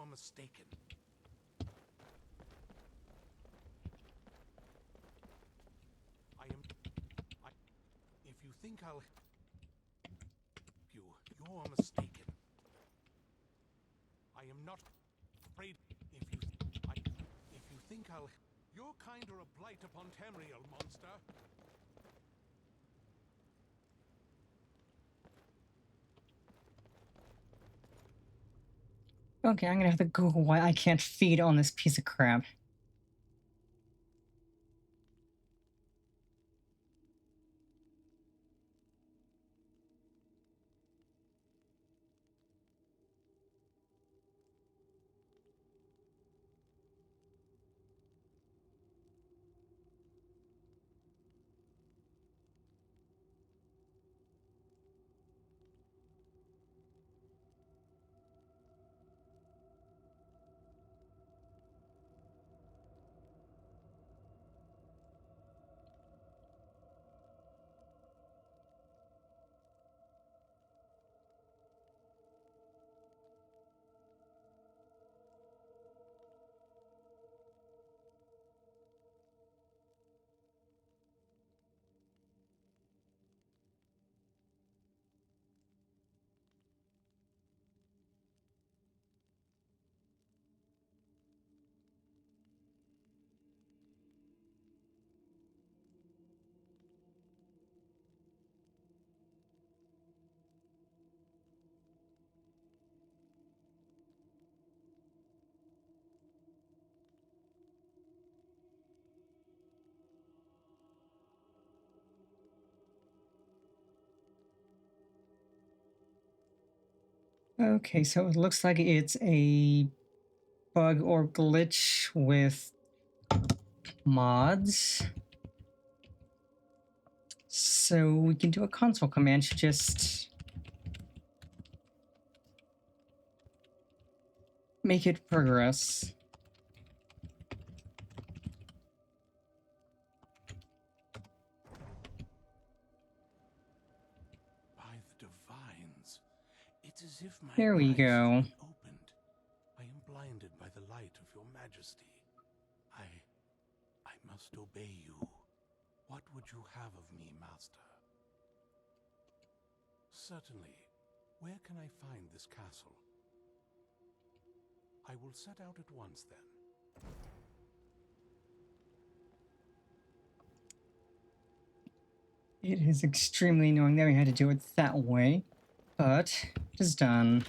you're mistaken. If you think I'll... You're mistaken. I am not afraid. If you think I'll... You're kind or a blight upon Tamriel, monster. Okay, I'm gonna have to Google why I can't feed on this piece of crap. Okay, so it looks like it's a bug or glitch with mods. So we can do a console command to just make it progress. By the divines, it's as if my There we eyes go. have been opened. I am blinded by the light of your majesty. I must obey you. What would you have of me, master? Certainly. Where can I find this castle? I will set out at once, then. It is extremely annoying that we had to do it that way, but it is done.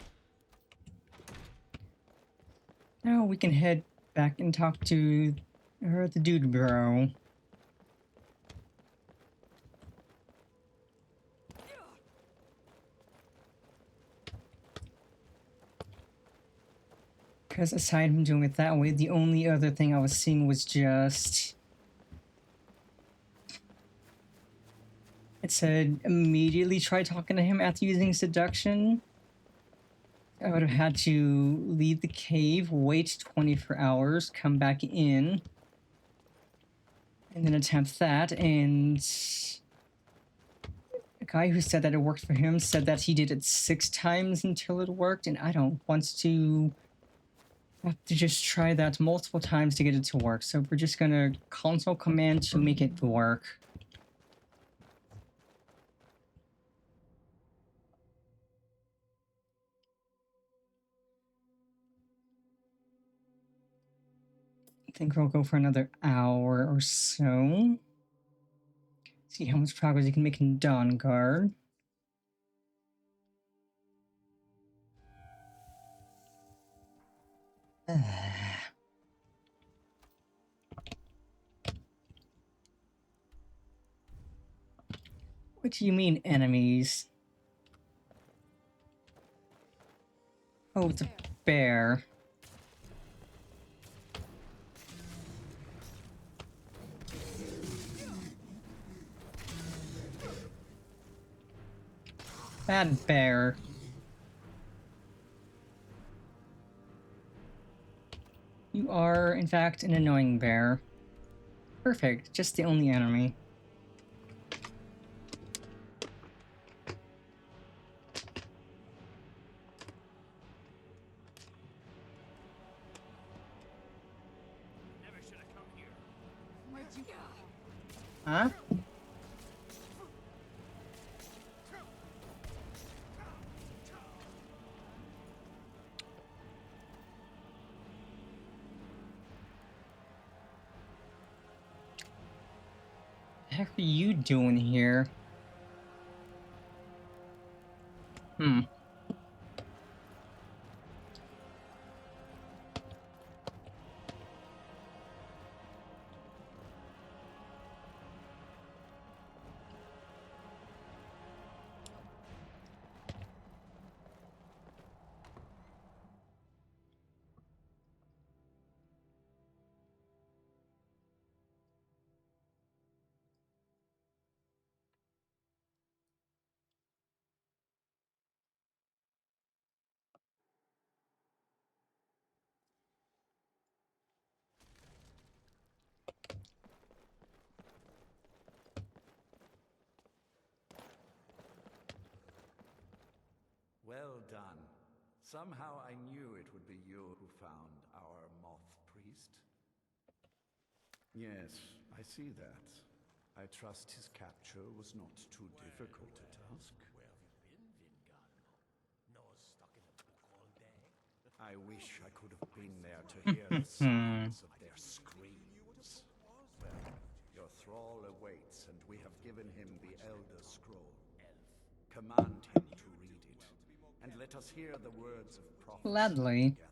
Now we can head back and talk to the dude bro. Because aside from doing it that way, the only other thing I was seeing was just... It said immediately try talking to him after using seduction. I would have had to leave the cave, wait 24 hours, come back in, and then attempt that, and the guy who said that it worked for him said that he did it 6 times until it worked, and I don't want to have to just try that multiple times to get it to work. So we're just gonna console command to make it work. I think we'll go for another hour or so. See how much progress you can make in Dawnguard. What do you mean, enemies? Oh, it's a bear. Bad bear. You are, in fact, an annoying bear. Perfect, just the only enemy. Never should have come here. Where'd you go? Huh? What the heck are you doing here? Somehow I knew it would be you who found our moth priest. Yes, I see that. I trust his capture was not too difficult a task. Where have you been, Vingalmo? Nose stuck in a book all day? I wish I could have been there to hear the sounds of their screams. Well, your thrall awaits, and we have given him the Elder Scroll. Command him to read it, and let us hear the words of prophecy Gladly. together.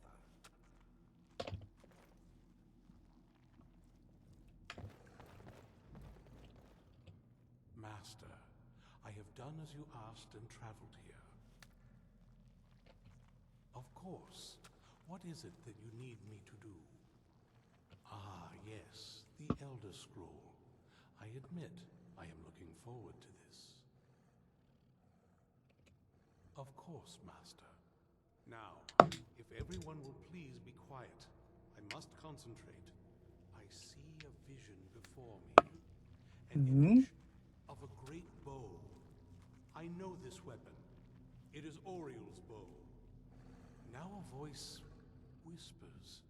Master, I have done as you asked and traveled here. Of course. What is it that you need me to do? Ah, yes, the Elder Scroll. I admit, I am looking forward to this. Of course, Master. Now, if everyone will please be quiet, I must concentrate. I see a vision before me. An image of a great bow. I know this weapon. It is Oriel's bow. Now a voice whispers,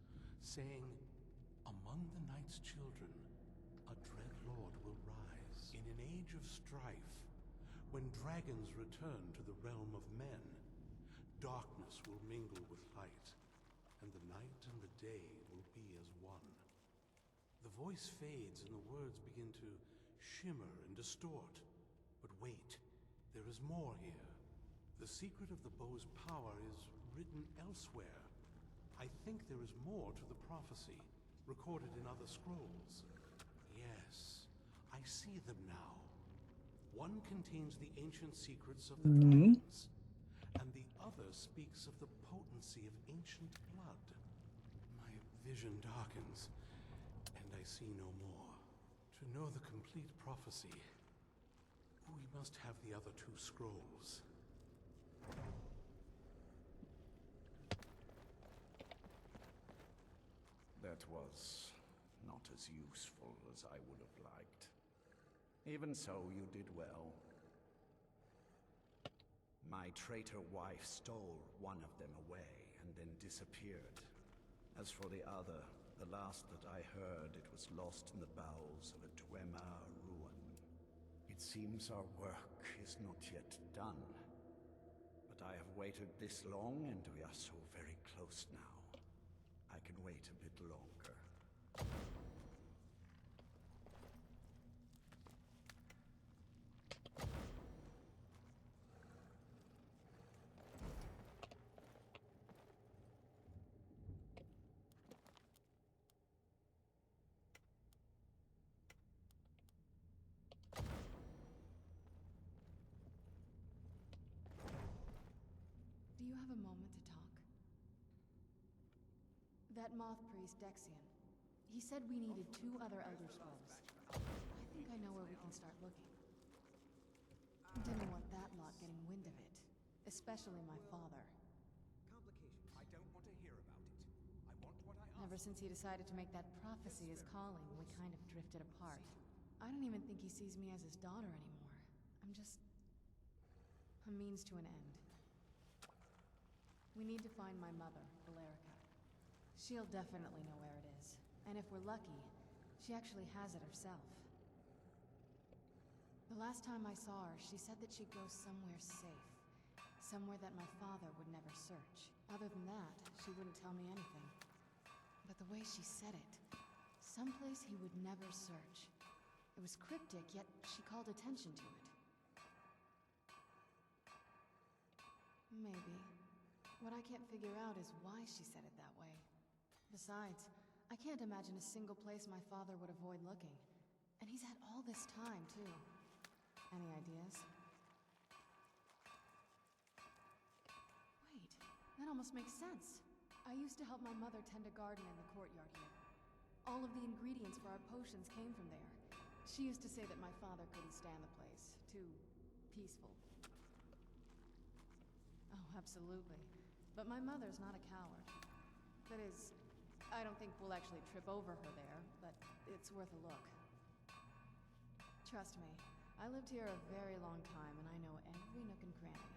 saying, among the night's children, a dread lord will rise. In an age of strife, when dragons return to the realm of men, darkness will mingle with light, and the night and the day will be as one. The voice fades and the words begin to shimmer and distort. But wait, there is more here. The secret of the bow's power is written elsewhere. I think there is more to the prophecy, recorded in other scrolls. Yes, I see them now. One contains the ancient secrets of the dragons, and the other speaks of the potency of ancient blood. My vision darkens, and I see no more. To know the complete prophecy, we must have the other two scrolls. That was not as useful as I would have liked. Even so, you did well. My traitor wife stole one of them away and then disappeared. As for the other, the last that I heard, it was lost in the bowels of a Dwemer ruin. It seems our work is not yet done. But I have waited this long, and we are so very close now. I can wait a bit longer. Do you have a moment to talk? That moth priest, Dexion. He said we needed 2 other Elder Scrolls. I think I know where we can start looking. Didn't want that lot getting wind of it. Especially my father. Complications. I don't want to hear about it. I want what I asked. Ever since he decided to make that prophecy his calling, we kind of drifted apart. I don't even think he sees me as his daughter anymore. I'm just a means to an end. We need to find my mother, Valerica. She'll definitely know where it is. And if we're lucky, she actually has it herself. The last time I saw her, she said that she'd go somewhere safe. Somewhere that my father would never search. Other than that, she wouldn't tell me anything. But the way she said it, someplace he would never search. It was cryptic, yet she called attention to it. Maybe. What I can't figure out is why she said it that way. Besides, I can't imagine a single place my father would avoid looking. And he's had all this time, too. Any ideas? Wait, that almost makes sense. I used to help my mother tend a garden in the courtyard here. All of the ingredients for our potions came from there. She used to say that my father couldn't stand the place. Too peaceful. Oh, absolutely. But my mother's not a coward. That is, I don't think we'll actually trip over her there, but it's worth a look. Trust me, I lived here a very long time and I know every nook and cranny.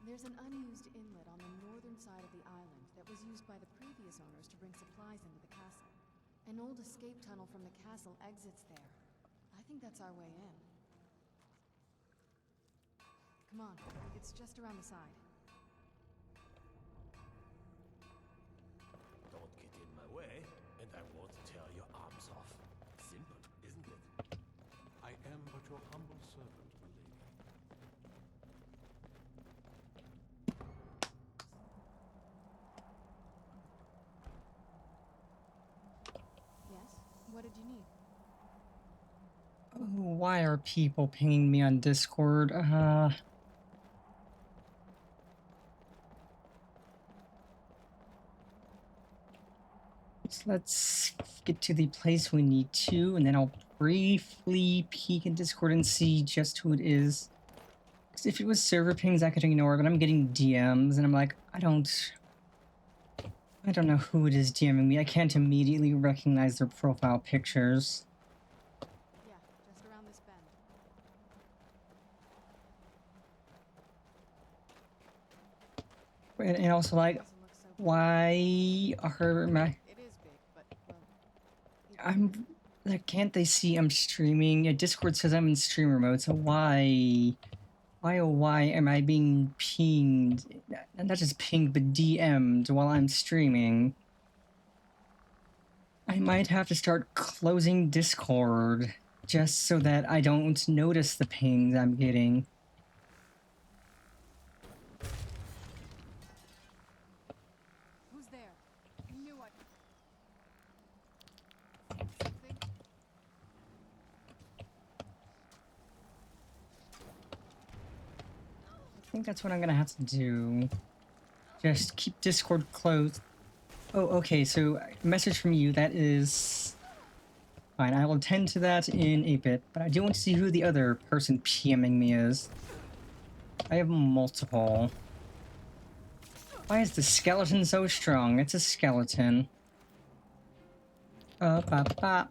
There's an unused inlet on the northern side of the island that was used by the previous owners to bring supplies into the castle. An old escape tunnel from the castle exits there. I think that's our way in. Come on, it's just around the side. Don't get in my way, and I won't tear your arms off. Simple, isn't it? I am but your humble servant, milady. Yes? What did you need? Oh, why are people pinging me on Discord? So let's get to the place we need to, and then I'll briefly peek in Discord and see just who it is. Because if it was server pings, I could ignore, but I'm getting DMs, and I'm like, I don't know who it is DMing me. I can't immediately recognize their profile pictures. Yeah, just around this bend. And also, like, why are my... It is big, but, well... I'm... Like, can't they see I'm streaming? Yeah, Discord says I'm in streamer mode, so why... Why, oh why am I being pinged? Not just pinged, but DM'd while I'm streaming. I might have to start closing Discord just so that I don't notice the pings I'm getting. Who's there? I knew I... Something? I think that's what I'm gonna have to do. Just keep Discord closed. Oh, okay, so message from you, that is... Fine, I will attend to that in a bit, but I do want to see who the other person PMing me is. I have multiple. Why is the skeleton so strong? It's a skeleton. Bop, bop.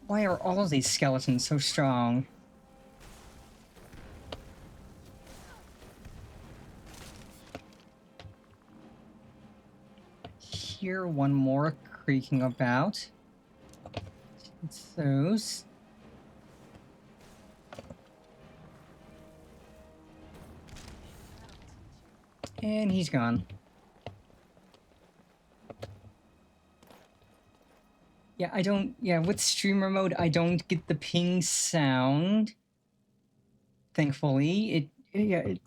Why are all of these skeletons so strong? Hear one more creaking about. It's those. And he's gone. Yeah, I don't... Yeah, with streamer mode, I don't get the ping sound. Thankfully. It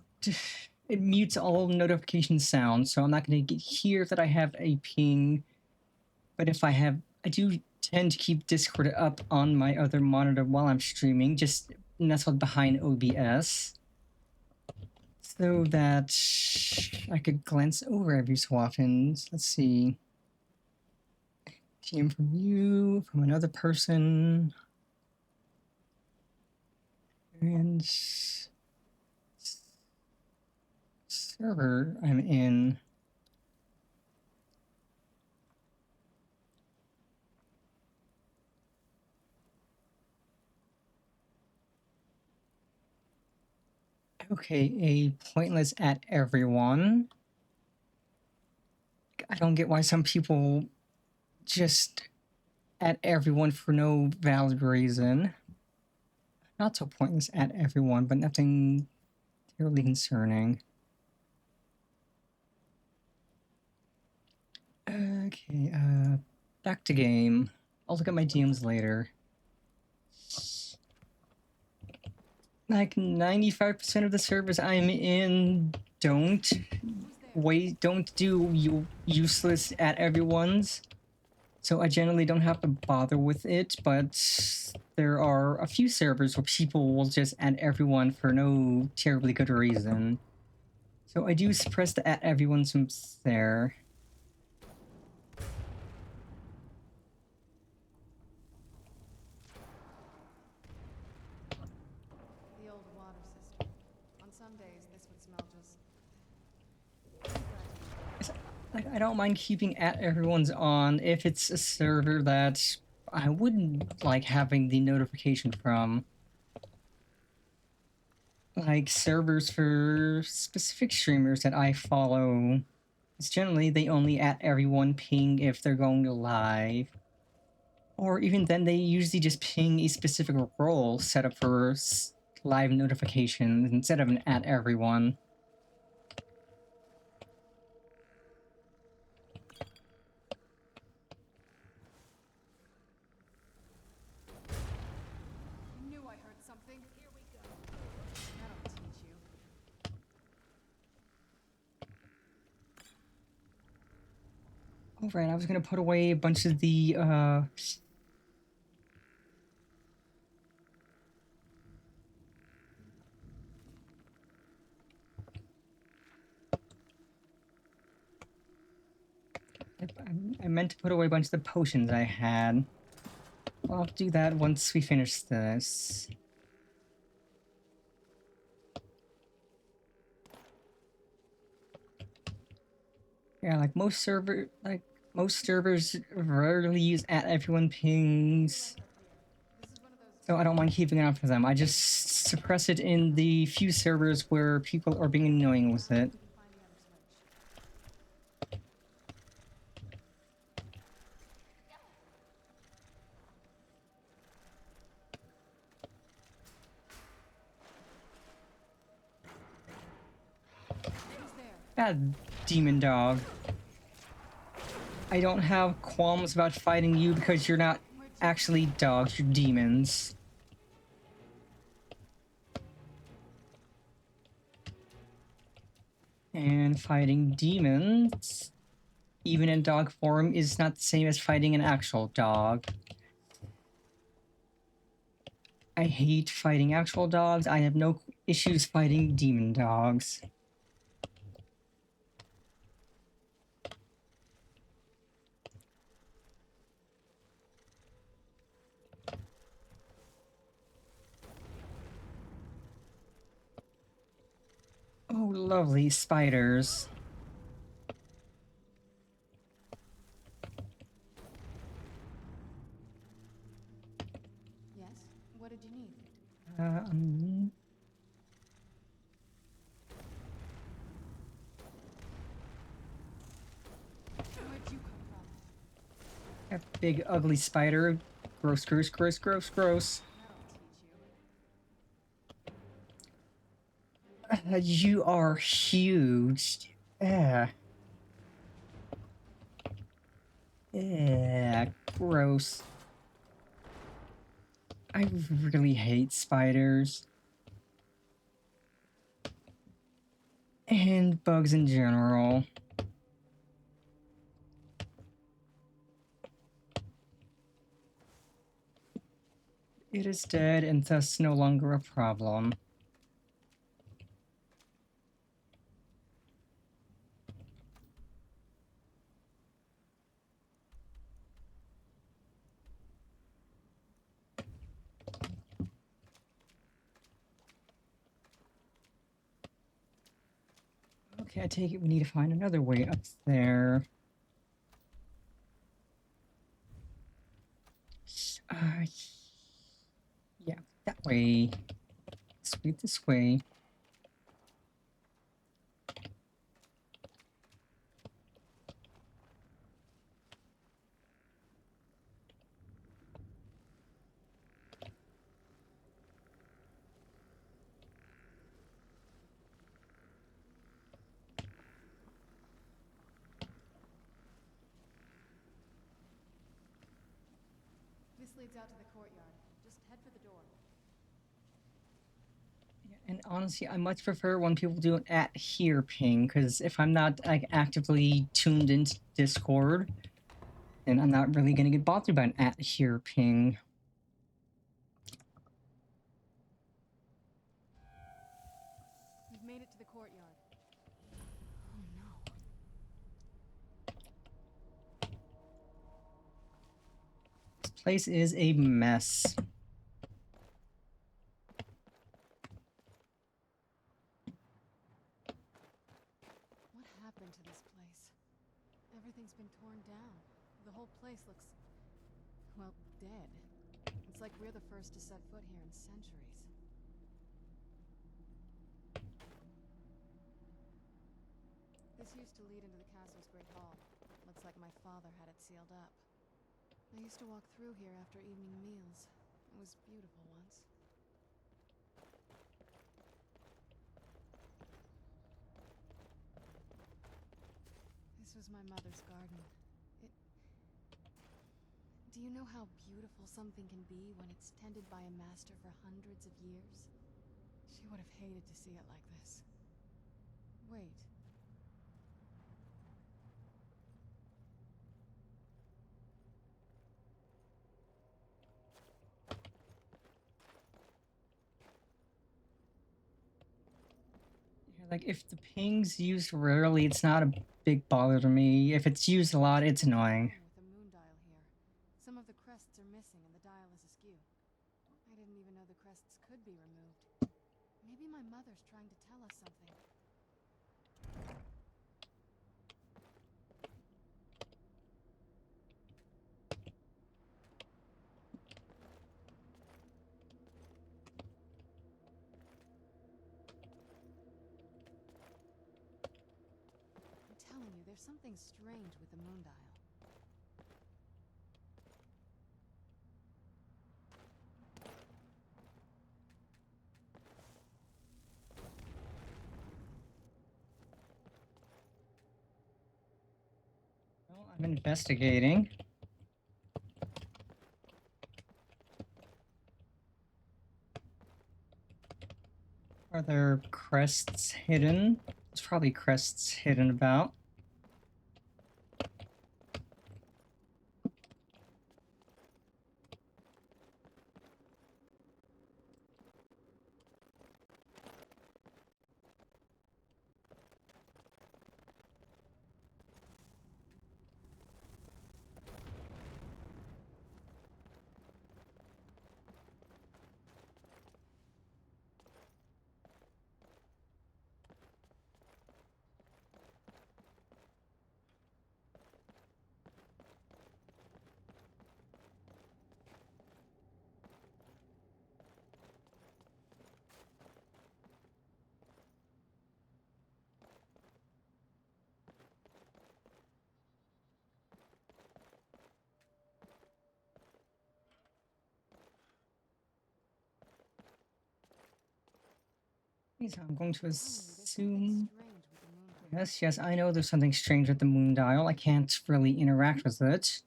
mutes all notification sounds, so I'm not going to hear that I have a ping. But if I have... I do tend to keep Discord up on my other monitor while I'm streaming, just nestled behind OBS. So that I could glance over every so often. Let's see. DM from you, from another person. And server I'm in. Okay, a pointless at everyone. I don't get why some people just at everyone for no valid reason. Not so pointless at everyone, but nothing terribly concerning. Okay, back to game. I'll look at my DMs later. Like 95% of the servers I'm in don't do useless at everyone's. So I generally don't have to bother with it, but there are a few servers where people will just add everyone for no terribly good reason. So I do suppress the at everyone from there. The old water system. On some days, this would smell just... Like, I don't mind keeping at everyone's on if it's a server that I wouldn't like having the notification from like servers for specific streamers that I follow. It's generally they only at everyone ping if they're going live. Or even then, they usually just ping a specific role set up for live notifications instead of an at everyone. I knew I heard something. Here we go. That'll teach you. Oh, right, I was gonna put away a bunch of the, I meant to put away a bunch of the potions I had. I'll do that once we finish this. Yeah, like most servers rarely use at everyone pings. So I don't mind keeping it on for them. I just suppress it in the few servers where people are being annoying with it. Bad demon dog. I don't have qualms about fighting you because you're not actually dogs, you're demons. And fighting demons, even in dog form, is not the same as fighting an actual dog. I hate fighting actual dogs. I have no issues fighting demon dogs. Oh, lovely spiders. Yes? What did you need? Where'd you come from? That big ugly spider. Gross, gross, gross, gross, gross. You are huge. Yeah. Yeah, gross. I really hate spiders. And bugs in general. It is dead and thus no longer a problem. Okay, I take it we need to find another way up there. Yeah, that way. This way. This leads out to the courtyard. Just head for the door. And honestly, I much prefer when people do an at here ping, because if I'm not like actively tuned into Discord, then I'm not really gonna get bothered by an at here ping. We've made it to the courtyard. Oh no. This place is a mess. What happened to this place? Everything's been torn down. The whole place looks, well, like we're the first to set foot here in centuries. This used to lead into the castle's great hall. Looks like my father had it sealed up. I used to walk through here after evening meals. It was beautiful once. This was my mother's garden. Do you know how beautiful something can be when it's tended by a master for hundreds of years? She would have hated to see it like this. Wait. Like, if the ping's used rarely, it's not a big bother to me. If it's used a lot, it's annoying. With the moon dial here. Some of the crests are missing and the dial is askew. I didn't even know the crests could be removed. Maybe my mother's trying to tell us something. I'm telling you, there's something strange with the moon dial. Well, I'm investigating. Are there crests hidden? There's probably crests hidden about. So I'm going to assume... Yes, I know there's something strange with the moon dial. I can't really interact with it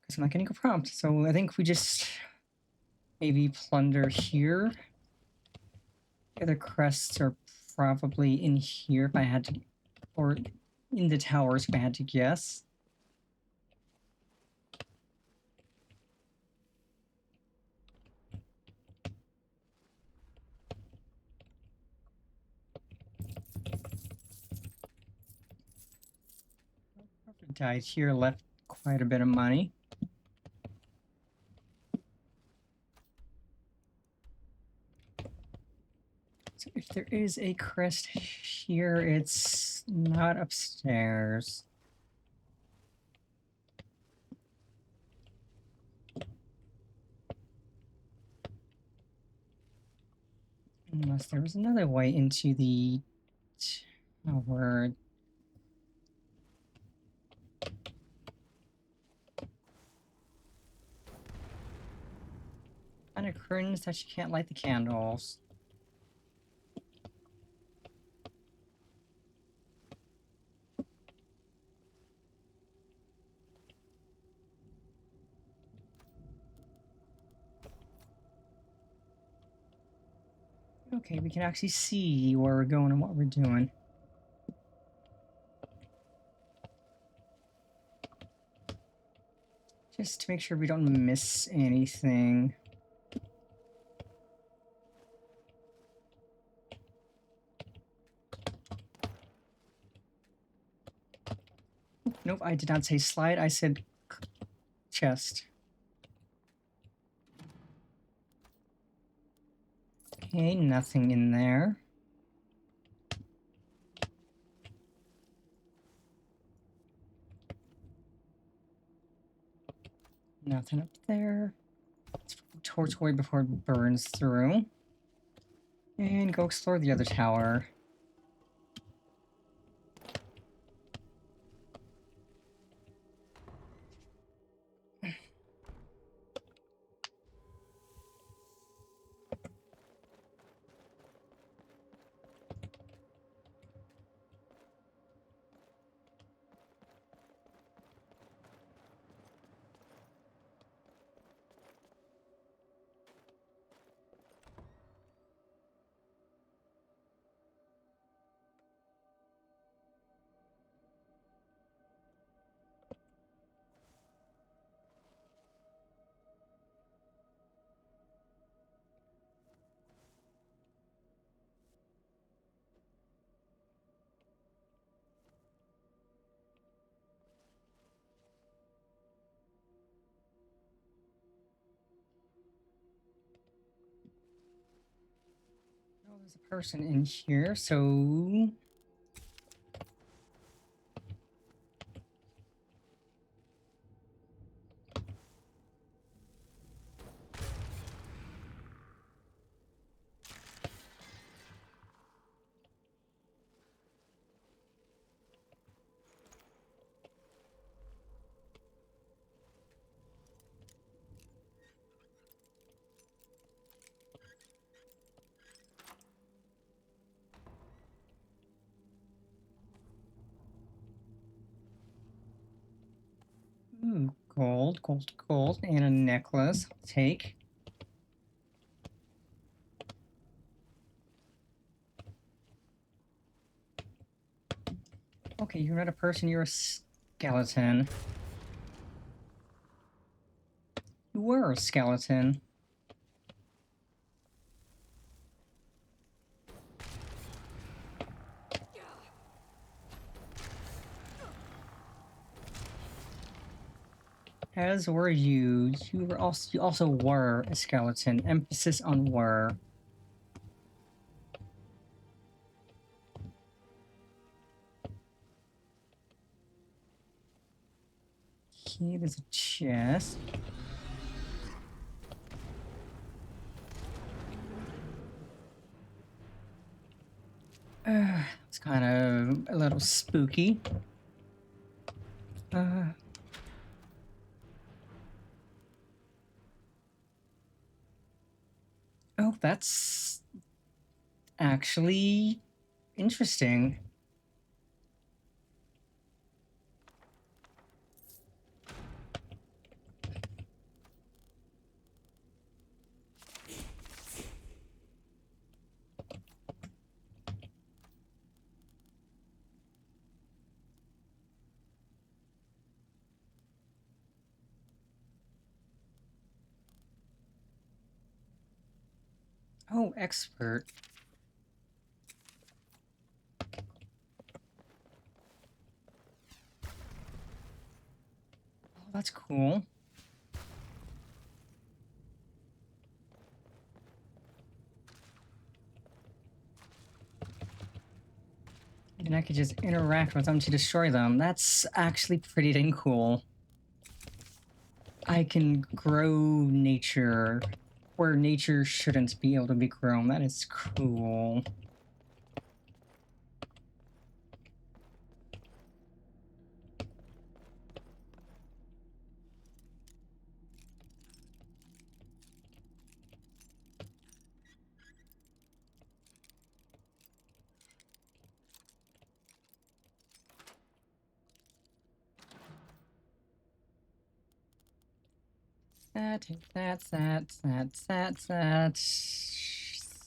because I'm not getting a prompt. So I think we just maybe plunder here. The other crests are probably in here if I had to... Or in the towers if I had to guess. Died here, left quite a bit of money. So if there is a crest here, it's not upstairs. Unless there was another way into the tower. Kind of cringe that you can't light the candles. Okay, we can actually see where we're going and what we're doing. Just to make sure we don't miss anything. Nope, I did not say slide, I said chest. Okay, nothing in there. Nothing up there. Let's torch away before it burns through. And go explore the other tower. Oh, there's a person in here, so... Ooh, gold, gold, gold, and a necklace. I'll take. Okay, you're not a person, you're a skeleton. You were a skeleton. As were you. You also were a skeleton. Emphasis on were. Okay, there's a chest. It's kind of a little spooky. Oh, that's actually interesting. Oh, expert. Oh, that's cool. And I could just interact with them to destroy them. That's actually pretty dang cool. I can grow nature where nature shouldn't be able to be grown. That is cool.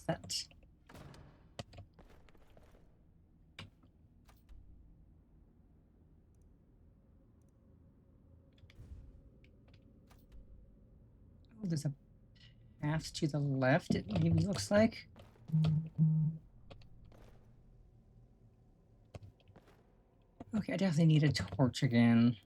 That. Oh, there's a path to the left, it maybe looks like. Okay, I definitely need a torch again.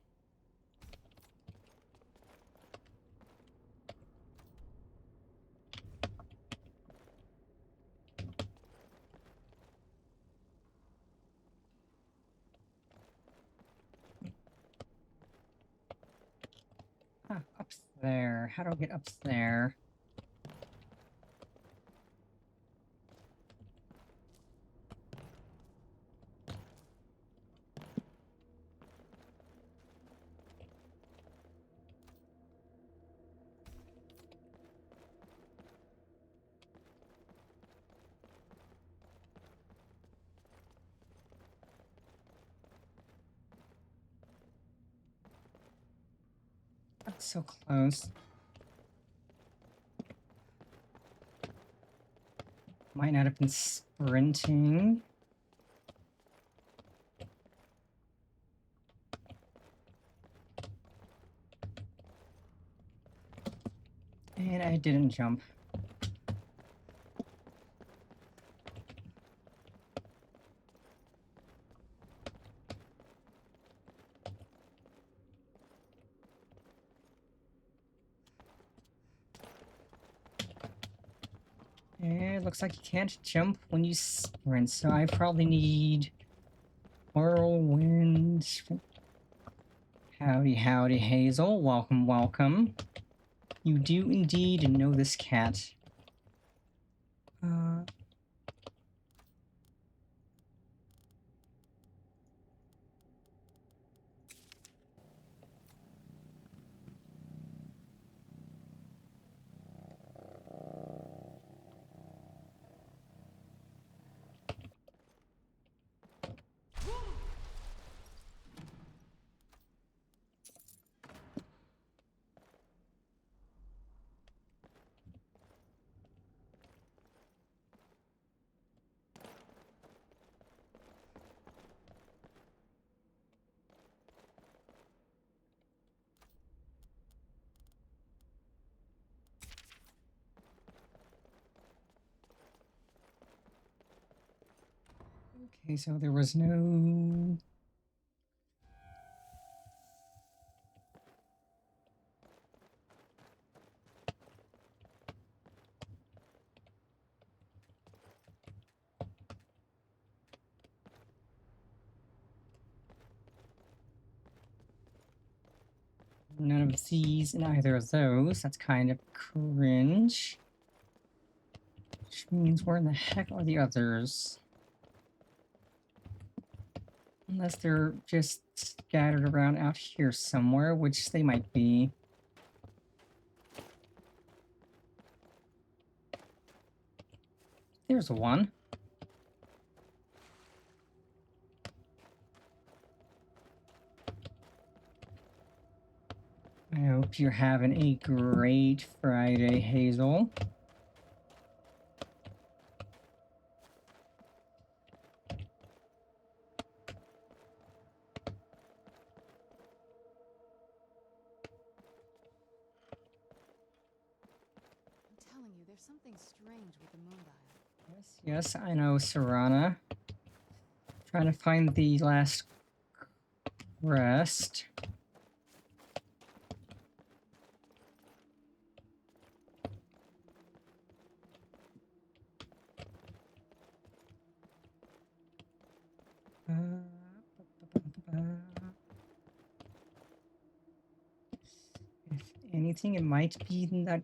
Up there. How do I get up there? So close. Might not have been sprinting. And I didn't jump. And it looks like you can't jump when you sprint, so I probably need whirlwind. Howdy, howdy, Hazel. Welcome, welcome. You do indeed know this cat. Okay, so there was no... None of these in either of those. That's kind of cringe. Which means where in the heck are the others? Unless they're just scattered around out here somewhere, which they might be. There's one. I hope you're having a great Friday, Hazel. I'm telling you, there's something strange with the moon dial. Yes, I know, Serana. Trying to find the last rest. If anything, it might be in that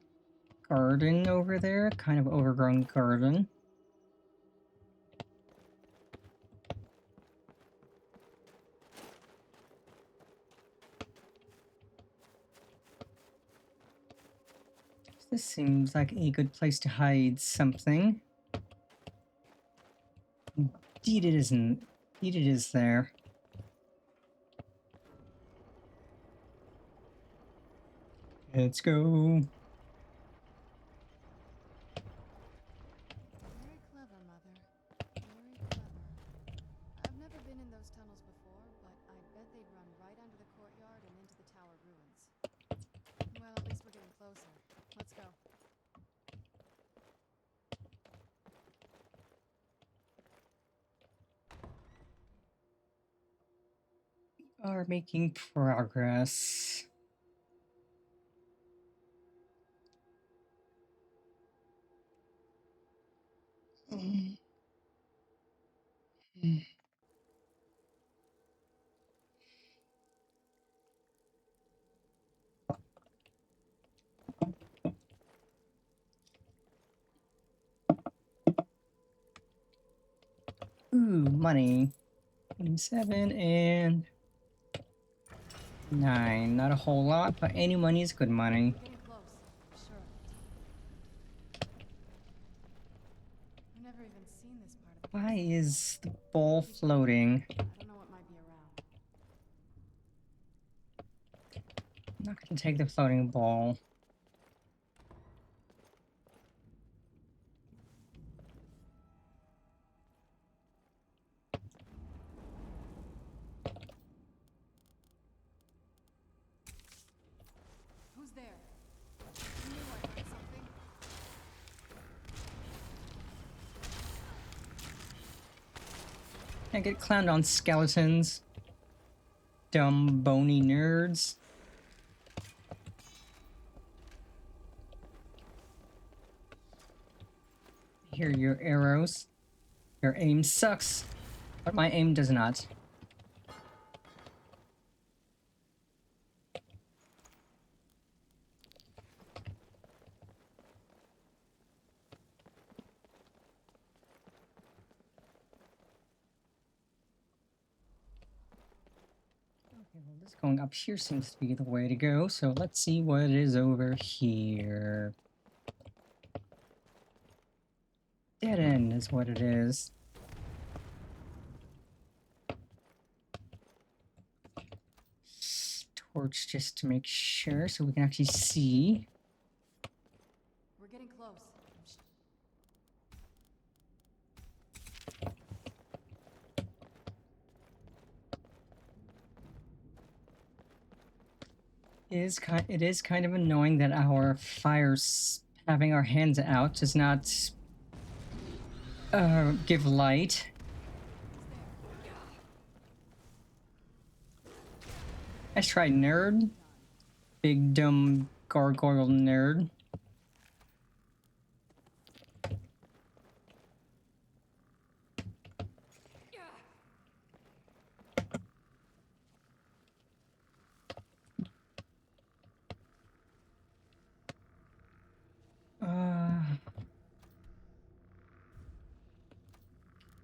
garden over there, kind of overgrown garden. This seems like a good place to hide something. Indeed it isn't. Indeed it is there. Let's go. Very clever, Mother. Very clever. I've never been in those tunnels before, but I bet they'd run right under the courtyard and into the tower ruins. Well, at least we're getting closer. Let's go. We are making progress. Ooh, money. 27 and 9. Not a whole lot, but any money is good money. Getting close. Sure. I've never even seen this part of the Why is the ball floating? I don't know what might be not gonna take the floating ball. Who's there? I knew I heard something. I get clowned on skeletons. Dumb bony nerds. Hear your arrows. Your aim sucks, but my aim does not. Okay, well, this going up here seems to be the way to go, so let's see what is over here. Dead end is what it is. Torch just to make sure so we can actually see. We're getting close. It is kind of annoying that our fires having our hands out does not give light. Let's try nerd. Big dumb gargoyle nerd.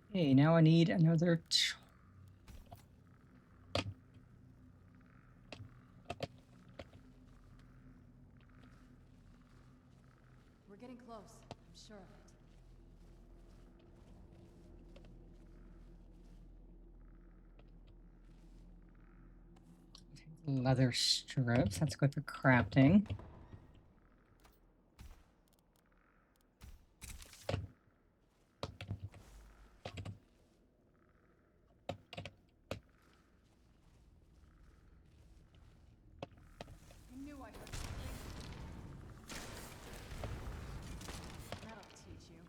Okay, now I need another. We're getting close. I'm sure of it. Leather strips. That's good for crafting. I knew I heard something. That'll teach you.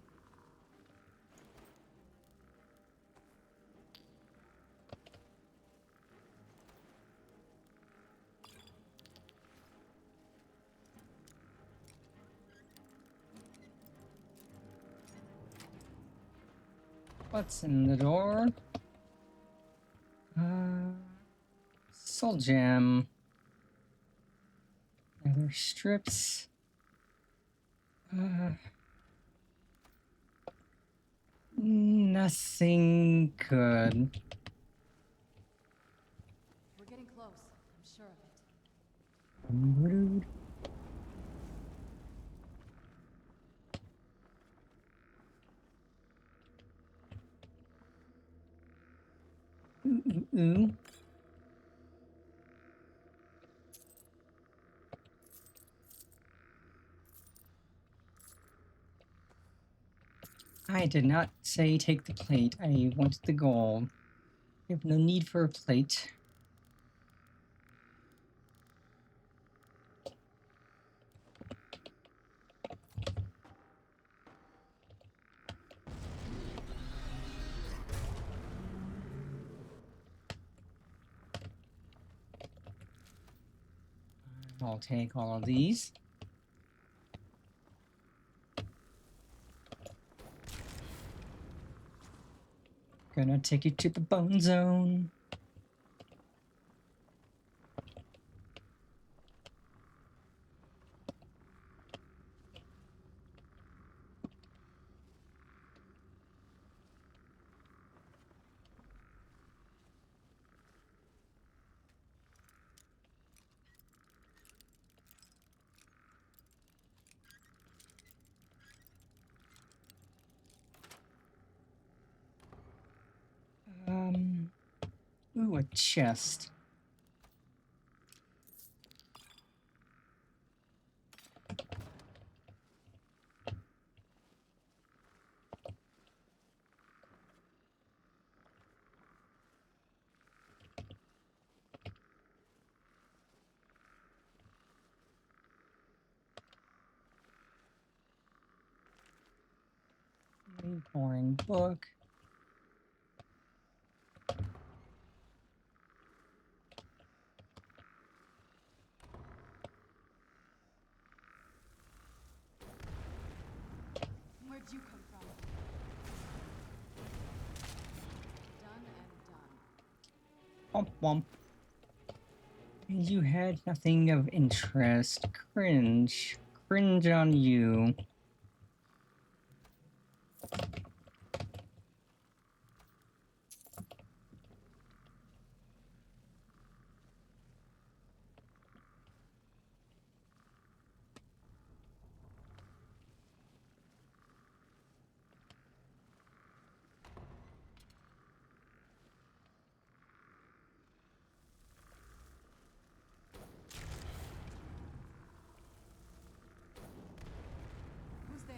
What's in the door? Soul gem. Leather strips. Nothing good. We're getting close. I'm sure of it. Ooh. I did not say take the plate. I wanted the gold. We have no need for a plate. I'll take all of these. Gonna take you to the bone zone. Ooh, a chest. Boring book. Where'd you come from? Done and done. Womp womp. You had nothing of interest. Cringe. Cringe on you. Who's there?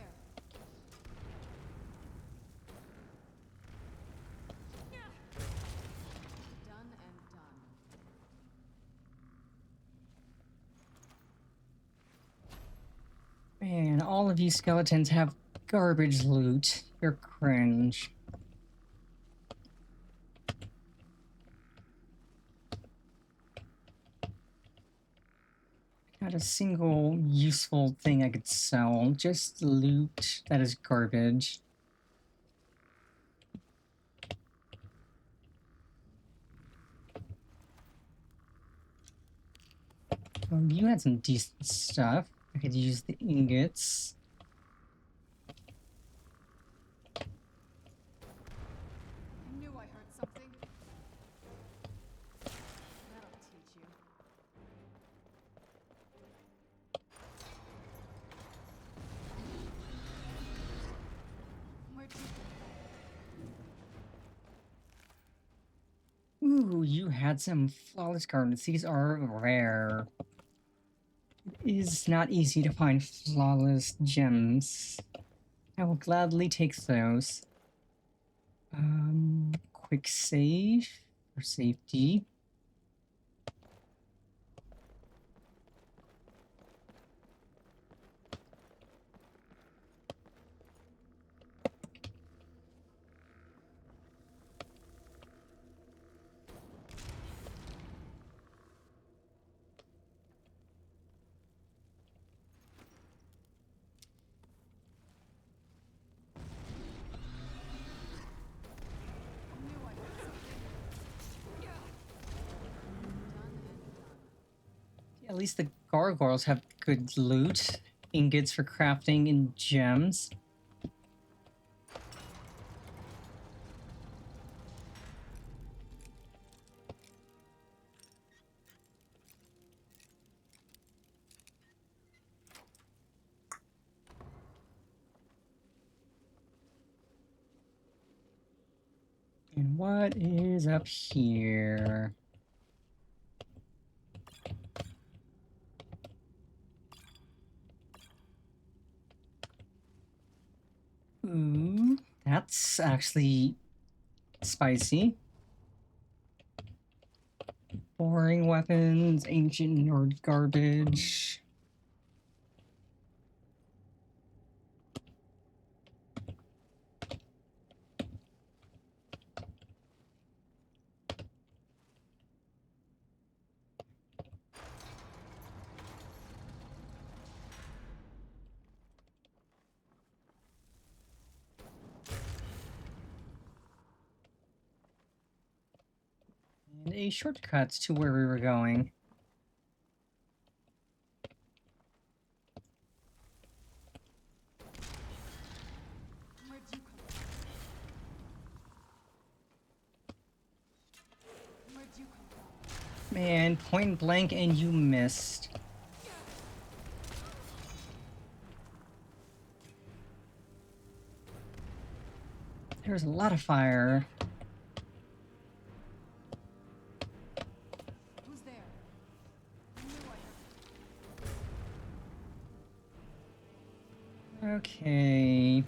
Done and done. Man, all of you skeletons have garbage loot. You're cringe. Not a single useful thing I could sell. Just loot that is garbage. You had some decent stuff. I could use the ingots. I knew I heard something. That'll teach you. Where'd you Ooh, you had some flawless garments. These are rare. It is not easy to find flawless gems. I will gladly take those. Quick save for safety. At least the gargoyles have good loot. Ingots for crafting and gems. And what is up here? Ooh, that's actually spicy. Boring weapons, ancient nerd garbage. And a shortcut to where we were going. Where'd you come from? Where'd you come from? Man, point blank and you missed. There's a lot of fire. Who's there? I knew I heard. Okay.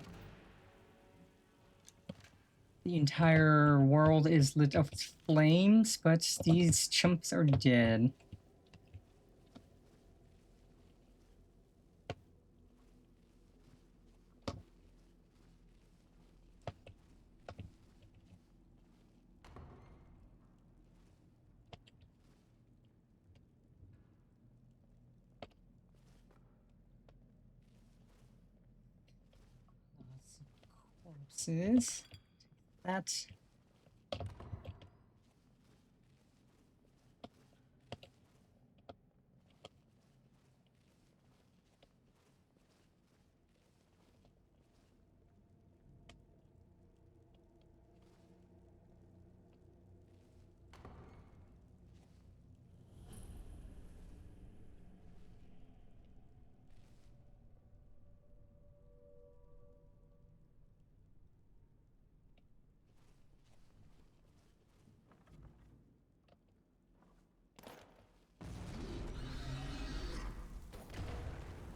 The entire world is lit up with flames, but these chumps are dead. Corpses. That.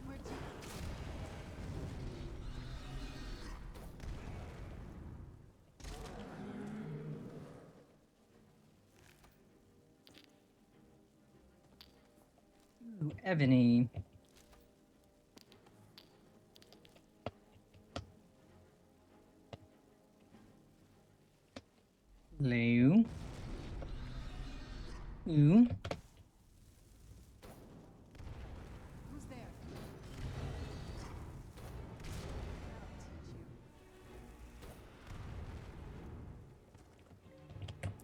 Where'd you... Ooh, Ebony. Leo. Ooh. Who's there?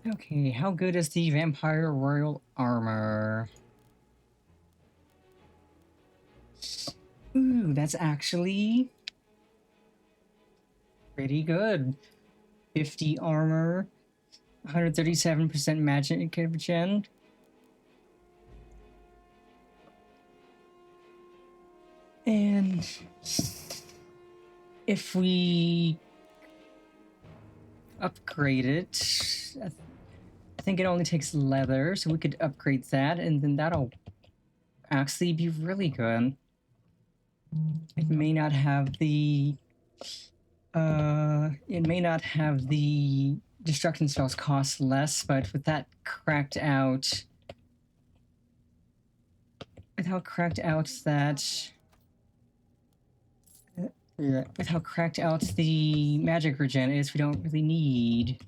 Okay, how good is the Vampire Royal Armor? Ooh, that's actually pretty good. 50 armor, 137% magic regen. And if we upgrade it, I think it only takes leather, so we could upgrade that, and then that'll actually be really good. It may not have the destruction spells cost less, but with that cracked out, with how cracked out the magic regen is, we don't really need.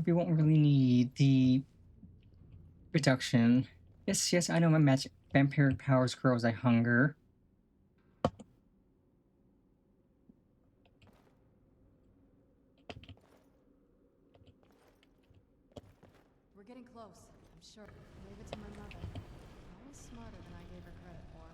We won't really need the reduction. Yes, I know my magic vampiric powers grow as I hunger. We're getting close, I'm sure. Leave it to my mother. Always smarter than I gave her credit for.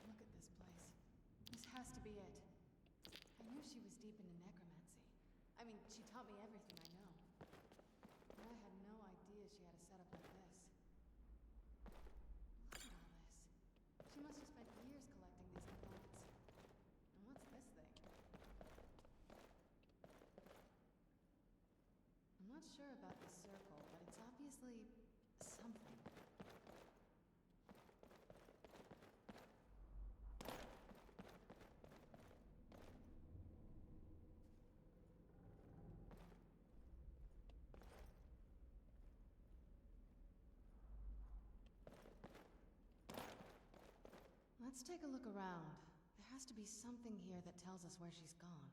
Look at this place. This has to be it. I knew she was deep into necromancy. I mean, she taught me everything I know. But I had no idea she had a setup like this. Look at all this. She must have spent years collecting these components. And what's this thing? I'm not sure about this circle, but it's obviously something. Let's take a look around. There has to be something here that tells us where she's gone.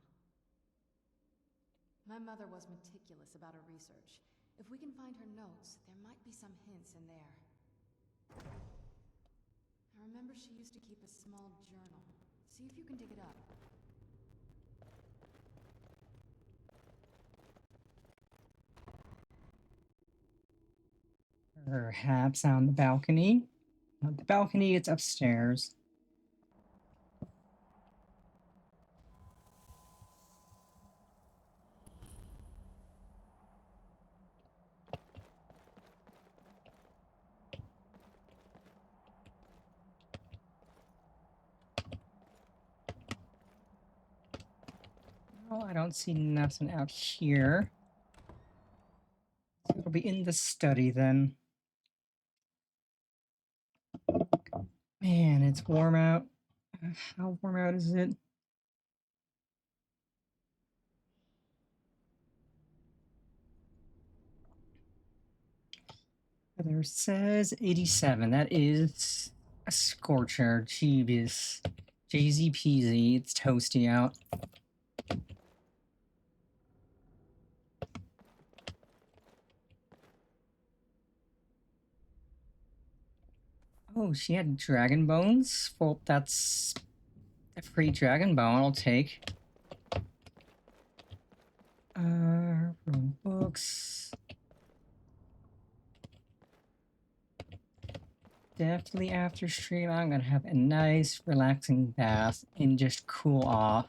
My mother was meticulous about her research. If we can find her notes, there might be some hints in there. I remember she used to keep a small journal. See if you can dig it up. Perhaps on the balcony. Not the balcony, it's upstairs. Oh, I don't see nothing out here. So it'll be in the study then. Man, it's warm out. How warm out is it? There says 87. That is a scorcher. Jeebus. Jeezy peasy. It's toasty out. Oh, she had dragon bones? Well, that's a free dragon bone I'll take. Room books. Definitely after stream, I'm gonna have a nice, relaxing bath and just cool off.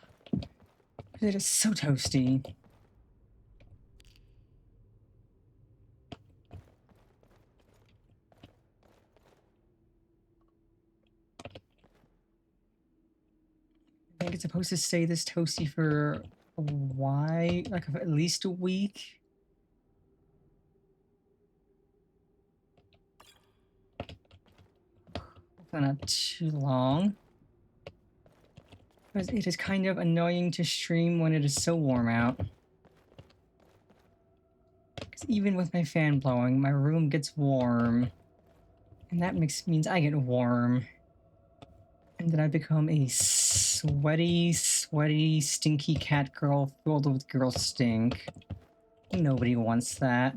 It is so toasty. I think it's supposed to stay this toasty for why? Like at least a week? Hopefully not too long. Because it is kind of annoying to stream when it is so warm out. Because even with my fan blowing, my room gets warm. And that means I get warm. And then I become a sweaty, stinky cat girl filled with girl stink. Nobody wants that.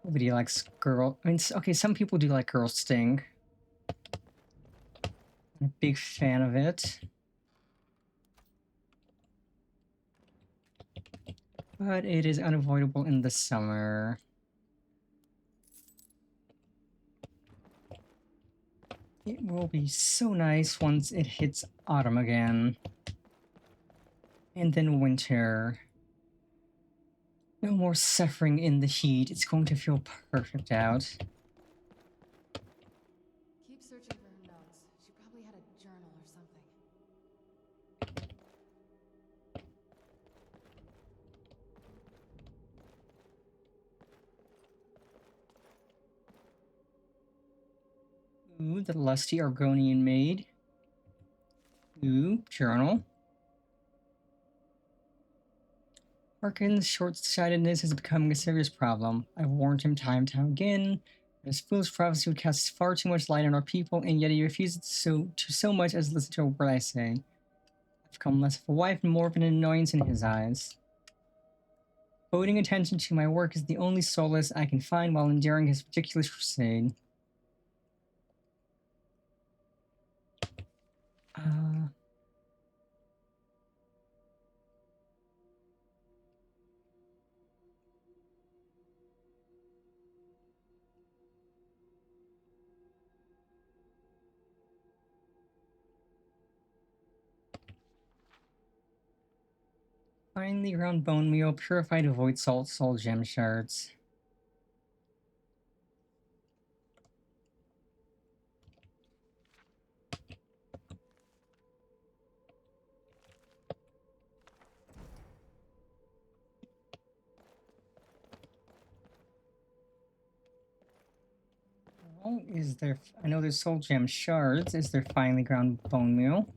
Nobody likes girl... I mean, okay, some people do like girl stink. I'm a big fan of it. But it is unavoidable in the summer. It will be so nice once it hits autumn again. And then winter. No more suffering in the heat. It's going to feel perfect out. Keep searching for her notes. She probably had a journal or something. Ooh, the lusty Argonian maid. Ooh, journal. Harkin's short-sightedness is becoming a serious problem. I've warned him time and time again. His foolish prophecy would cast far too much light on our people, and yet he refuses to so much as listen to what I say. I've become less of a wife and more of an annoyance in his eyes. Devoting attention to my work is the only solace I can find while enduring his ridiculous crusade. Finely ground bone meal, purified void salt, soul gem shards. Oh, is there... I know there's soul gem shards. Is there finely ground bone meal?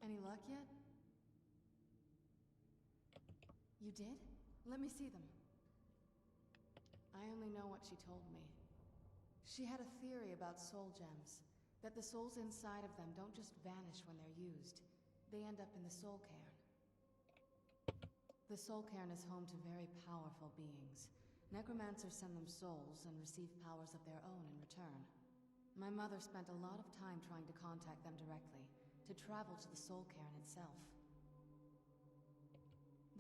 Any luck yet? You did? Let me see them. I only know what she told me. She had a theory about soul gems. That the souls inside of them don't just vanish when they're used. They end up in the soul cairn. The soul cairn is home to very powerful beings. Necromancers send them souls and receive powers of their own in return. My mother spent a lot of time trying to contact them directly, to travel to the soul cairn itself.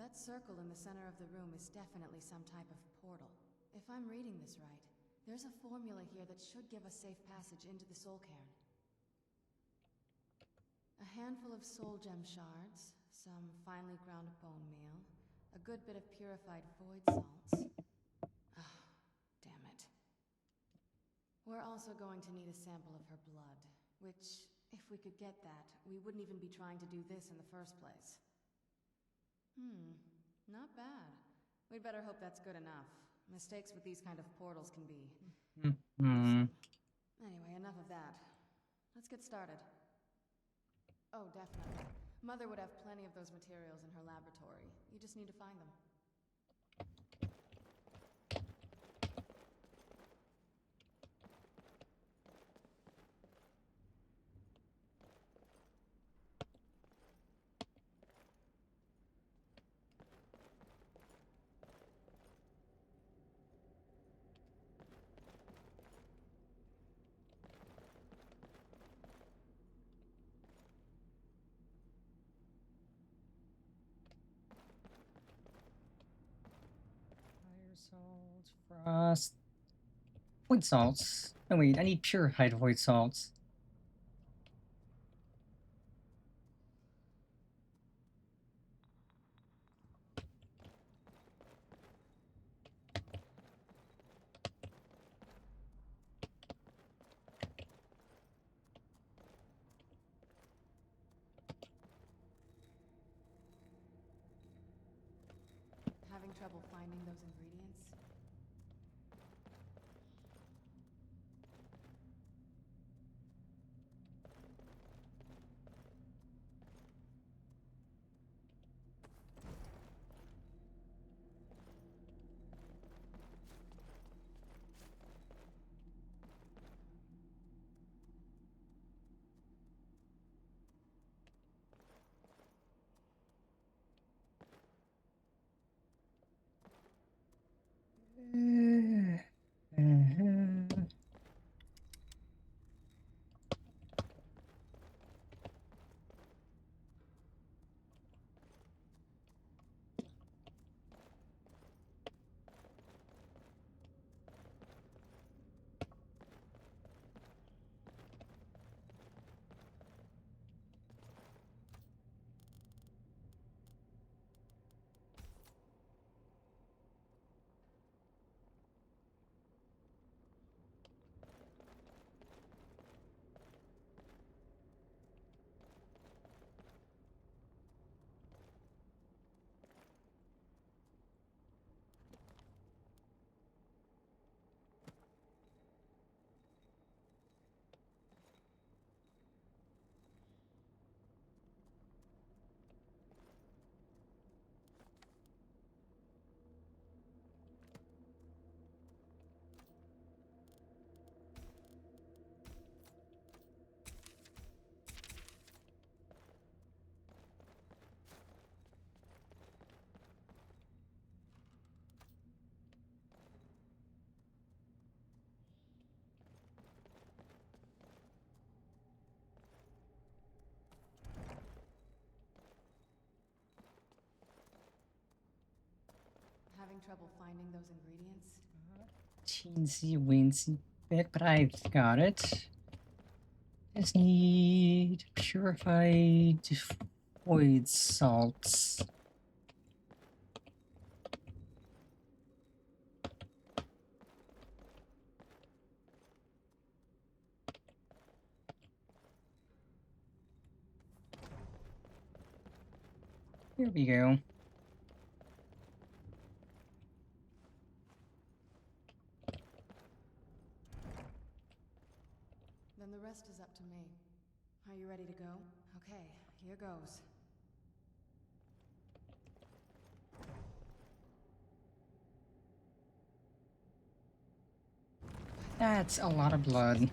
That circle in the center of the room is definitely some type of portal. If I'm reading this right, there's a formula here that should give us safe passage into the soul cairn. A handful of soul gem shards, some finely ground bone meal, a good bit of purified void salts. Ah, damn it. We're also going to need a sample of her blood, which If we could get that, we wouldn't even be trying to do this in the first place. Not bad. We'd better hope that's good enough. Mistakes with these kind of portals can be... Anyway, enough of that. Let's get started. Oh, definitely. Mother would have plenty of those materials in her laboratory. You just need to find them. Salt, frost, white salts. Oh wait, I need purified white salts. Having trouble finding those ingredients? Having trouble finding those ingredients? Teensy weensy bit, but I've got it. Just need purified void salts. Here we go. Then the rest is up to me. Are you ready to go? Okay, here goes. That's a lot of blood.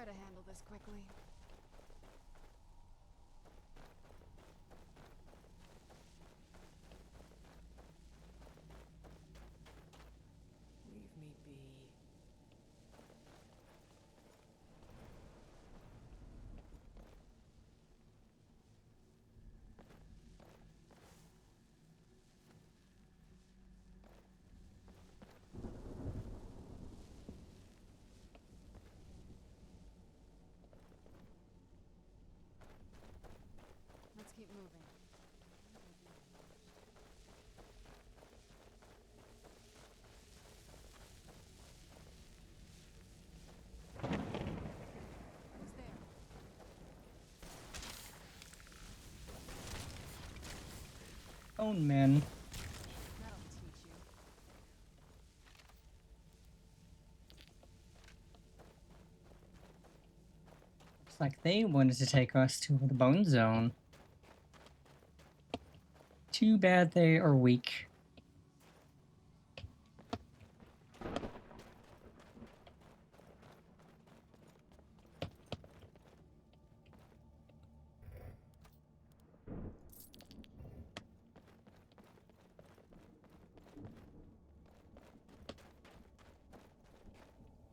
try to handle this quickly. Leave me be. Let's keep moving. Who's there? Bone man. That'll teach you. Looks like they wanted to take us to the bone zone. Too bad they are weak.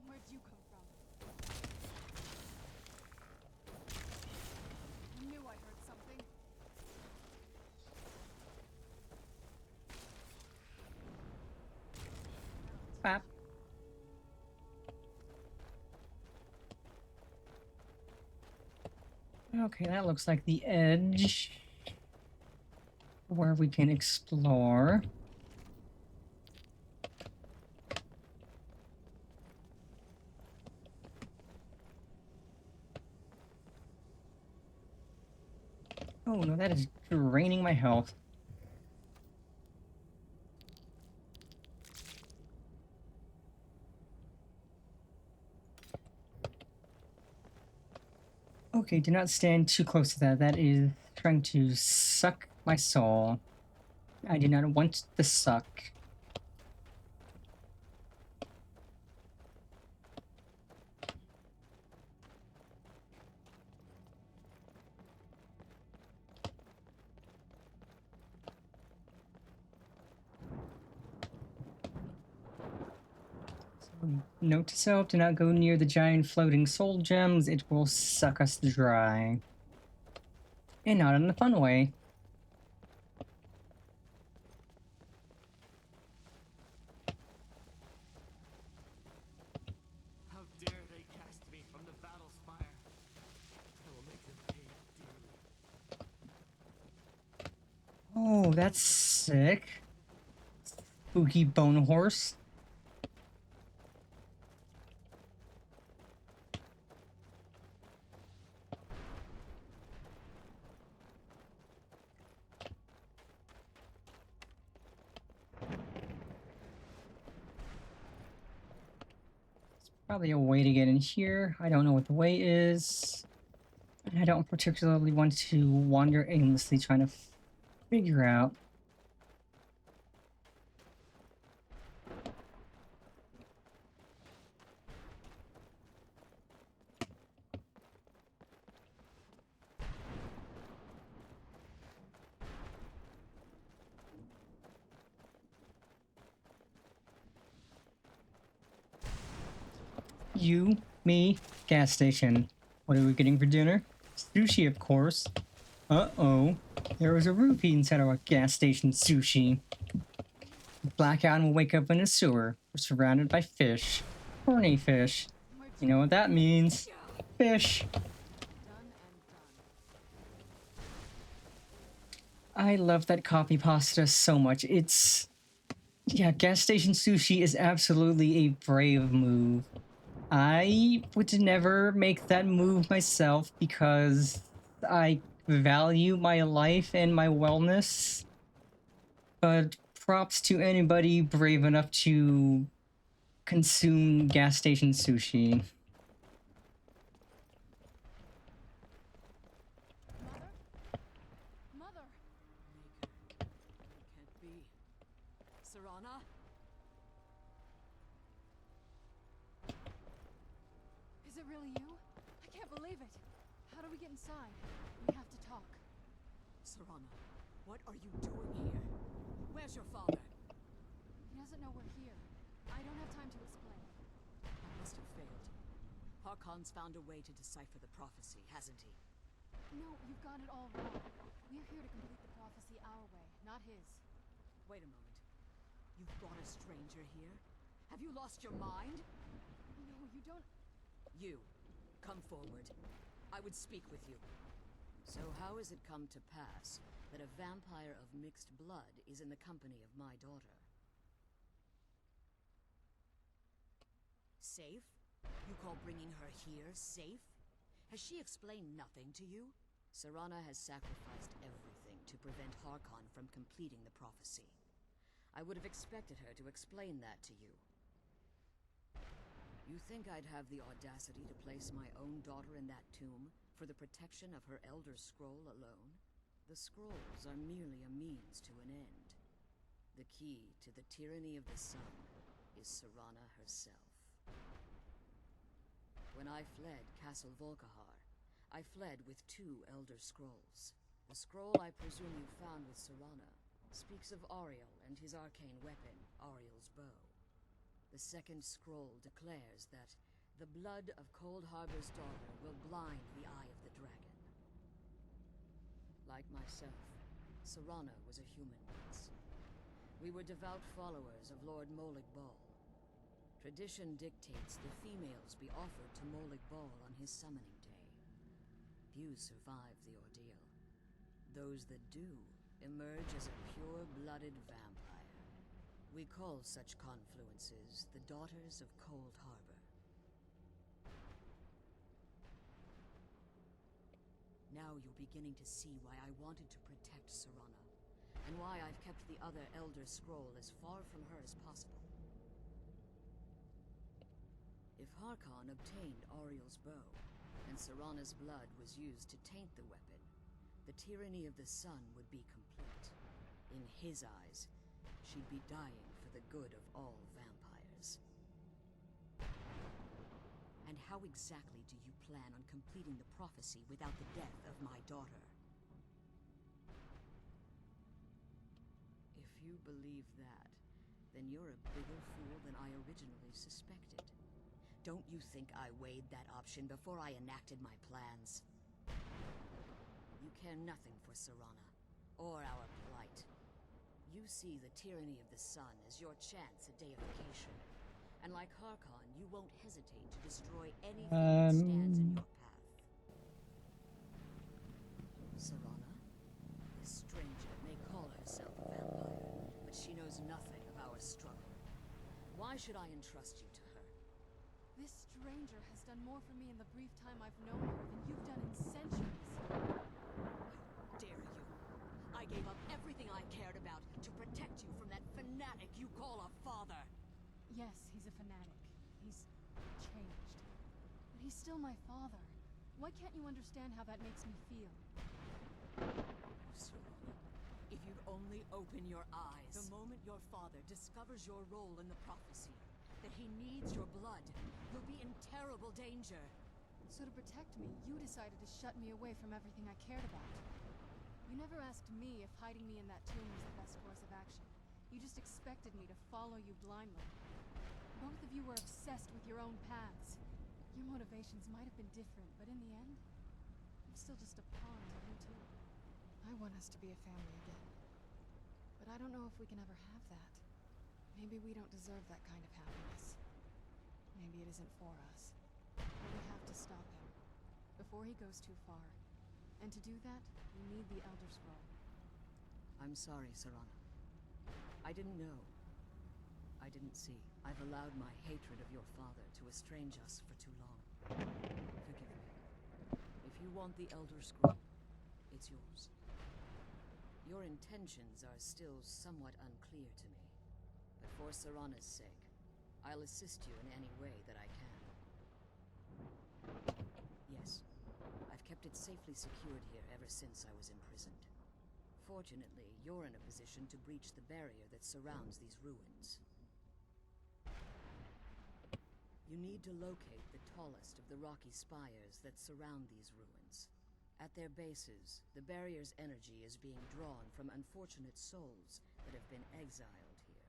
Where'd you come from? I knew I heard something. Bap. Okay, that looks like the edge where we can explore. Oh no, that is draining my health. Okay, do not stand too close to that. That is trying to suck my soul. I do not want the suck. Note to self, do not go near the giant floating soul gems, it will suck us dry. And not in a fun way. How dare they cast me from the battle spire? I will make them pay dearly. Oh, that's sick. Spooky bone horse. Probably a way to get in here. I don't know what the way is. And I don't particularly want to wander aimlessly trying to figure out. You, me, gas station. What are we getting for dinner? Sushi, of course. Uh-oh. There was a rupee inside our gas station sushi. Blackout and we'll wake up in a sewer. We're surrounded by fish. Horny fish. You know what that means. Fish. I love that copy pasta so much. It's... Yeah, gas station sushi is absolutely a brave move. I would never make that move myself because I value my life and my wellness. But props to anybody brave enough to consume gas station sushi. Mother! Maker. It can't be. Serana? Is it really you? believe it. How do we get inside? We have to talk. Serana, what are you doing here? Where's your father? He doesn't know we're here. I don't have time to explain. I must have failed. Harkon's found a way to decipher the prophecy, hasn't he? No, you've got it all wrong. We're here to complete the prophecy our way, not his. Wait a moment. You've brought a stranger here? Have you lost your mind? No, you don't... You, come forward. I would speak with you. So how has it come to pass that a vampire of mixed blood is in the company of my daughter? Safe? You call bringing her here safe? Has she explained nothing to you? Serana has sacrificed everything to prevent Harkon from completing the prophecy. I would have expected her to explain that to you. You think I'd have the audacity to place my own daughter in that tomb for the protection of her Elder Scroll alone? The scrolls are merely a means to an end. The key to the tyranny of the sun is Serana herself. When I fled Castle Volkihar, I fled with 2 Elder Scrolls. The scroll I presume you found with Serana speaks of Ariel and his arcane weapon, Ariel's bow. The second scroll declares that the blood of Cold Harbor's daughter will blind the eye of the dragon. Like myself, Serana was a human once. We were devout followers of Lord Molig Bal. Tradition dictates the females be offered to Molig Bal on his summoning day. Few survive the ordeal. Those that do emerge as a pure-blooded vampire. We call such confluences the Daughters of Cold Harbor. Now you're beginning to see why I wanted to protect Serana, and why I've kept the other Elder Scroll as far from her as possible. If Harkon obtained Ariel's bow, and Serana's blood was used to taint the weapon, the tyranny of the sun would be complete. In his eyes, she'd be dying for the good of all vampires. And how exactly do you plan on completing the prophecy without the death of my daughter? If you believe that, then you're a bigger fool than I originally suspected. Don't you think I weighed that option before I enacted my plans? You care nothing for Serana, or our plight. You see the tyranny of the sun as your chance at deification. And like Harkon, you won't hesitate to destroy anything that stands in your path. Serana, this stranger may call herself a vampire, but she knows nothing of our struggle. Why should I entrust you to her? This stranger has done more for me in the brief time I've known her than you've done in centuries. How dare you! I gave up everything I cared about to protect you from that fanatic you call a father! Yes, he's a fanatic. He's changed. But he's still my father. Why can't you understand how that makes me feel? Serana, if you'd only open your eyes. The moment your father discovers your role in the prophecy, that he needs your blood, you'll be in terrible danger. So to protect me, you decided to shut me away from everything I cared about. You never asked me if hiding me in that tomb was the best course of action. You just expected me to follow you blindly. Both of you were obsessed with your own paths. Your motivations might have been different, but in the end, I'm still just a pawn to you two. I want us to be a family again. But I don't know if we can ever have that. Maybe we don't deserve that kind of happiness. Maybe it isn't for us. But we have to stop him, before he goes too far. And to do that, we need the Elder Scroll. I'm sorry, Serana. I didn't know. I didn't see. I've allowed my hatred of your father to estrange us for too long. Forgive me. If you want the Elder Scroll, it's yours. Your intentions are still somewhat unclear to me. But for Serana's sake, I'll assist you in any way that I can. Yes, I've kept it safely secured here ever since I was imprisoned. Fortunately, you're in a position to breach the barrier that surrounds these ruins. You need to locate the tallest of the rocky spires that surround these ruins. At their bases, the barrier's energy is being drawn from unfortunate souls that have been exiled here.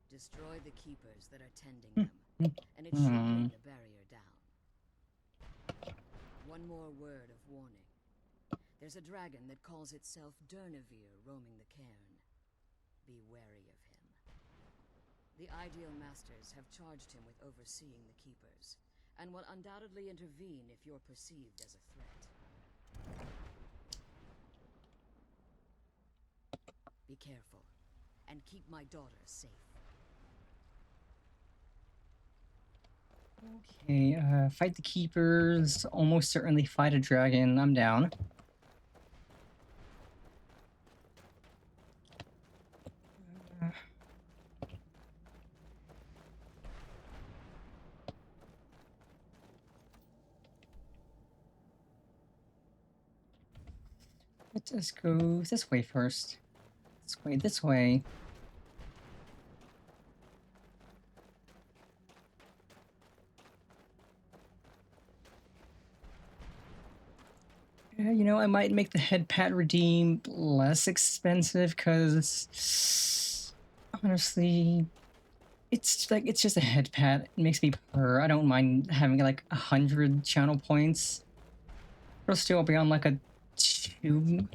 Destroy the keepers that are tending them, and it should bring the barrier down. One more word of warning. There's a dragon that calls itself Durnevere roaming the cairn. Be wary of him. The Ideal Masters have charged him with overseeing the keepers, and will undoubtedly intervene if you're perceived as a threat. Be careful, and keep my daughter safe. Okay, fight the keepers, almost certainly fight a dragon. I'm down. Let us go this way first. This way. You know, I might make the head pat redeem less expensive because honestly, it's just a head pat. It makes me purr. I don't mind having like 100 channel points. It'll still be on like a 2.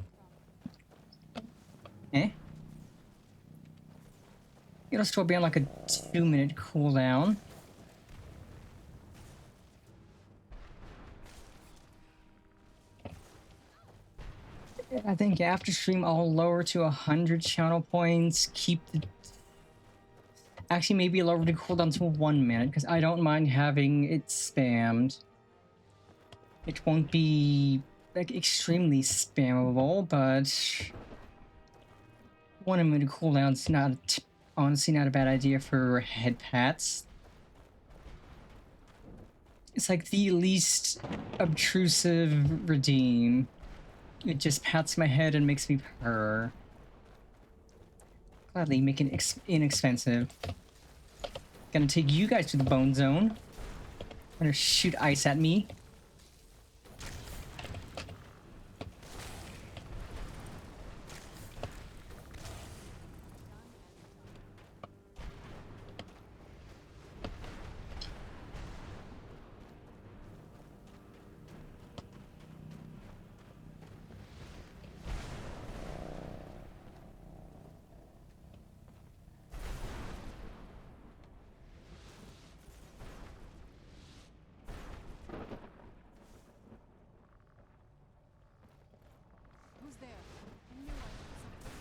It'll still be on like a 2-minute cooldown. I think after stream I'll lower to 100 channel points, keep the... Actually, maybe lower the cooldown to 1 minute, because I don't mind having it spammed. It won't be, like, extremely spammable, but... 1 minute cooldown's not, honestly not a bad idea for head pats. It's like the least obtrusive redeem. It just pats my head and makes me purr. Gladly make it inexpensive. Gonna take you guys to the bone zone. Gonna shoot ice at me. Who's there? I knew I heard something.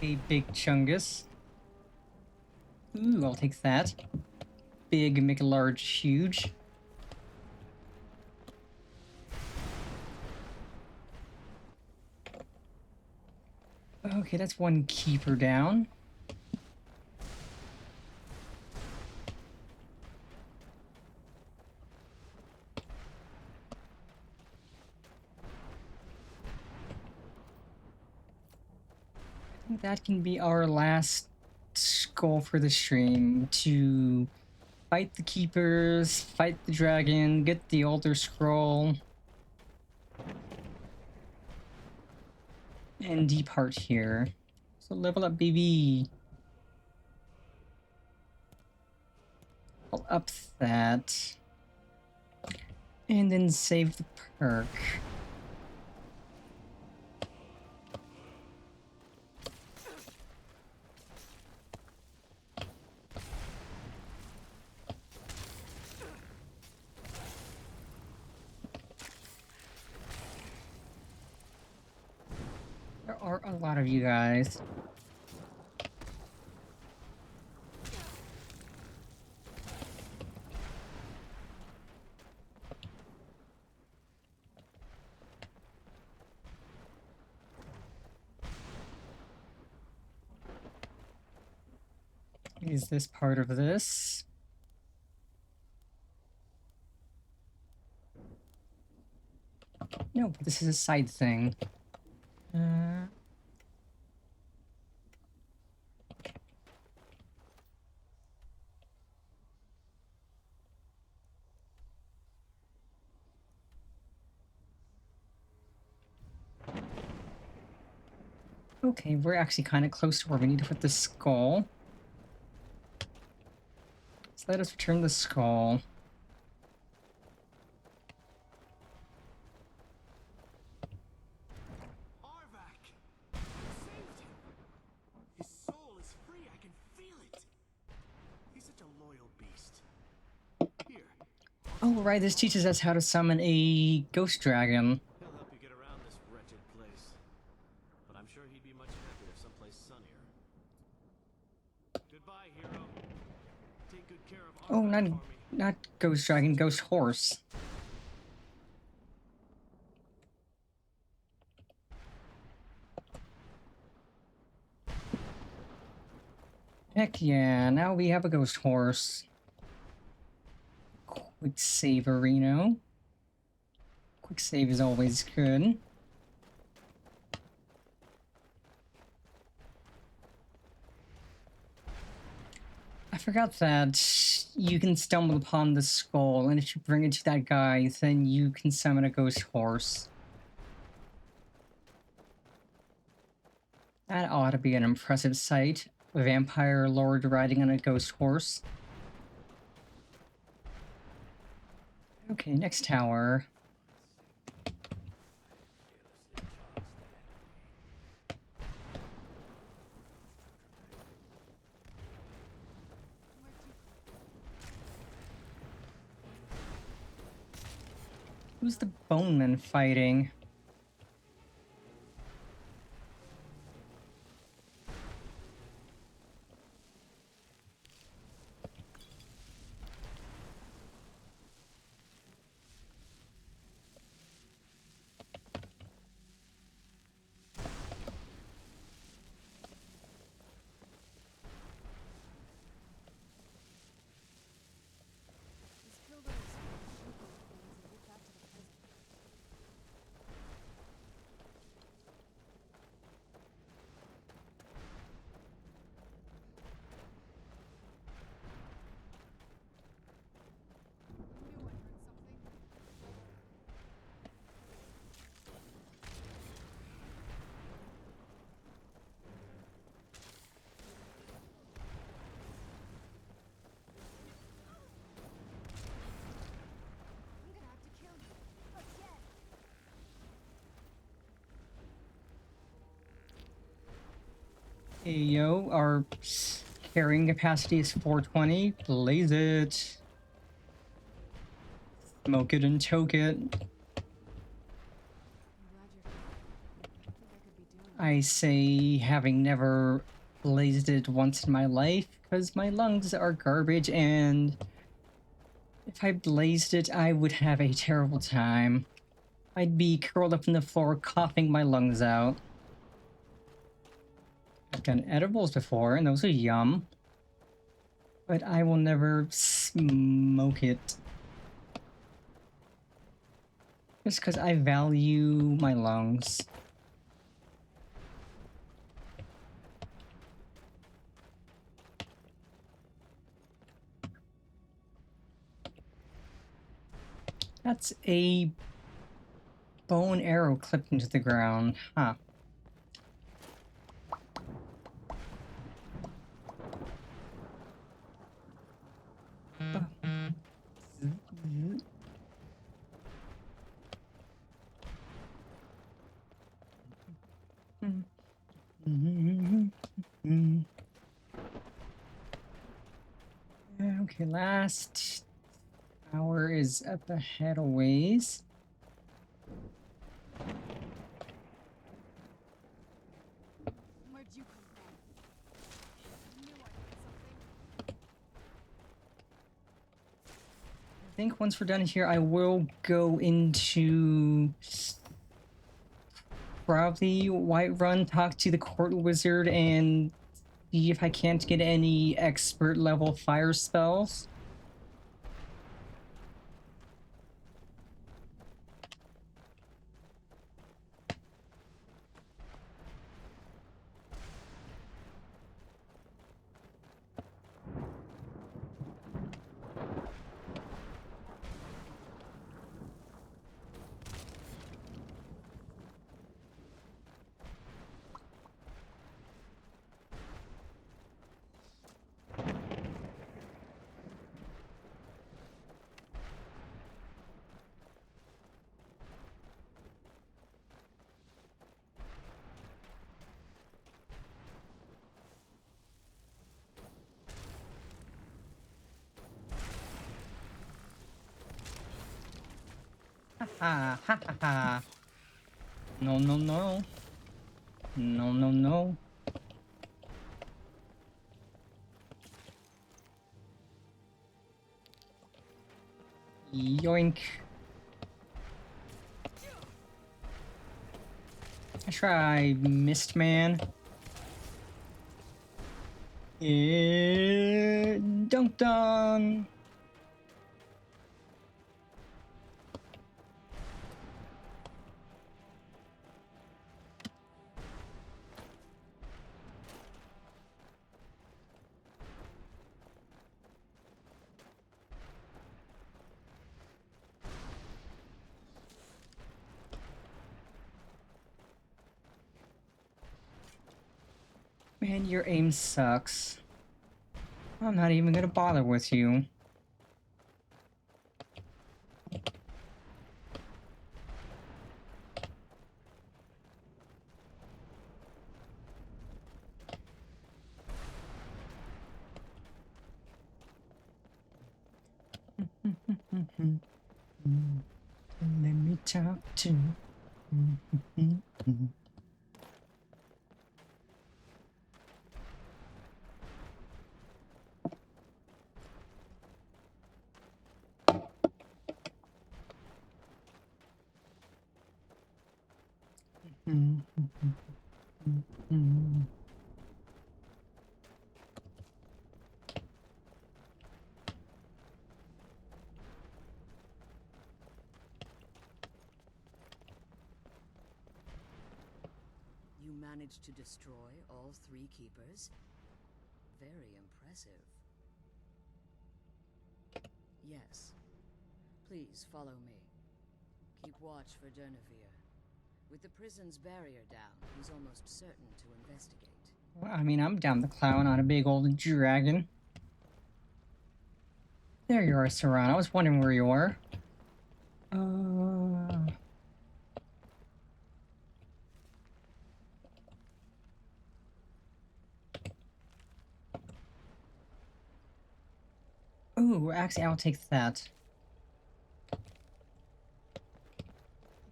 A big chungus. Ooh, I'll take that. Big, McLarge, huge. Okay, that's one keeper down. I think that can be our last goal for the stream, to fight the keepers, fight the dragon, get the Elder Scroll, and depart here. So level up, baby. I'll up that. And then save the perk. There are a lot of you guys. Is this part of this? No, but this is a side thing. Okay, we're actually kind of close to where we need to put the skull. So let us return the skull. Arvak! Saved him! His soul is free, I can feel it! He's such a loyal beast. Here. Oh, right, this teaches us how to summon a ghost dragon. He'll help you get around this wretched place. But I'm sure he'd be much happier someplace sunnier. Goodbye, hero. Take good care of Oh, Arvak for me. not ghost dragon, ghost horse. Heck yeah, now we have a ghost horse. Quick save, Reno. Quick save is always good. I forgot that you can stumble upon the skull, and if you bring it to that guy, then you can summon a ghost horse. That ought to be an impressive sight. A vampire lord riding on a ghost horse. Okay, next tower. Who's the boneman fighting? Just kill those stupid things and get back to the prison. I knew I heard something. I'm gonna have to kill you. Again. Hey yo, our carrying capacity is 420. Blaze it. Smoke it and choke it. I'm glad you're here. I think I could be doing I say, having never blazed it once in my life, because my lungs are garbage, and if I blazed it, I would have a terrible time. I'd be curled up on the floor, coughing my lungs out. I've done edibles before, and those are yum. But I will never smoke it. Just because I value my lungs. That's a bow and arrow clipped into the ground, huh? Okay, last tower is up ahead a ways. Where'd you come from? I knew I heard something. I think once we're done here, I will go into probably Whiterun, talk to the court wizard, and see if I can't get any expert level fire spells. Ha ha ha ha. No, no, no. No, no, no. Yoink. I try Mist Man. Dunk dunk. Man, your aim sucks. I'm not even gonna bother with you. Let me talk to. You managed to destroy all 3 keepers? Very impressive. Yes. Please follow me. Keep watch for Durnevere. With the prison's barrier down, he's almost certain to investigate. Well, I mean, I'm down the clown on a big old dragon. There you are, Saran. I was wondering where you were. Ooh, actually, I'll take that. I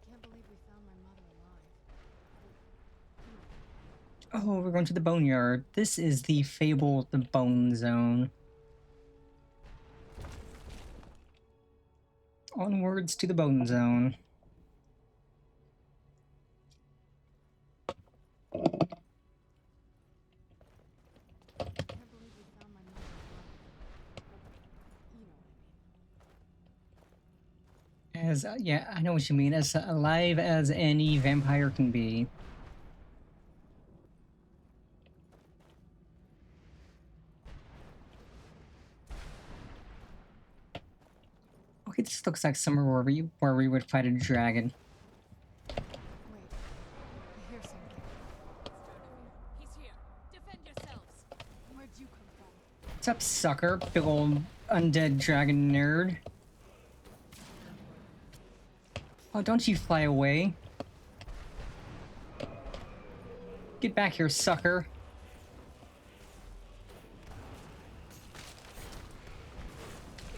can't believe we found my mother alive. Oh, we're going to the boneyard. This is the Fable the Bone Zone. Onwards to the Bone Zone. As, yeah, I know what you mean. As alive as any vampire can be. Okay, this looks like somewhere where we would fight a dragon. Wait, I hear something. He's here. Defend yourselves. Where'd you come from? What's up, sucker? Big old undead dragon nerd. Oh, don't you fly away. Get back here, sucker.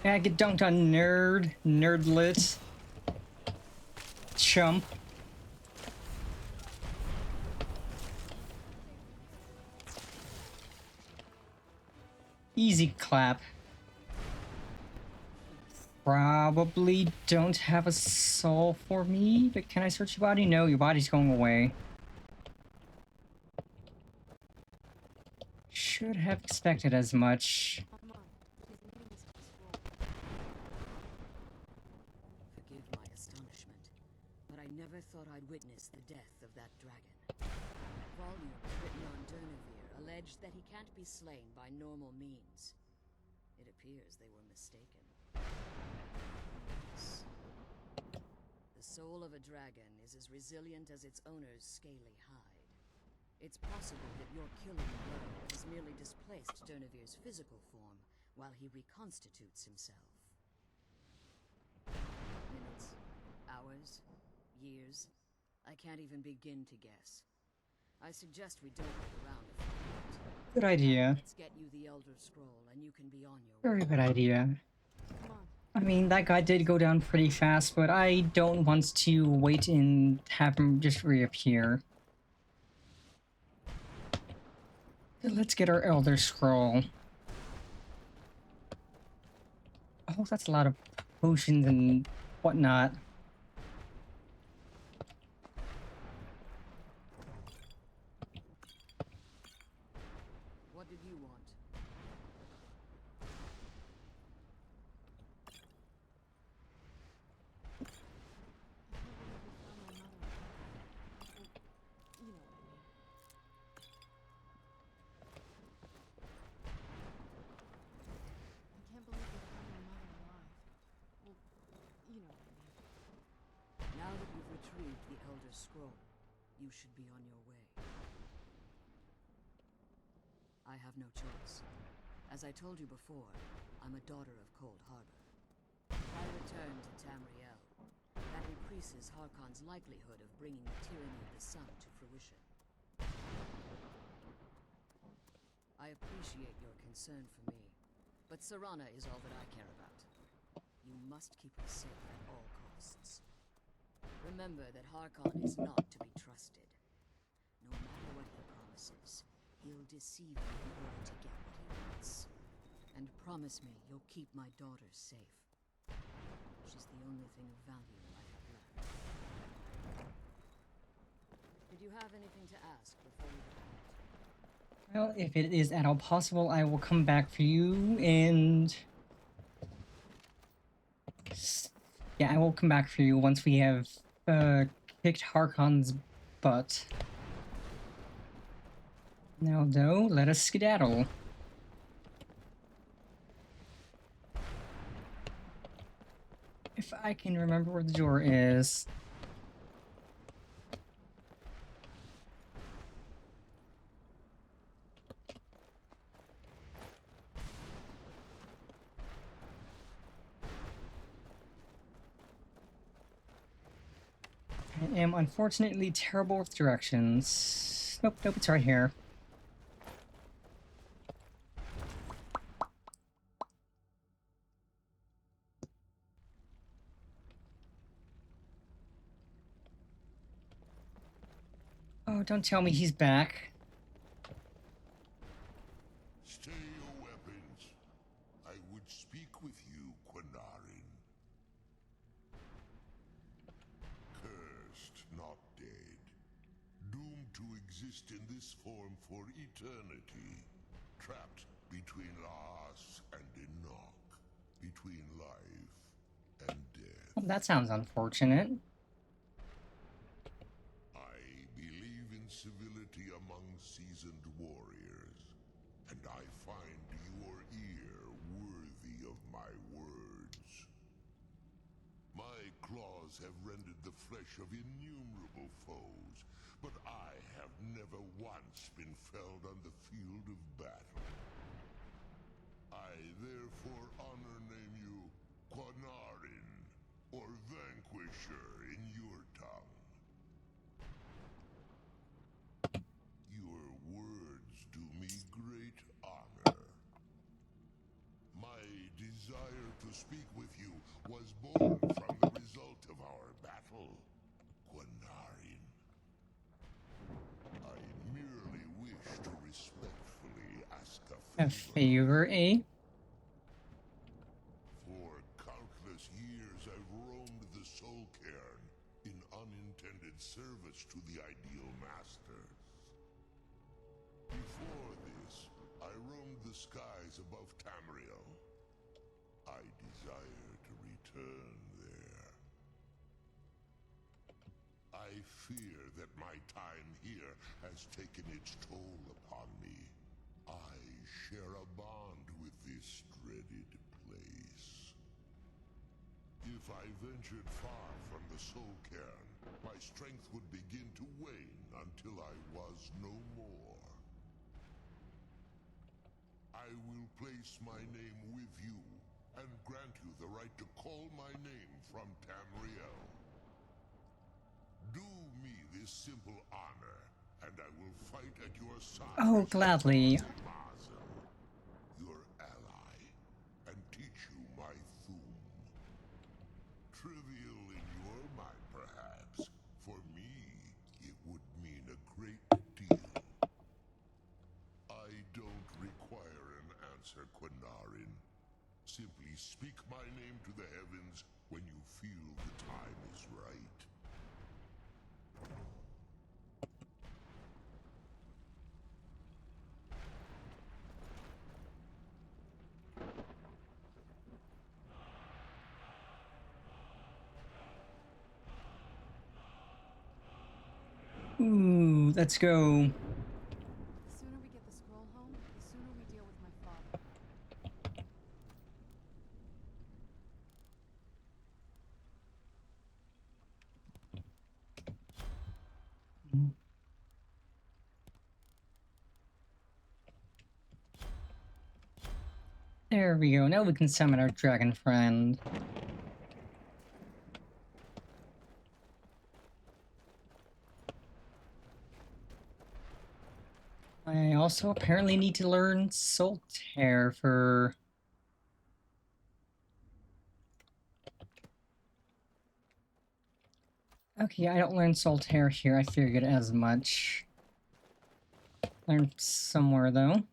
Yeah, get dunked on, nerd. Nerdlet. Chump. Easy clap. Probably don't have a soul for me, but can I search your body? No, your body's going away. Should have expected as much. Forgive my astonishment, but I never thought I'd witness the death of that dragon. Volumes written on Durnevere allege that he can't be slain by normal means. It appears they were mistaken. Yes. The soul of a dragon is as resilient as its owner's scaly hide. It's possible that your killing blow has merely displaced Durnevere's physical form while he reconstitutes himself. Minutes, hours, years, I can't even begin to guess. I suggest we don't wait around to find out. Good idea. Let's get you the Elder Scroll and you can be on your way. Very good idea. I mean, that guy did go down pretty fast, but I don't want to wait and have him just reappear. Let's get our Elder Scroll. Oh, that's a lot of potions and whatnot. What did you want? Now that you've retrieved the Elder Scroll, you should be on your way. I have no choice. As I told you before, I'm a daughter of Cold Harbor. If I return to Tamriel, that increases Harkon's likelihood of bringing the tyranny of the sun to fruition. I appreciate your concern for me, but Serana is all that I care about. You must keep her safe at all costs. Remember that Harkon is not to be trusted. No matter what he promises, he'll deceive you in order to get what he wants. And promise me you'll keep my daughter safe. She's the only thing of value I have left. Did you have anything to ask before we depart? Well, if it is at all possible, I will come back for you and... yeah, I will come back for you once we have kicked Harkon's butt. Now, though, let us skedaddle. If I can remember where the door is. I am unfortunately terrible with directions. Nope, nope, it's right here. Oh, don't tell me he's back. Stay your weapons. I would speak with you, Quinarin. Cursed, not dead. Doomed to exist in this form for eternity. Trapped between Laas and Enoch. Between life and death. Well, that sounds unfortunate. Civility among seasoned warriors, and I find your ear worthy of my words. My claws have rended the flesh of innumerable foes, but I have never once been felled on the field of battle. I therefore honor name you Quinarin, or Vanquisher in your tongue. Great honor. My desire to speak with you was born from the result of our battle, Quinarin. I merely wish to respectfully ask a favor, eh? For countless years I've roamed the Soul Cairn in unintended service to the ideal masters. Before this, I skies above Tamriel. I desire to return there. I fear that my time here has taken its toll upon me. I share a bond with this dreaded place. If I ventured far from the Soul Cairn, my strength would begin to wane until I was no more. I will place my name with you and grant you the right to call my name from Tamriel. Do me this simple honor, and I will fight at your side. Oh, gladly. Your ally, and teach you my Thum. Trivial in your mind, perhaps. For me, it would mean a great deal. I don't require an answer, Quinarin. Simply speak my name to the heavens when you feel the time is right. Ooh, let's go. The sooner we get the scroll home, the sooner we deal with my father. There we go. Now we can summon our dragon friend. I also apparently need to learn Solitaire for... Okay, I don't learn Solitaire here. I figured as much. Learn somewhere, though.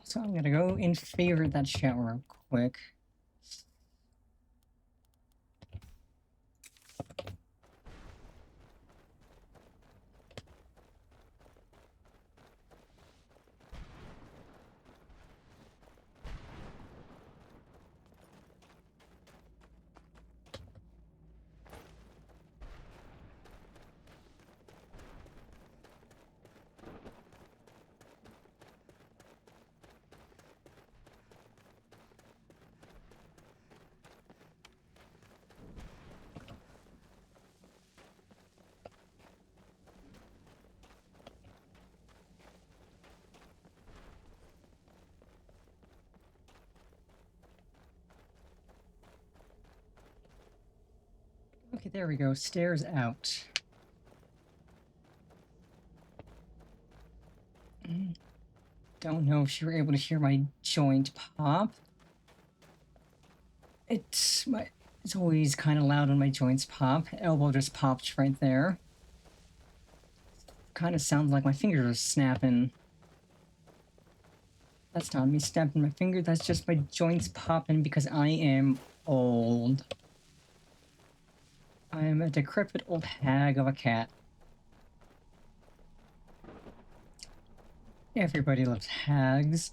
So I'm gonna go and favorite that chat real quick. Okay, there we go. Stairs out. Don't know if you were able to hear my joint pop. It's always kind of loud when my joints pop. Elbow just popped right there. Kind of sounds like my fingers are snapping. That's not me snapping my finger. That's just my joints popping because I am old. I am a decrepit old hag of a cat. Everybody loves hags.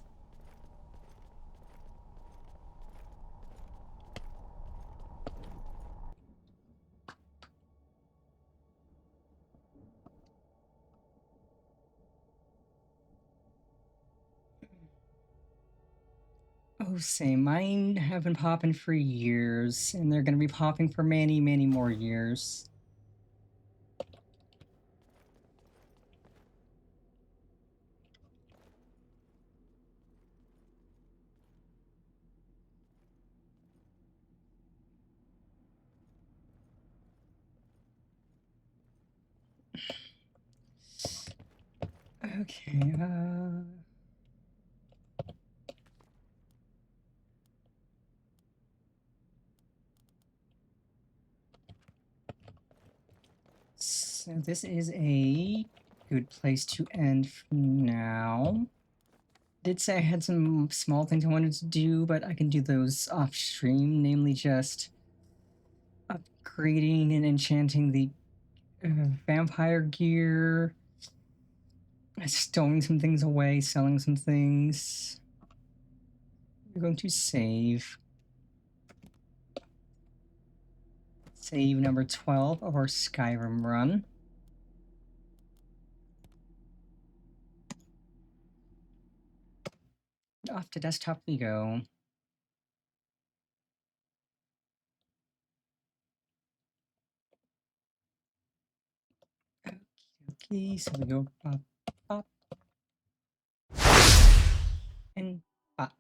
Oh, same. Mine have been popping for years, and they're gonna be popping for many, many more years. Okay, so this is a good place to end for now. Did say I had some small things I wanted to do, but I can do those off stream, namely just upgrading and enchanting the vampire gear. Stowing some things away, selling some things. We're going to save. Save number 12 of our Skyrim run. Off to desktop we go. Okay, so we go pop, pop, and pop.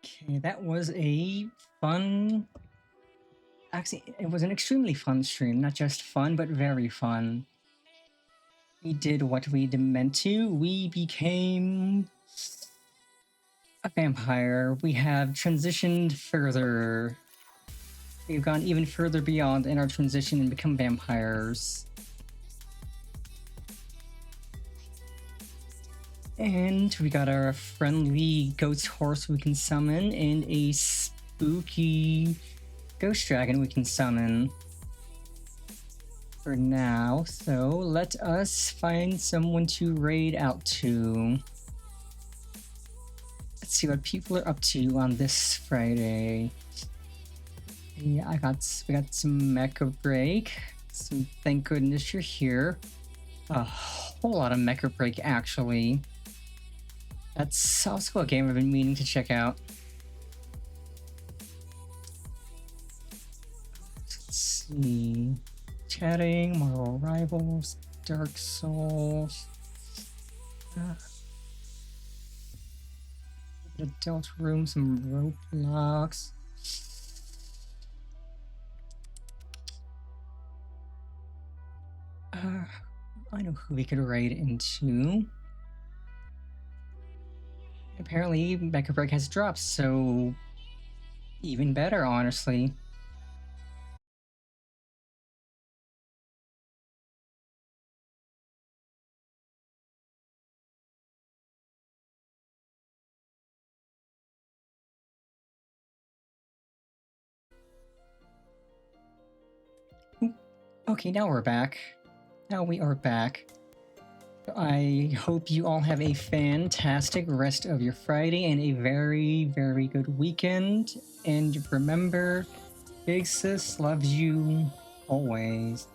Okay, that was a fun... Actually, it was an extremely fun stream. Not just fun, but very fun. We did what we meant to. We became a vampire. We have transitioned further. We've gone even further beyond in our transition and become vampires. And we got our friendly ghost horse we can summon and a spooky ghost dragon we can summon for now. So let us find someone to raid out to. Let's see what people are up to on this Friday. Yeah, we got some mecha break. Thank goodness you're here. A whole lot of mecha break actually. That's also a game I've been meaning to check out. Let's see. Chatting, Marvel Rivals, Dark Souls. Adult Room, some Roblox. I know who we could raid into. Apparently, Mecha Break has dropped, so even better, honestly. Okay, now we're back. Now we are back. I hope you all have a fantastic rest of your Friday and a very, very good weekend. And remember, Big Sis loves you always.